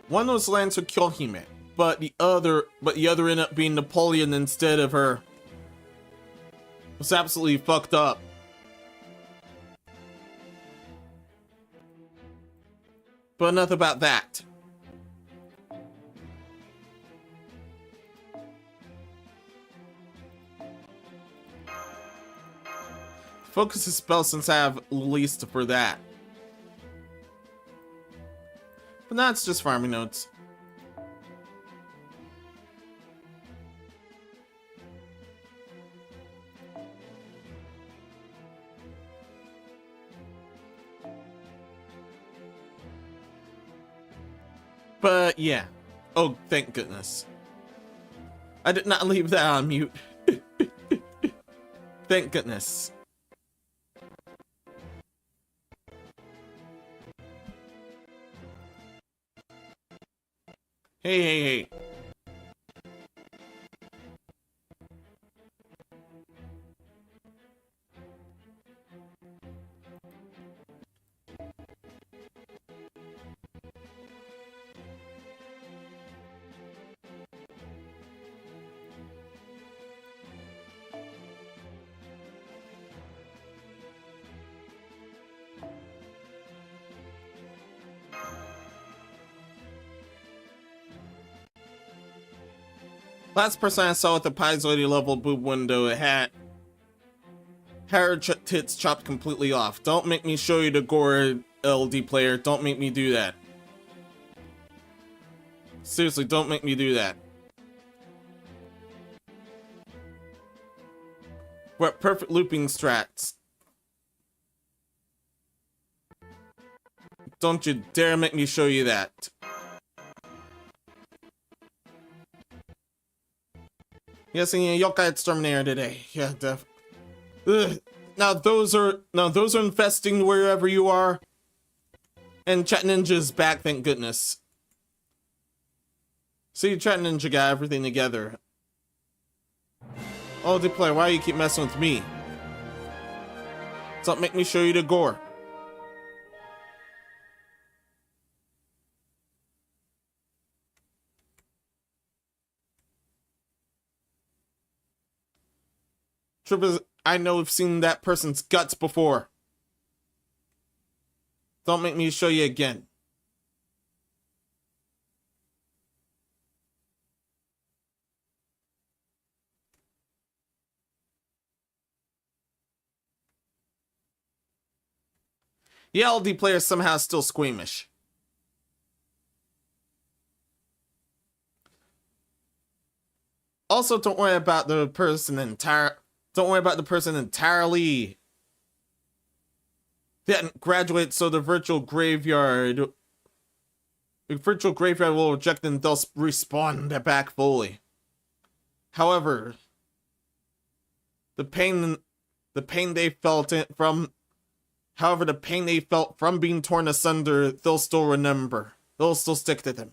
Speaker 1: One was Lancer Kyohime, but the other ended up being Napoleon instead of her. It was absolutely fucked up. But enough about that. Focus the spell since I have released for that. But now it's just farming notes. But yeah. Oh, thank goodness. I did not leave that on mute. Thank goodness. Hey, hey, hey. Last person I saw with the Paizoide level boob window had her tits chopped completely off. Don't make me show you the gore, LD player. Don't make me do that. Seriously, don't make me do that. We're at perfect looping strats. Don't you dare make me show you that. Yes, and Yokai Exterminator today. Yeah, Now those are infesting wherever you are. And Chat Ninja's back, thank goodness. See, Chat Ninja got everything together. Oh, Deploy, why do you keep messing with me? Don't make me show you the gore. I know we've seen that person's guts before. Don't make me show you again. The LD player is somehow still squeamish. Also, don't worry about the person entirely. They didn't graduate, so the virtual graveyard will reject and they'll respawn back fully. However, the pain they felt from being torn asunder, they'll still remember. They'll still stick to them.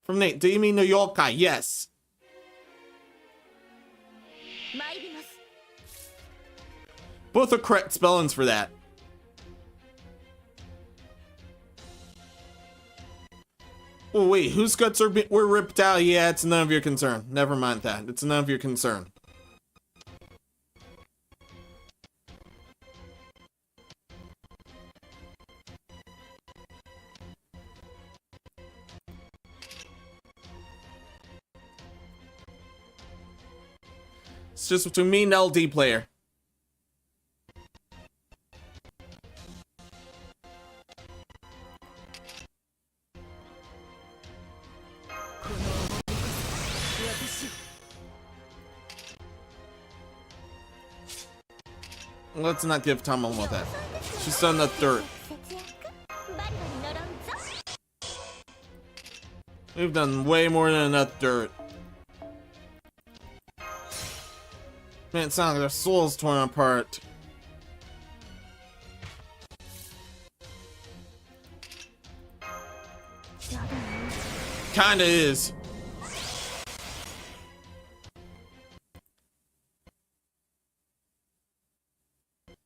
Speaker 1: From Nate, do you mean the yokai? Yes. Both are correct spellings for that. Oh wait, whose guts were ripped out? Yeah, it's none of your concern. Never mind that. It's none of your concern. It's just between me and LD player. Let's not give Tom about that. She's done the dirt. We've done way more than enough dirt. Man, it sounds like their souls torn apart. Kinda is.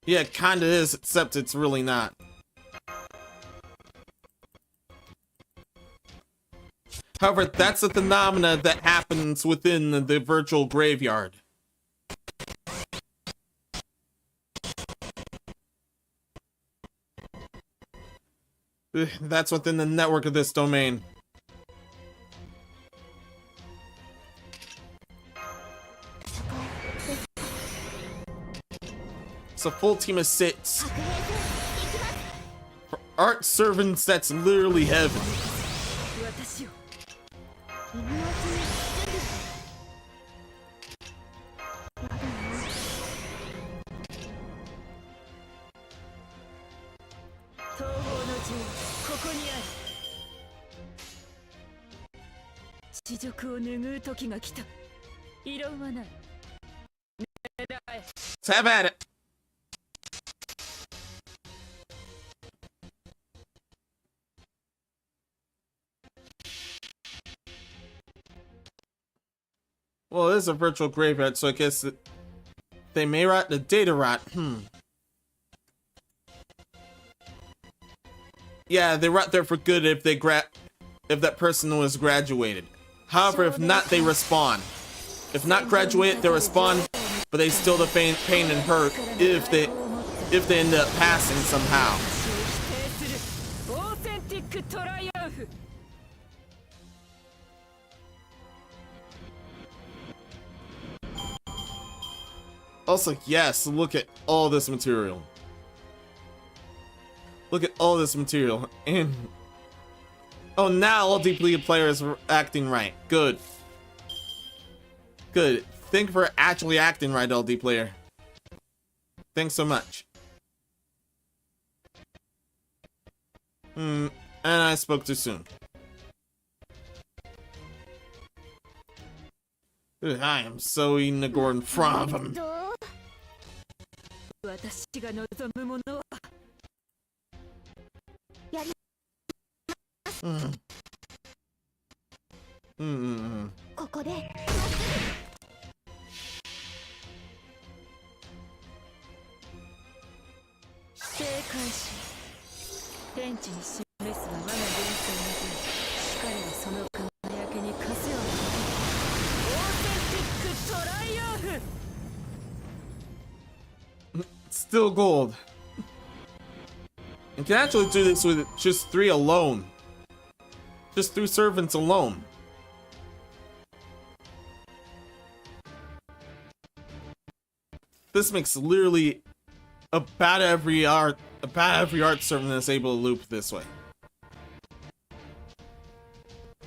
Speaker 1: Yeah, it kinda is, except it's really not. However, that's a phenomena that happens within the virtual graveyard. That's within the network of this domain. It's a full team of 6. For art servants, that's literally heaven. Let's have at it. Well, it is a virtual graveyard, so I guess they may rot the data rot. Yeah, they rot there for good if if that person was graduated. However, if not, they respawn. If not graduated, they respawn, but they still the pain and hurt if they end up passing somehow. Also, yes, look at all this material. Look at all this material. And oh, now all depleted players are acting right. Good. Good. Thank you for actually acting right, LD player. Thanks so much. And I spoke too soon. Ugh, I am so eating the Gordon from him. Still gold. You can actually do this with just 3 alone. Just 3 servants alone. This makes literally about every art servant that's able to loop this way.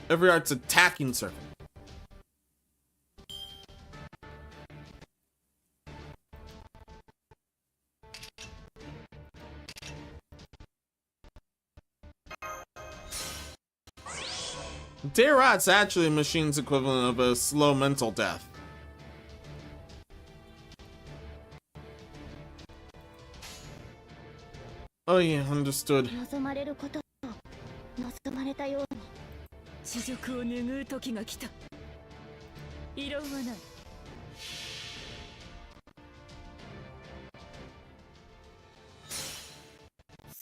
Speaker 1: Every art's attacking servant. Dayrot's actually a machine's equivalent of a slow mental death. Oh yeah, understood.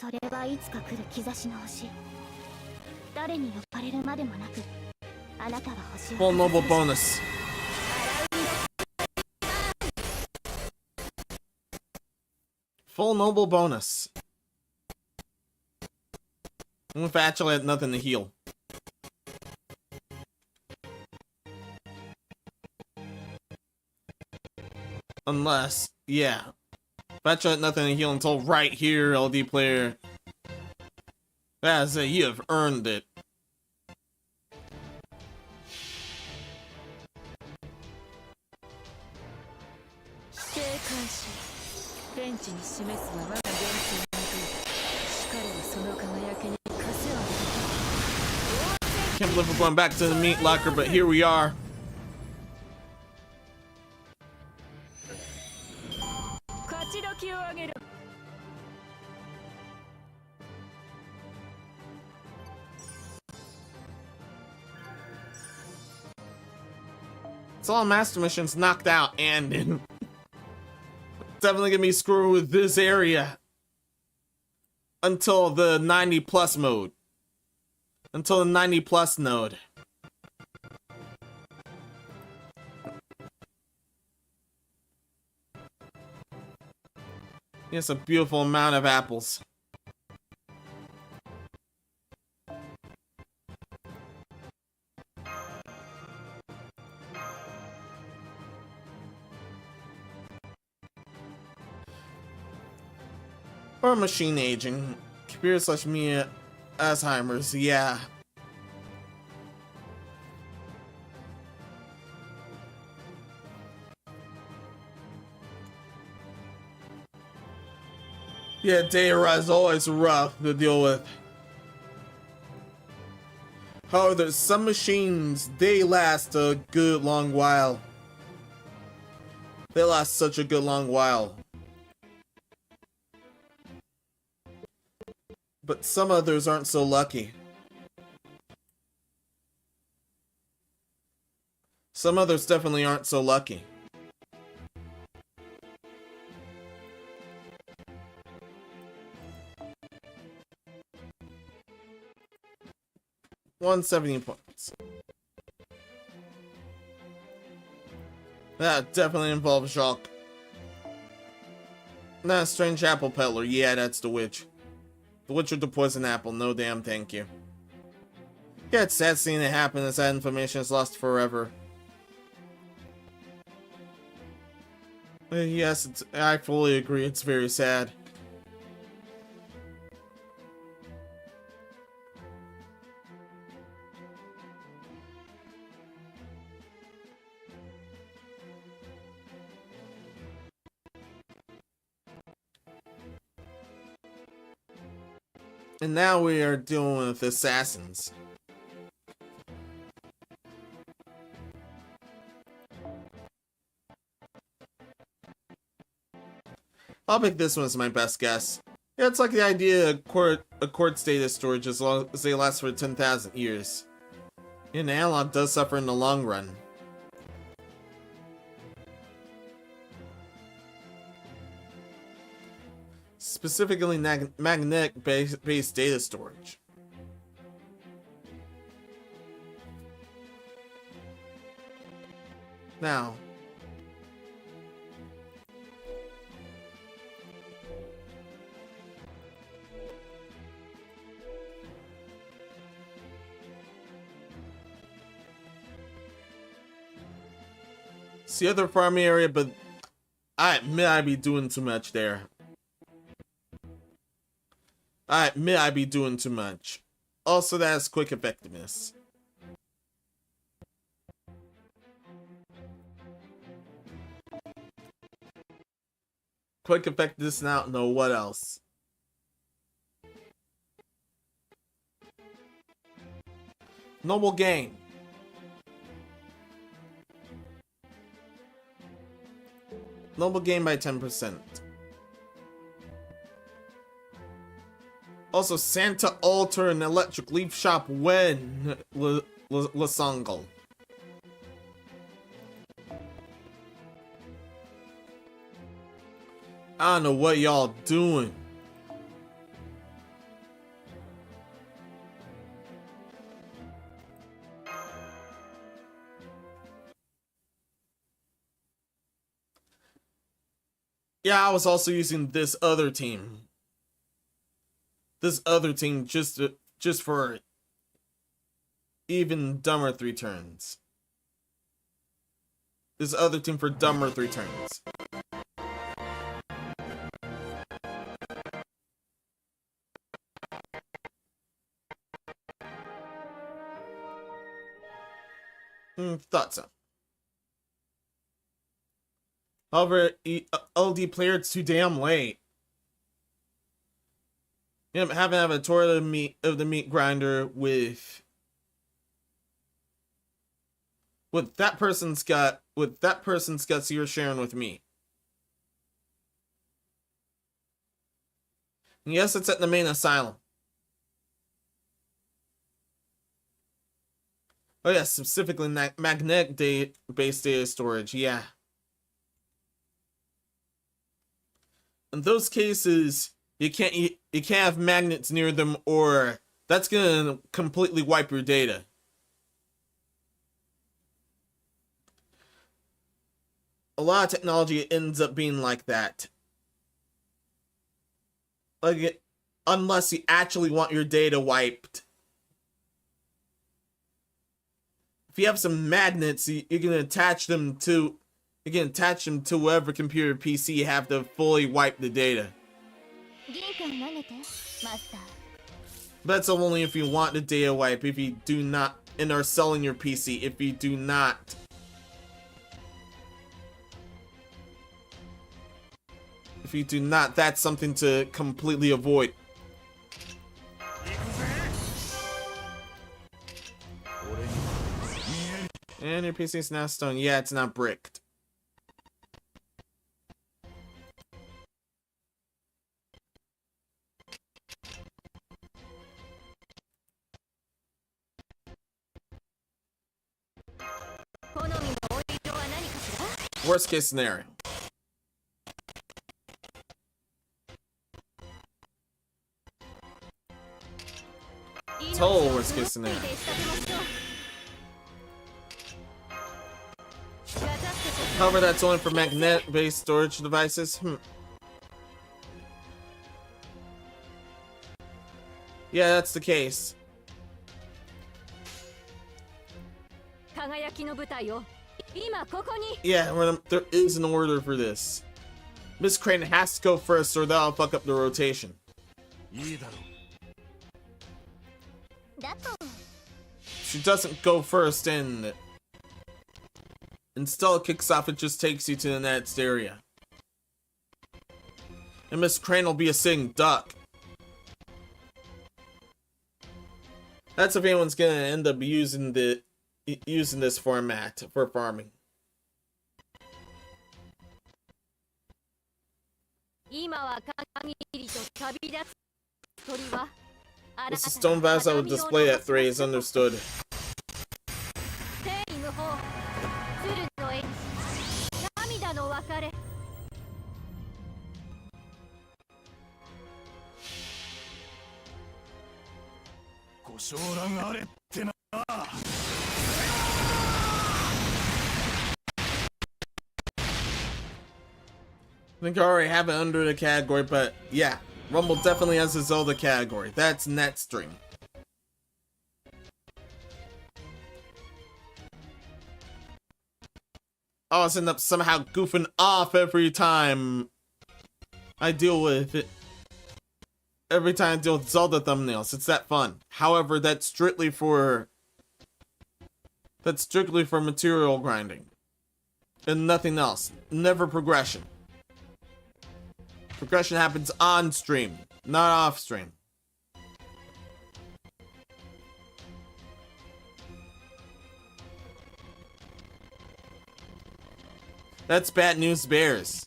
Speaker 2: それはいつか来る兆しの星。誰に呼ばれるまでもなく、あなたは星を
Speaker 1: Full noble bonus. Full noble bonus. If I actually had nothing to heal. Unless, yeah. If I actually had nothing to heal until right here, LD player. That's it, you have earned it. Can't believe we're going back to the meat locker, but here we are. It's all master missions knocked out, and definitely gonna be screwed with this area until the 90 plus mode. Until the 90 plus node. It's a beautiful amount of apples. Or machine aging. Computer slash me Alzheimer's, yeah. Yeah, data is always rough to deal with. However, some machines, they last a good long while. They last such a good long while. But some others aren't so lucky. Some others definitely aren't so lucky. $170 points. That definitely involves shock. Nah, strange apple peddler. Yeah, that's the witch. The witch with the poison apple. No damn thank you. Yeah, it's sad seeing it happen as that information is lost forever. Yes, I fully agree. It's very sad. And now we are dealing with assassins. I'll pick this one as my best guess. Yeah, it's like the idea of quartz data storage as long as they last for 10,000 years. An analog does suffer in the long run. Specifically magnetic-based data storage. Now, it's the other farming area, but I admit I'd be doing too much there. I admit I'd be doing too much. Also, that's quick effectiveness. Quick effectiveness now, no, what else? Noble gain. Noble gain by 10%. Also, Santa altar and electric leaf shop when Lasangal. I don't know what y'all doing. Yeah, I was also using this other team. This other team just for even dumber 3 turns. This other team for dumber 3 turns. Thought so. However, LD player, it's too damn late. You know, having to have a tour of the meat grinder with that person's guts you're sharing with me. And yes, it's at the main asylum. Oh yeah, specifically magnetic-based data storage, yeah. In those cases, you can't have magnets near them, or that's gonna completely wipe your data. A lot of technology ends up being like that. Like, unless you actually want your data wiped. If you have some magnets, you can attach them to whatever computer PC you have to fully wipe the data. That's only if you want the data wipe. If you do not, and are selling your PC. If you do not, that's something to completely avoid. And your PC is now stone. Yeah, it's not bricked. Worst case scenario. Total worst case scenario. However, that's only for magnet-based storage devices. Yeah, that's the case. Yeah, there is an order for this. Miss Crane has to go first, or that'll fuck up the rotation. She doesn't go first, and until it kicks off, it just takes you to the next area. And Miss Crane will be a sitting duck. That's if anyone's gonna end up using this format for farming. It's a stone vase I would display at 3 is understood. I think I already have it under the category, but yeah, Rumble definitely has a Zelda category. That's Netstream. I always end up somehow goofing off every time I deal with it. Every time I deal with Zelda thumbnails, it's that fun. However, that's strictly for material grinding and nothing else. Never progression. Progression happens on stream, not off stream. That's bad news bears.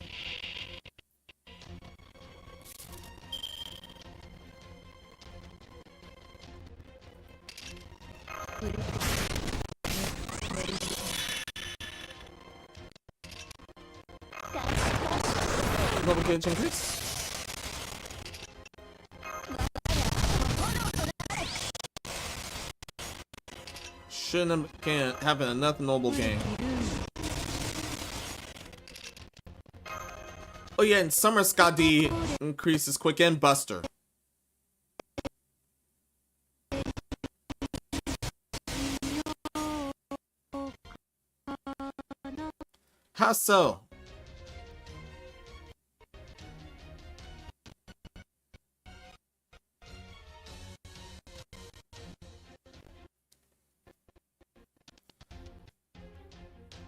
Speaker 1: Double gauge increase. Can't have another noble game. Oh yeah, and Summer Skadi increases quick and buster. How so?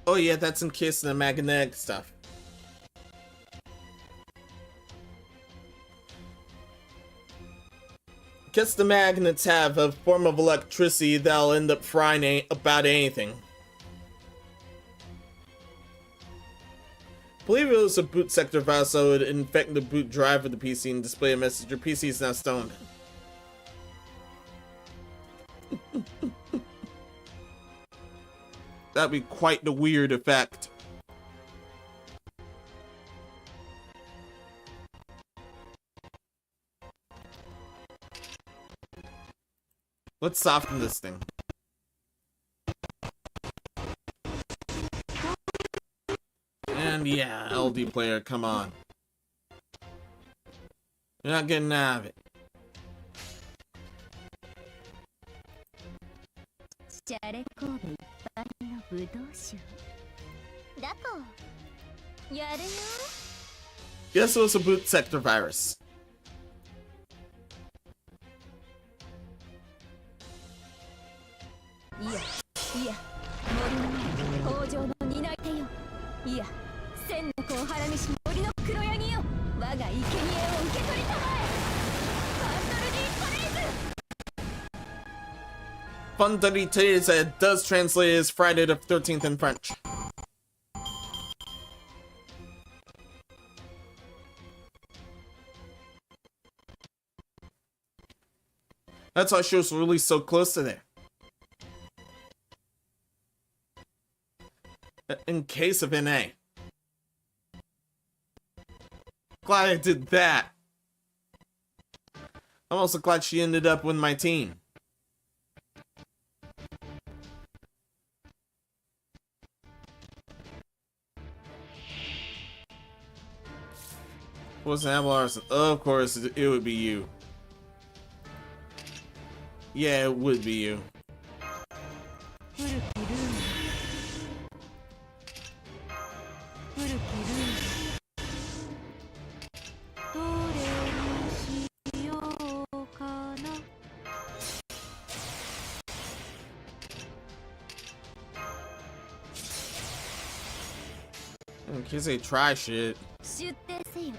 Speaker 1: Oh yeah, that's in case of the magnetic stuff. Guess the magnets have a form of electricity that'll end up frying about anything. I believe it was a boot sector virus that would infect the boot drive of the PC and display a message. Your PC is now stoned. That'd be quite the weird effect. Let's soften this thing. And yeah, LD player, come on. You're not getting out of it.
Speaker 2: シャレ神戸いっぱいのブドウ酒だこやるよ
Speaker 1: Yes, it was a boot sector virus.
Speaker 2: いや森の前北条の担い手よいや千の子をはらみし森の黒ヤギよ我が生贄を受け取りたまえファントルディパレーズ
Speaker 1: Fundaditated said does translate as Friday the 13th in French. That's why she was released so close to there. In case of NA. Glad I did that. I'm also glad she ended up with my team. What's an Arson? Of course, it would be you. Yeah, it would be you.
Speaker 2: 古きルール古きルールどれにしようかな
Speaker 1: In case they try shit.
Speaker 2: 出廷せよ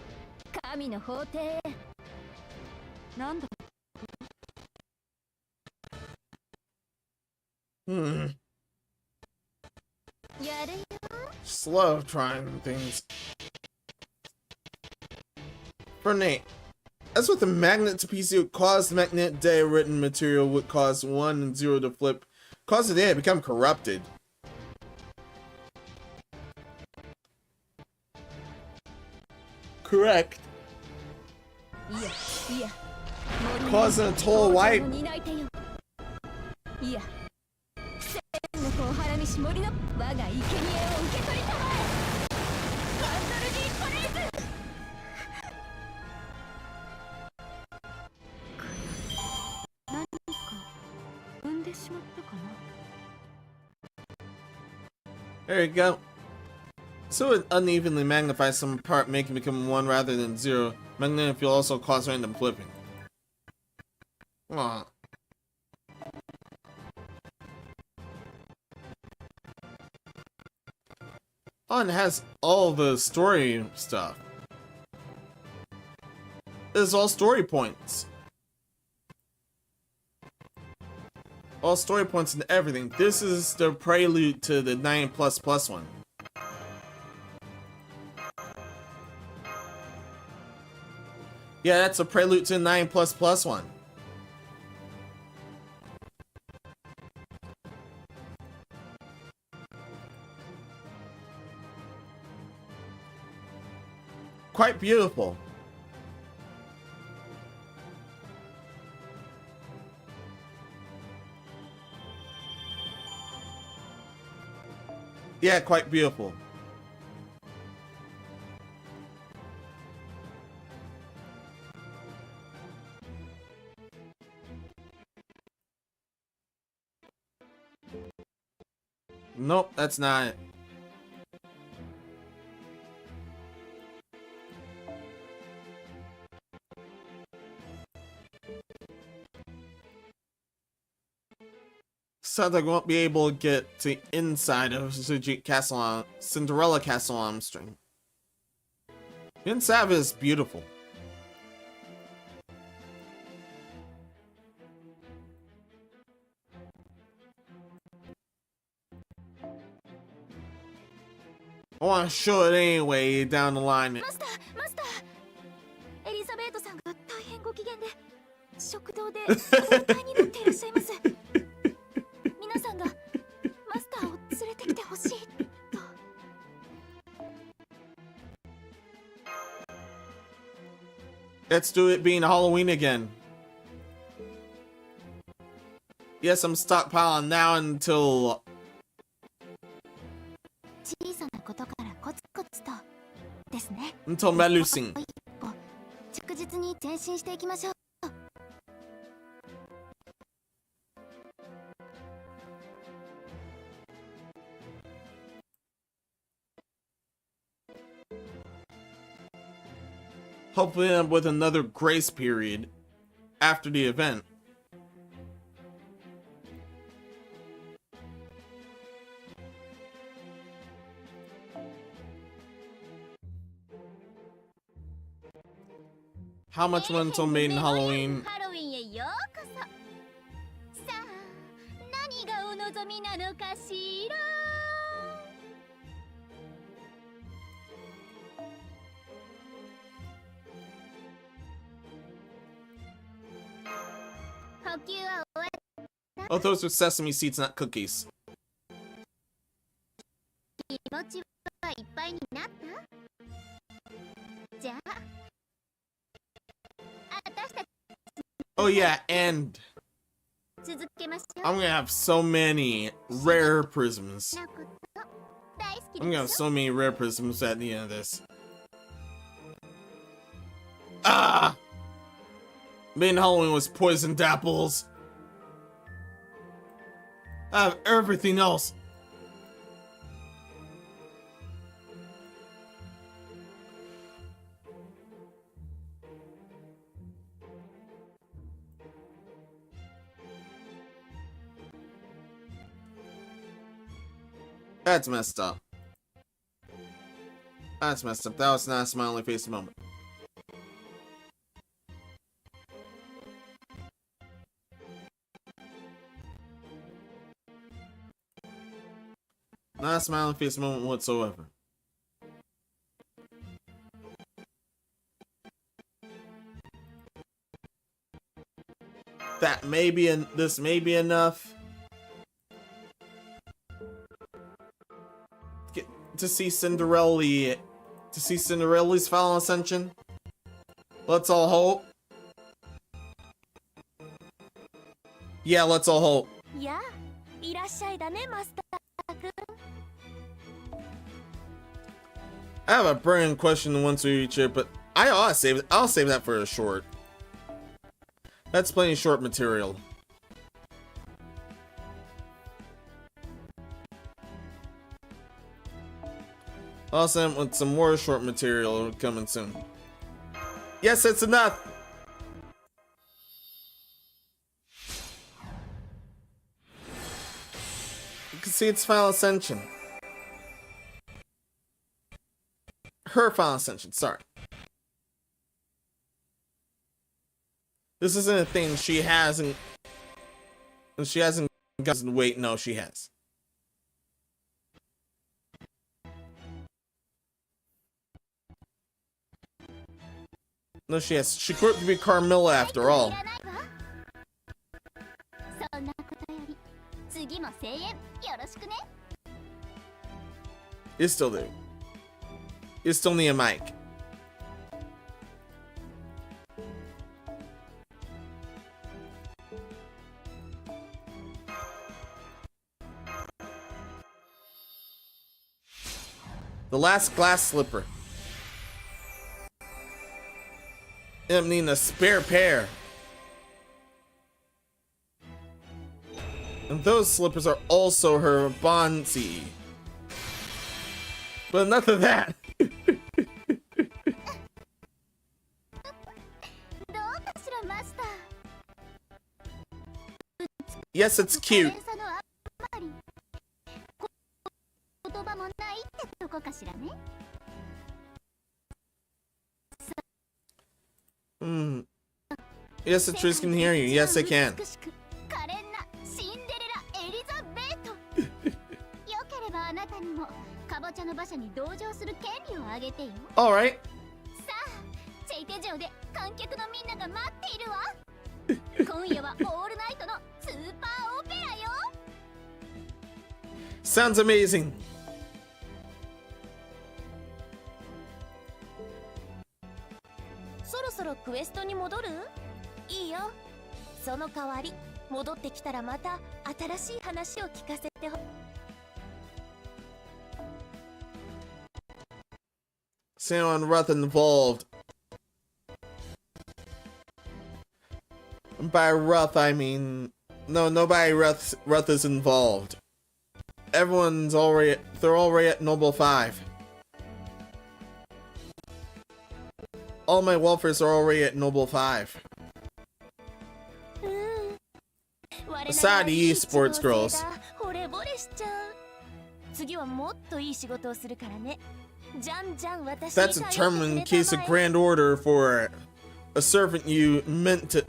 Speaker 2: 神の法廷へなんだ やるよ
Speaker 1: Slow trying things. For Nate, as with the magnet to PC would cause the magnet data written material would cause 1 and 0 to flip, cause the data to become corrupted. Correct.
Speaker 2: いや
Speaker 1: Causing a total wipe.
Speaker 2: いや千の子をはらみし森の我が生贄を受け取りたまえファントルディパレーズ 何か踏んでしまったかな
Speaker 1: There you go. So it unevenly magnifies some part, making it become 1 rather than 0. Magnetic field also cause random flipping. Aw. Oh, and it has all the story stuff. It's all story points. All story points and everything. This is the prelude to the 9++ one. Yeah, that's a prelude to the 9++ one. Quite beautiful. Yeah, quite beautiful. Nope, that's not it. Sounds like we won't be able to get to inside of Cinderella Castle on stream. Inside is beautiful. I want to show it anyway down the line.
Speaker 2: マスターエリザベートさんが大変ご機嫌で食堂で豪快になっていらっしゃいます。皆さんがマスターを連れてきてほしいと。
Speaker 1: Let's do it being Halloween again. Yes, I'm stockpiling now until
Speaker 2: 小さなことからコツコツとですね。
Speaker 1: Melusing.
Speaker 2: 着実に前進していきましょう。
Speaker 1: Hopefully end up with another grace period after the event. How much went until Maiden Halloween?
Speaker 2: ハロウィンへようこそ。さあ、何がお望みなのかしら。
Speaker 1: Oh, those are sesame seeds, not cookies.
Speaker 2: 気持ちはいっぱいになった？じゃあ、私たち
Speaker 1: Oh yeah, and
Speaker 2: 続けましょう。
Speaker 1: I'm gonna have so many rare prisms.
Speaker 2: なこと大好き
Speaker 1: I'm gonna have
Speaker 2: でしょ。
Speaker 1: so many rare prisms at the end of this. Ah! Maiden Halloween was poisoned apples. I have everything else. That's messed up. That's messed up. That was not a smiley face moment. Not a smiling face moment whatsoever. That may be this may be enough to see Cinder-Elly, to see Cinder-Elly's final ascension. Let's all hope. Yeah, let's all hope.
Speaker 2: やあ、いらっしゃいだね、マスター君。
Speaker 1: I have a burning question once we reach it, but I'll save that for a short. That's plenty short material. I'll send with some more short material coming soon. Yes, that's enough. You can see its final ascension. Her final ascension, sorry. This isn't a thing she hasn't gotten. Wait, no, she has. No, she has. She grew up to be Carmilla after all.
Speaker 2: そんなことより、次も声援よろしくね。
Speaker 1: You still do. You still need a mic. The last glass slipper. I'm needing a spare pair. And those slippers are also her Bonzi. But enough of that.
Speaker 2: どうかしらマスター。
Speaker 1: Yes, it's cute.
Speaker 2: 可愛さのあまり言葉もないってとこかしらね。
Speaker 1: Hmm. Yes, the trees can hear you. Yes, they can.
Speaker 2: 美しく可憐なシンデレラ・エリザベート。よければあなたにもカボチャの馬車に同乗する権利をあげてよ。
Speaker 1: Alright.
Speaker 2: さあ、チェイテ城で観客のみんなが待っているわ。今夜はオールナイトのスーパーオペラよ。
Speaker 1: Sounds amazing.
Speaker 2: そろそろクエストに戻る？いいよ。その代わり戻ってきたらまた新しい話を聞かせてほ。
Speaker 1: Someone Ruth involved. By Ruth, I mean nobody Ruth is involved. They're already at Noble 5. All my welfares are already at Noble 5. Aside the esports girls.
Speaker 2: 惚れ惚れしちゃう。次はもっといい仕事をするからね。じゃんじゃん私に
Speaker 1: That's a term in case of grand order for a servant you meant to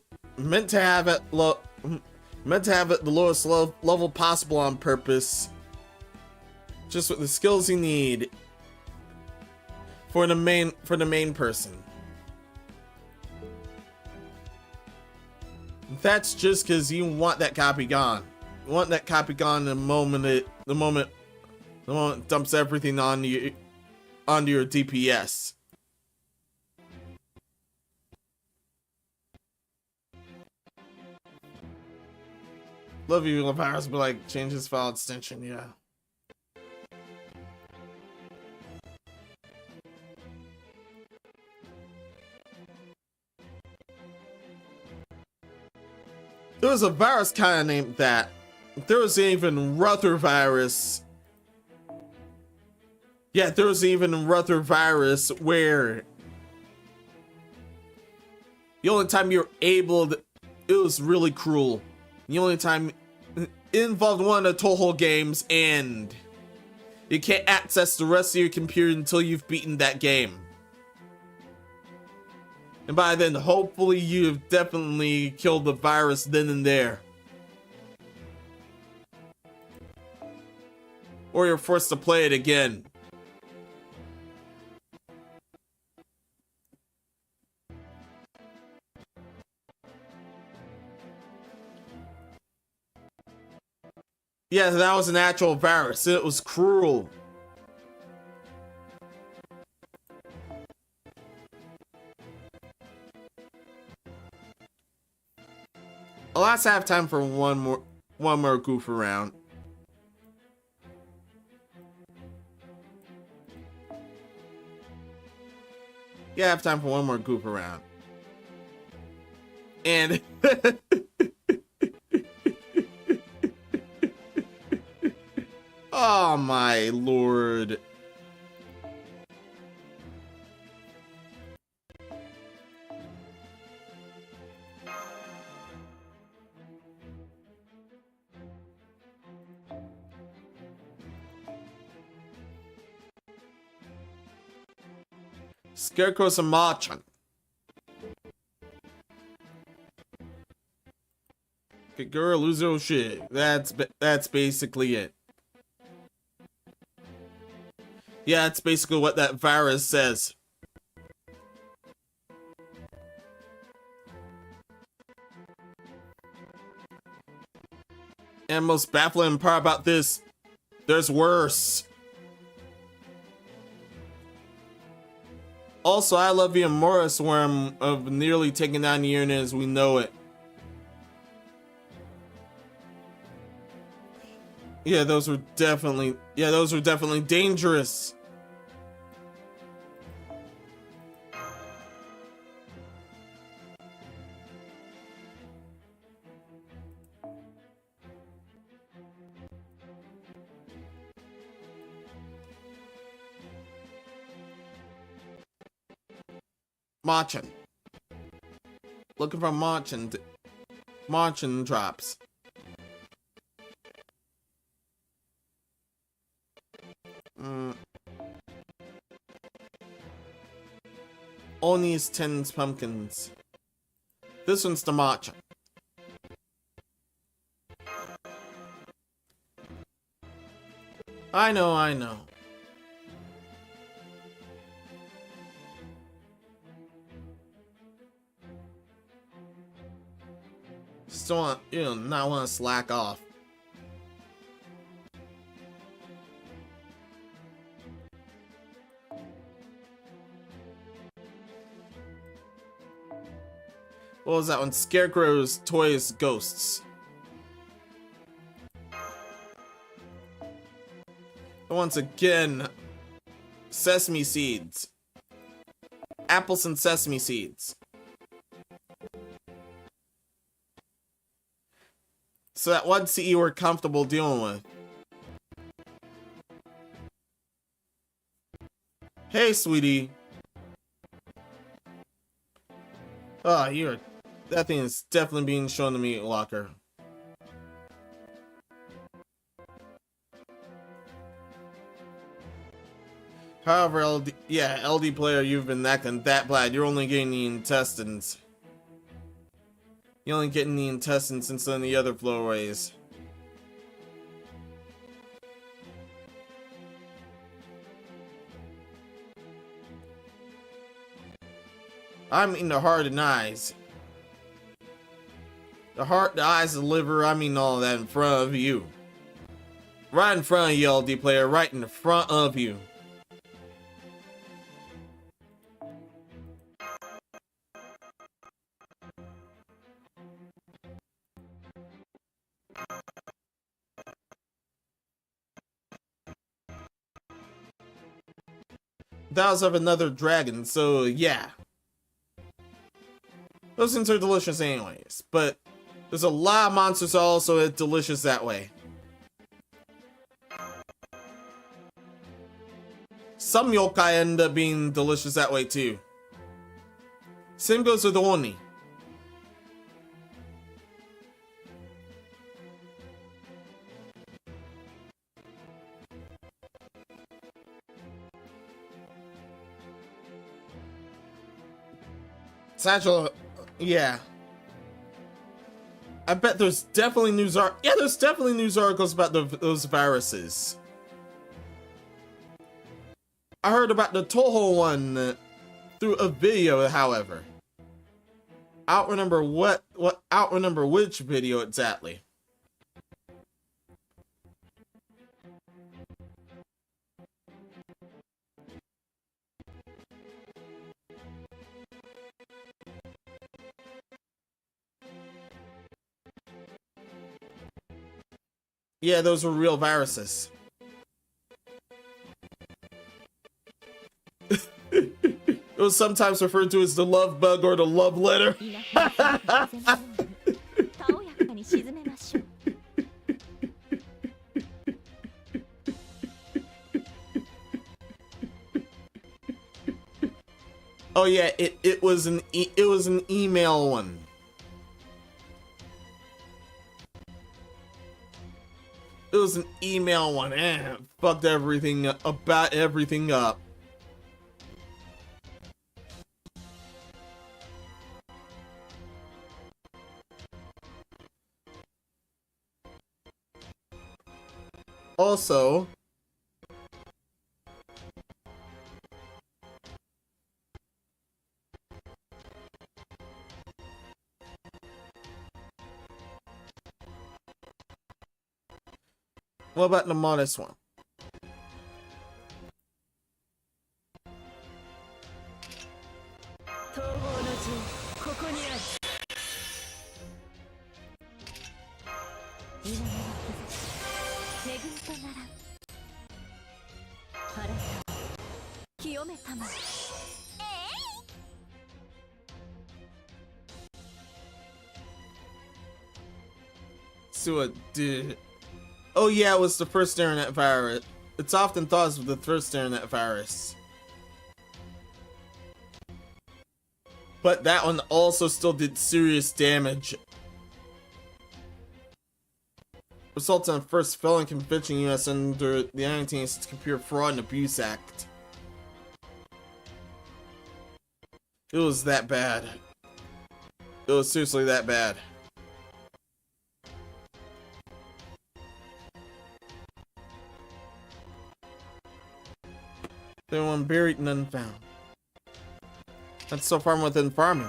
Speaker 1: have at the lowest level possible on purpose, just with the skills you need for the main person. That's just because you want that copy gone. You want that copy gone the moment it dumps everything onto your DPS. Love you, Levirus, but like change his file extension, yeah. There was a virus kind of named that. There was even Ruther virus. Yeah, there was even Ruther virus where the only time you're able to, it was really cruel. The only time it involved one of the Toho games, and you can't access the rest of your computer until you've beaten that game. And by then, hopefully you've definitely killed the virus then and there. Or you're forced to play it again. Yeah, that was an actual virus. It was cruel. Let's have time for one more goof around. Yeah, I have time for one more goof around. And oh my lord. Scarecrow's a Machan. Okay, girl, lose your shit. That's basically it. Yeah, that's basically what that virus says. And most baffling part about this, there's worse. Also, I love you and Morris Worm of nearly taking down the internet as we know it. Yeah, those were definitely dangerous. Marching. Looking for marching drops. Oni's tens pumpkins. This one's the matcha. I know. Still want, not want to slack off. What was that one? Scarecrow's Toys Ghosts. Once again, sesame seeds. Apples and sesame seeds. So that one CE we're comfortable dealing with. Hey, sweetie. Oh, that thing is definitely being shown to me, Locker. However, LD player, you've been acting that bad. You're only getting the intestines. You're only getting the intestines instead of the other flowways. I mean the heart and eyes. The heart, the eyes, the liver, I mean all of that in front of you. Right in front of you, LD player, right in the front of you. That was of another dragon, so yeah. Those things are delicious anyways, but there's a lot of monsters also it's delicious that way. Some yokai end up being delicious that way too. Same goes with Oni. Satchel, yeah. I bet there's definitely news there's definitely news articles about those viruses. I heard about the Toho one through a video, however. I don't remember I don't remember which video exactly. Yeah, those were real viruses. It was sometimes referred to as the love bug or the love letter. Oh yeah, it was an email one. It was an email one. Fucked everything about everything up. Also, what about the modest one? So it did. Oh yeah, it was the first internet virus. It's often thought of the first internet virus. But that one also still did serious damage. Results in a first felon conviction U.S. under the United States Computer Fraud and Abuse Act. It was that bad. It was seriously that bad. There one buried, none found. That's so far within farming.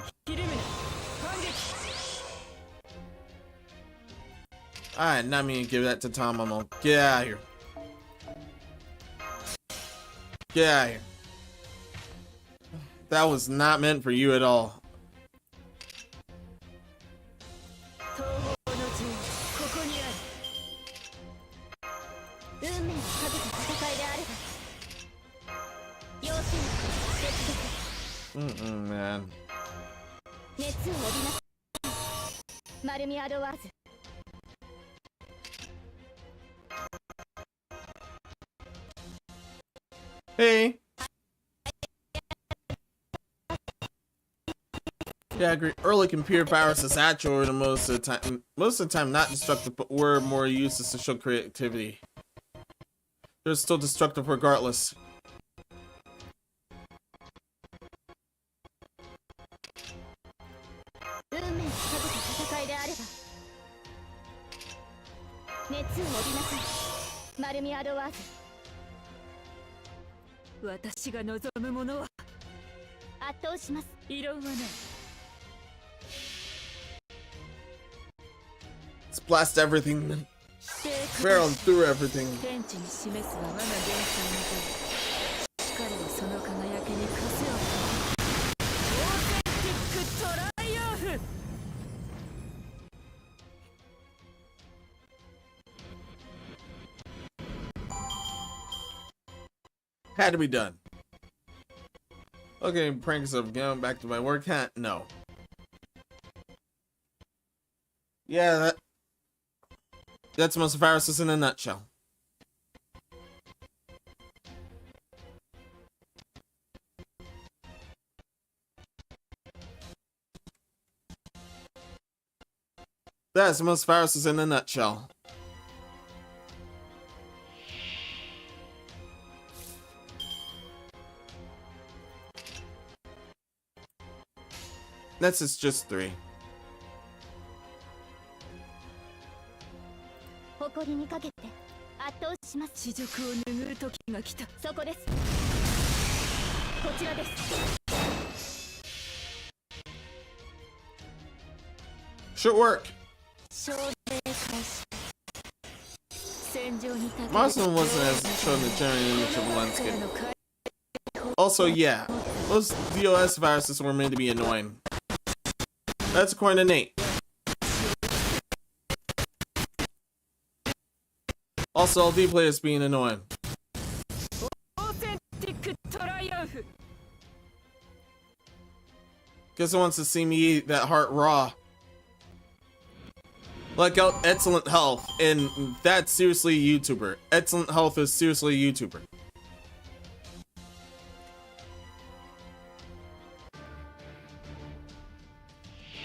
Speaker 1: I did not mean to give that to Tom Momo. Get out of here. Get out of here. That was not meant for you at all. Man. Hey. Yeah, I agree. Early computer viruses actually were most of the time not destructive, but were more useless to show creativity. They're still destructive regardless. Let's blast everything. Barrel through everything. Had to be done. Okay, pranks of going back to my work hat. No. Yeah, that's most viruses in a nutshell. That's most viruses in a nutshell. That's just 3. Should work. Marston wasn't as shown the general image of the landscape. Also, yeah, those DOS viruses were meant to be annoying. That's according to Nate. Also, LD players being annoying. Guess it wants to see me eat that heart raw. Like excellent health, and that's seriously a YouTuber. Excellent health is seriously a YouTuber.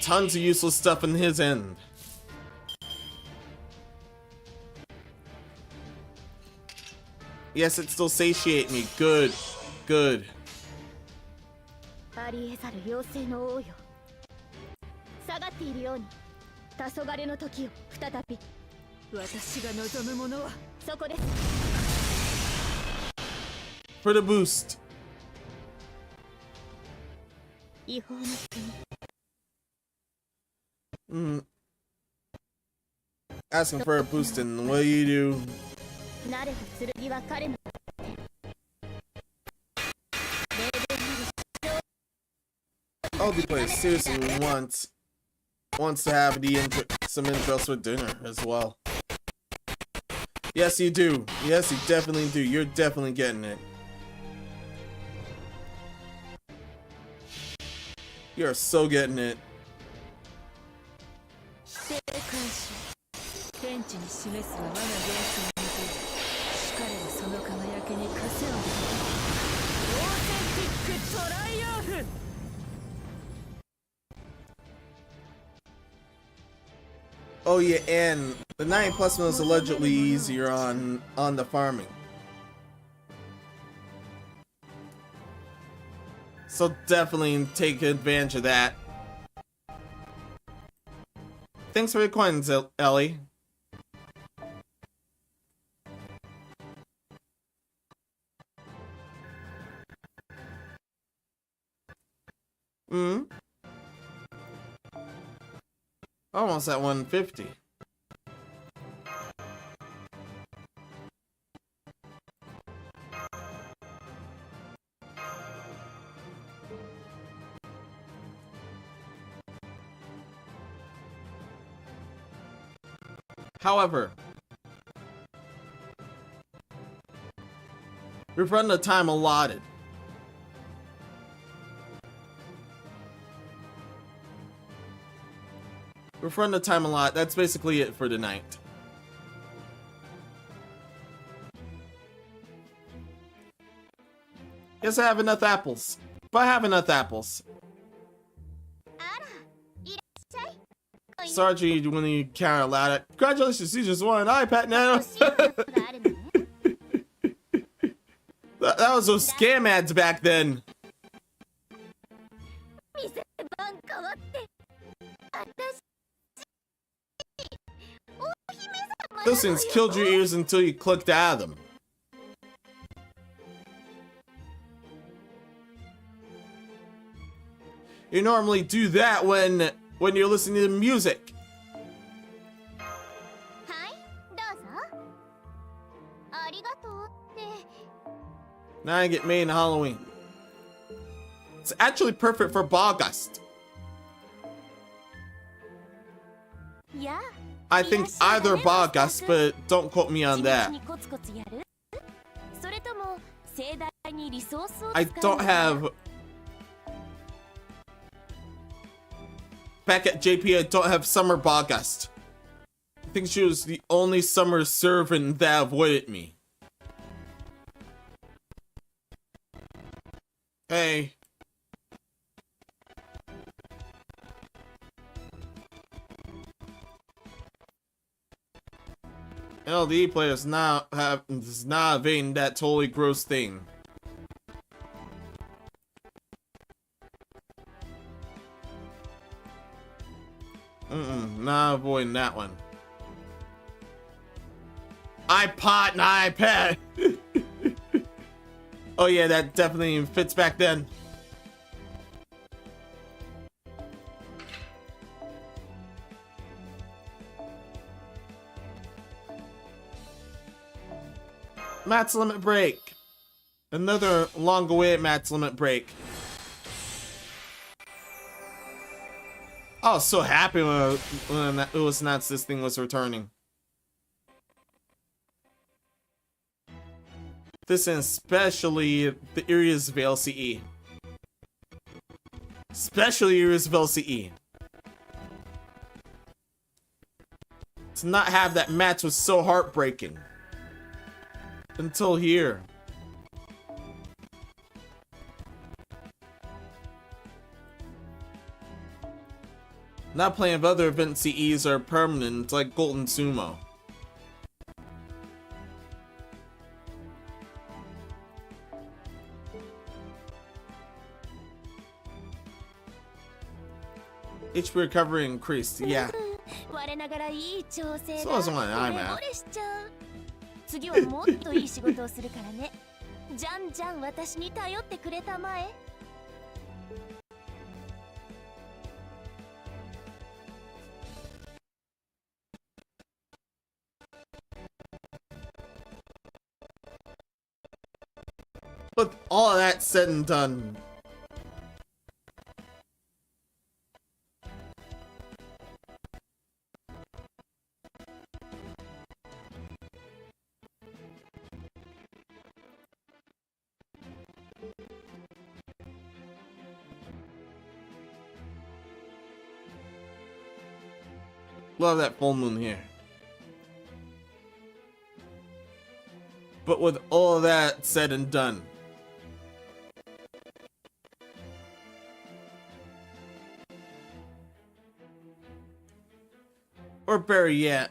Speaker 1: Tons of useless stuff in his end. Yes, it still satiate me. Good. Good. For the boost. Asking for a boost, and what do you do? LD players seriously wants to have some interest with dinner as well. Yes, you do. Yes, you definitely do. You're definitely getting it. You're so getting it. Oh yeah, and the 9 plus one was allegedly easier on the farming. So definitely take advantage of that. Thanks for the coins, Ellie. Almost at 150. However, we've run the time allotted. We've run the time a lot. That's basically it for tonight. Yes, I have enough apples. But I have enough apples. Sergeant, when you count aloud it. Congratulations, you just won an iPad now. that was those scam ads back then. Those things killed your ears until you clicked out of them. You normally do that when you're listening to music. Now I get made in Halloween. It's actually perfect for August. I think either August, but don't quote me on that. I don't have... Back at JP, I don't have Summer August. I think she was the only summer servant that avoided me. Hey. LD players is not evading that totally gross thing. Not avoiding that one. iPod and iPad. Oh yeah, that definitely fits back then. Matt's limit break. Another long awaited Matt's limit break. I was so happy when it was announced this thing was returning. This and especially the areas of LCE. Especially areas of LCE. To not have that match was so heartbreaking. Until here. Not playing of other event CEs are permanent, like Golden Sumo. HP recovery increased, yeah. So was one I'm at.
Speaker 2: 次はもっといい仕事をするからね。じゃんじゃん私に頼ってくれたまえ。
Speaker 1: With all of that said and done, love that full moon here. But with all of that said and done, Or Barry, yeah.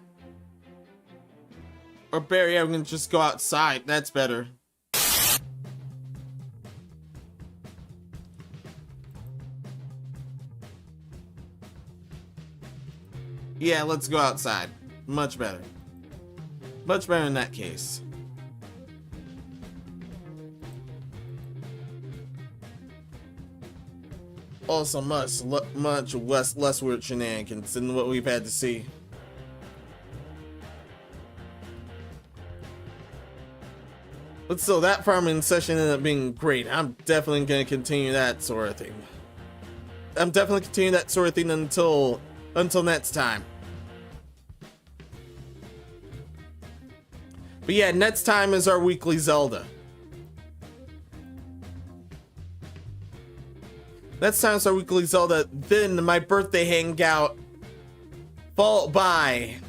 Speaker 1: Or Barry, I'm gonna just go outside. That's better. Yeah, let's go outside. Much better. Much better in that case. Also, much less weird shenanigans than what we've had to see. But still, that farming session ended up being great. I'm definitely going to continue that sort of thing. I'm definitely continuing that sort of thing until next time. But yeah, next time is our weekly Zelda. Next time is our weekly Zelda, then my birthday hangout, followed by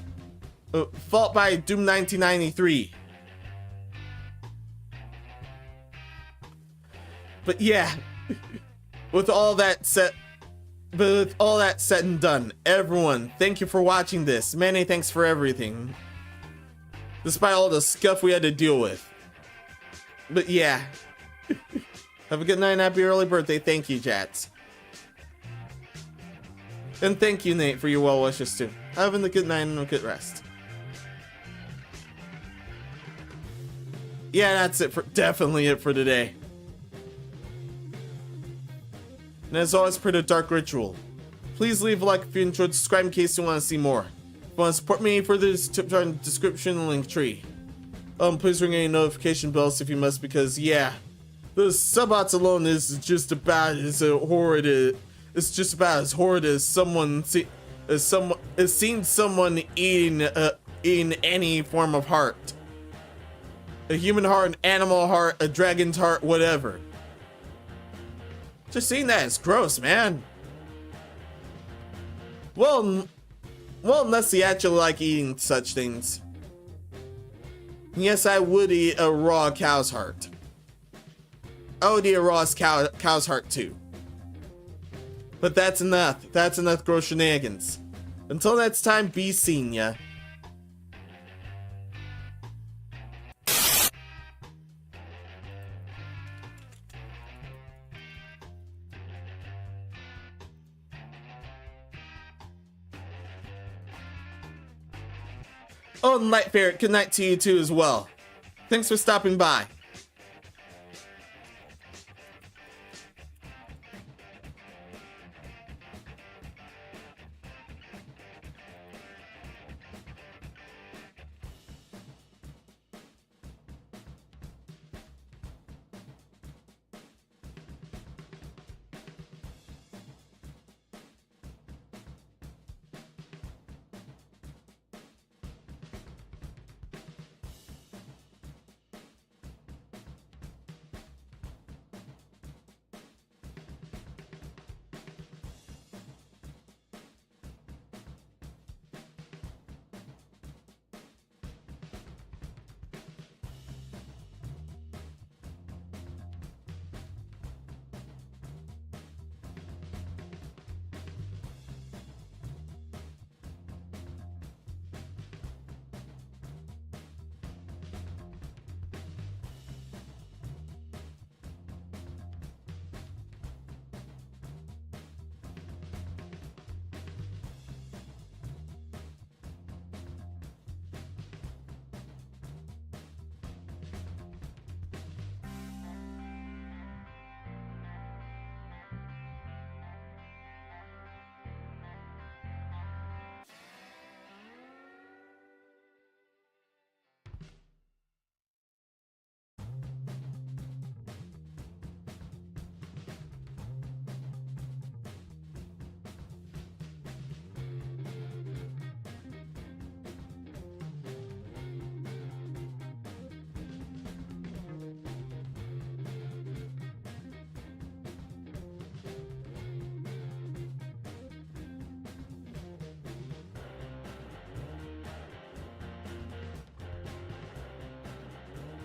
Speaker 1: Doom 1993. But yeah, with all that said and done, everyone, thank you for watching this. Many thanks for everything. Despite all the scuff we had to deal with. But yeah. Have a good night and happy early birthday. Thank you, Jats. And thank you, Nate, for your well wishes too. Having a good night and a good rest. Yeah, that's definitely it for today. And as always, for the Dark Ritual, please leave a like if you enjoyed, subscribe in case you want to see more. If you want to support me further, tips are in the description and link tree. Please ring any notification bells if you must, because yeah, the subbots alone is just about as horrid. It's just about as horrid as seeing someone eating any form of heart, a human heart, an animal heart, a dragon's heart, whatever. Just seeing that is gross, man. Well, unless you actually like eating such things. Yes, I would eat a raw cow's heart. I would eat a raw cow's heart too. But that's enough. That's enough gross shenanigans. Until next time, be seen ya. Oh, Light Ferret, good night to you too as well. Thanks for stopping by.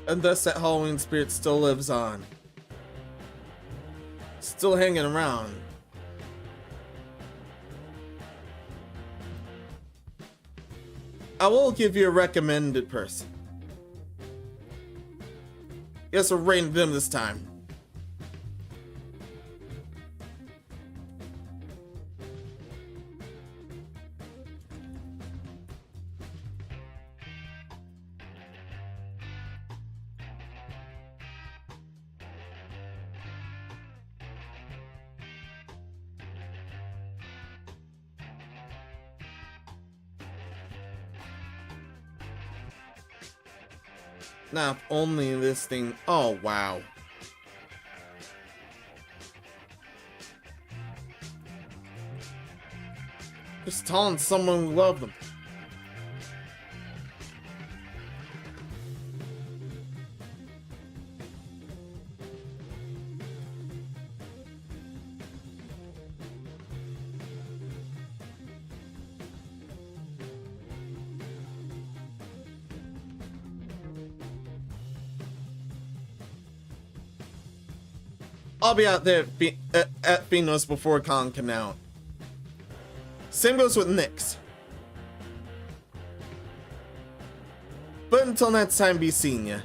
Speaker 1: And thus that Halloween spirit still lives on. Still hanging around. I will give you a recommended person. Yes, we'll rain them this time. Now, if only this thing. Oh, wow. Just telling someone who loved them. I'll be out there at Menos before Con come out. Same goes with Nyx. But until next time, be seeing ya.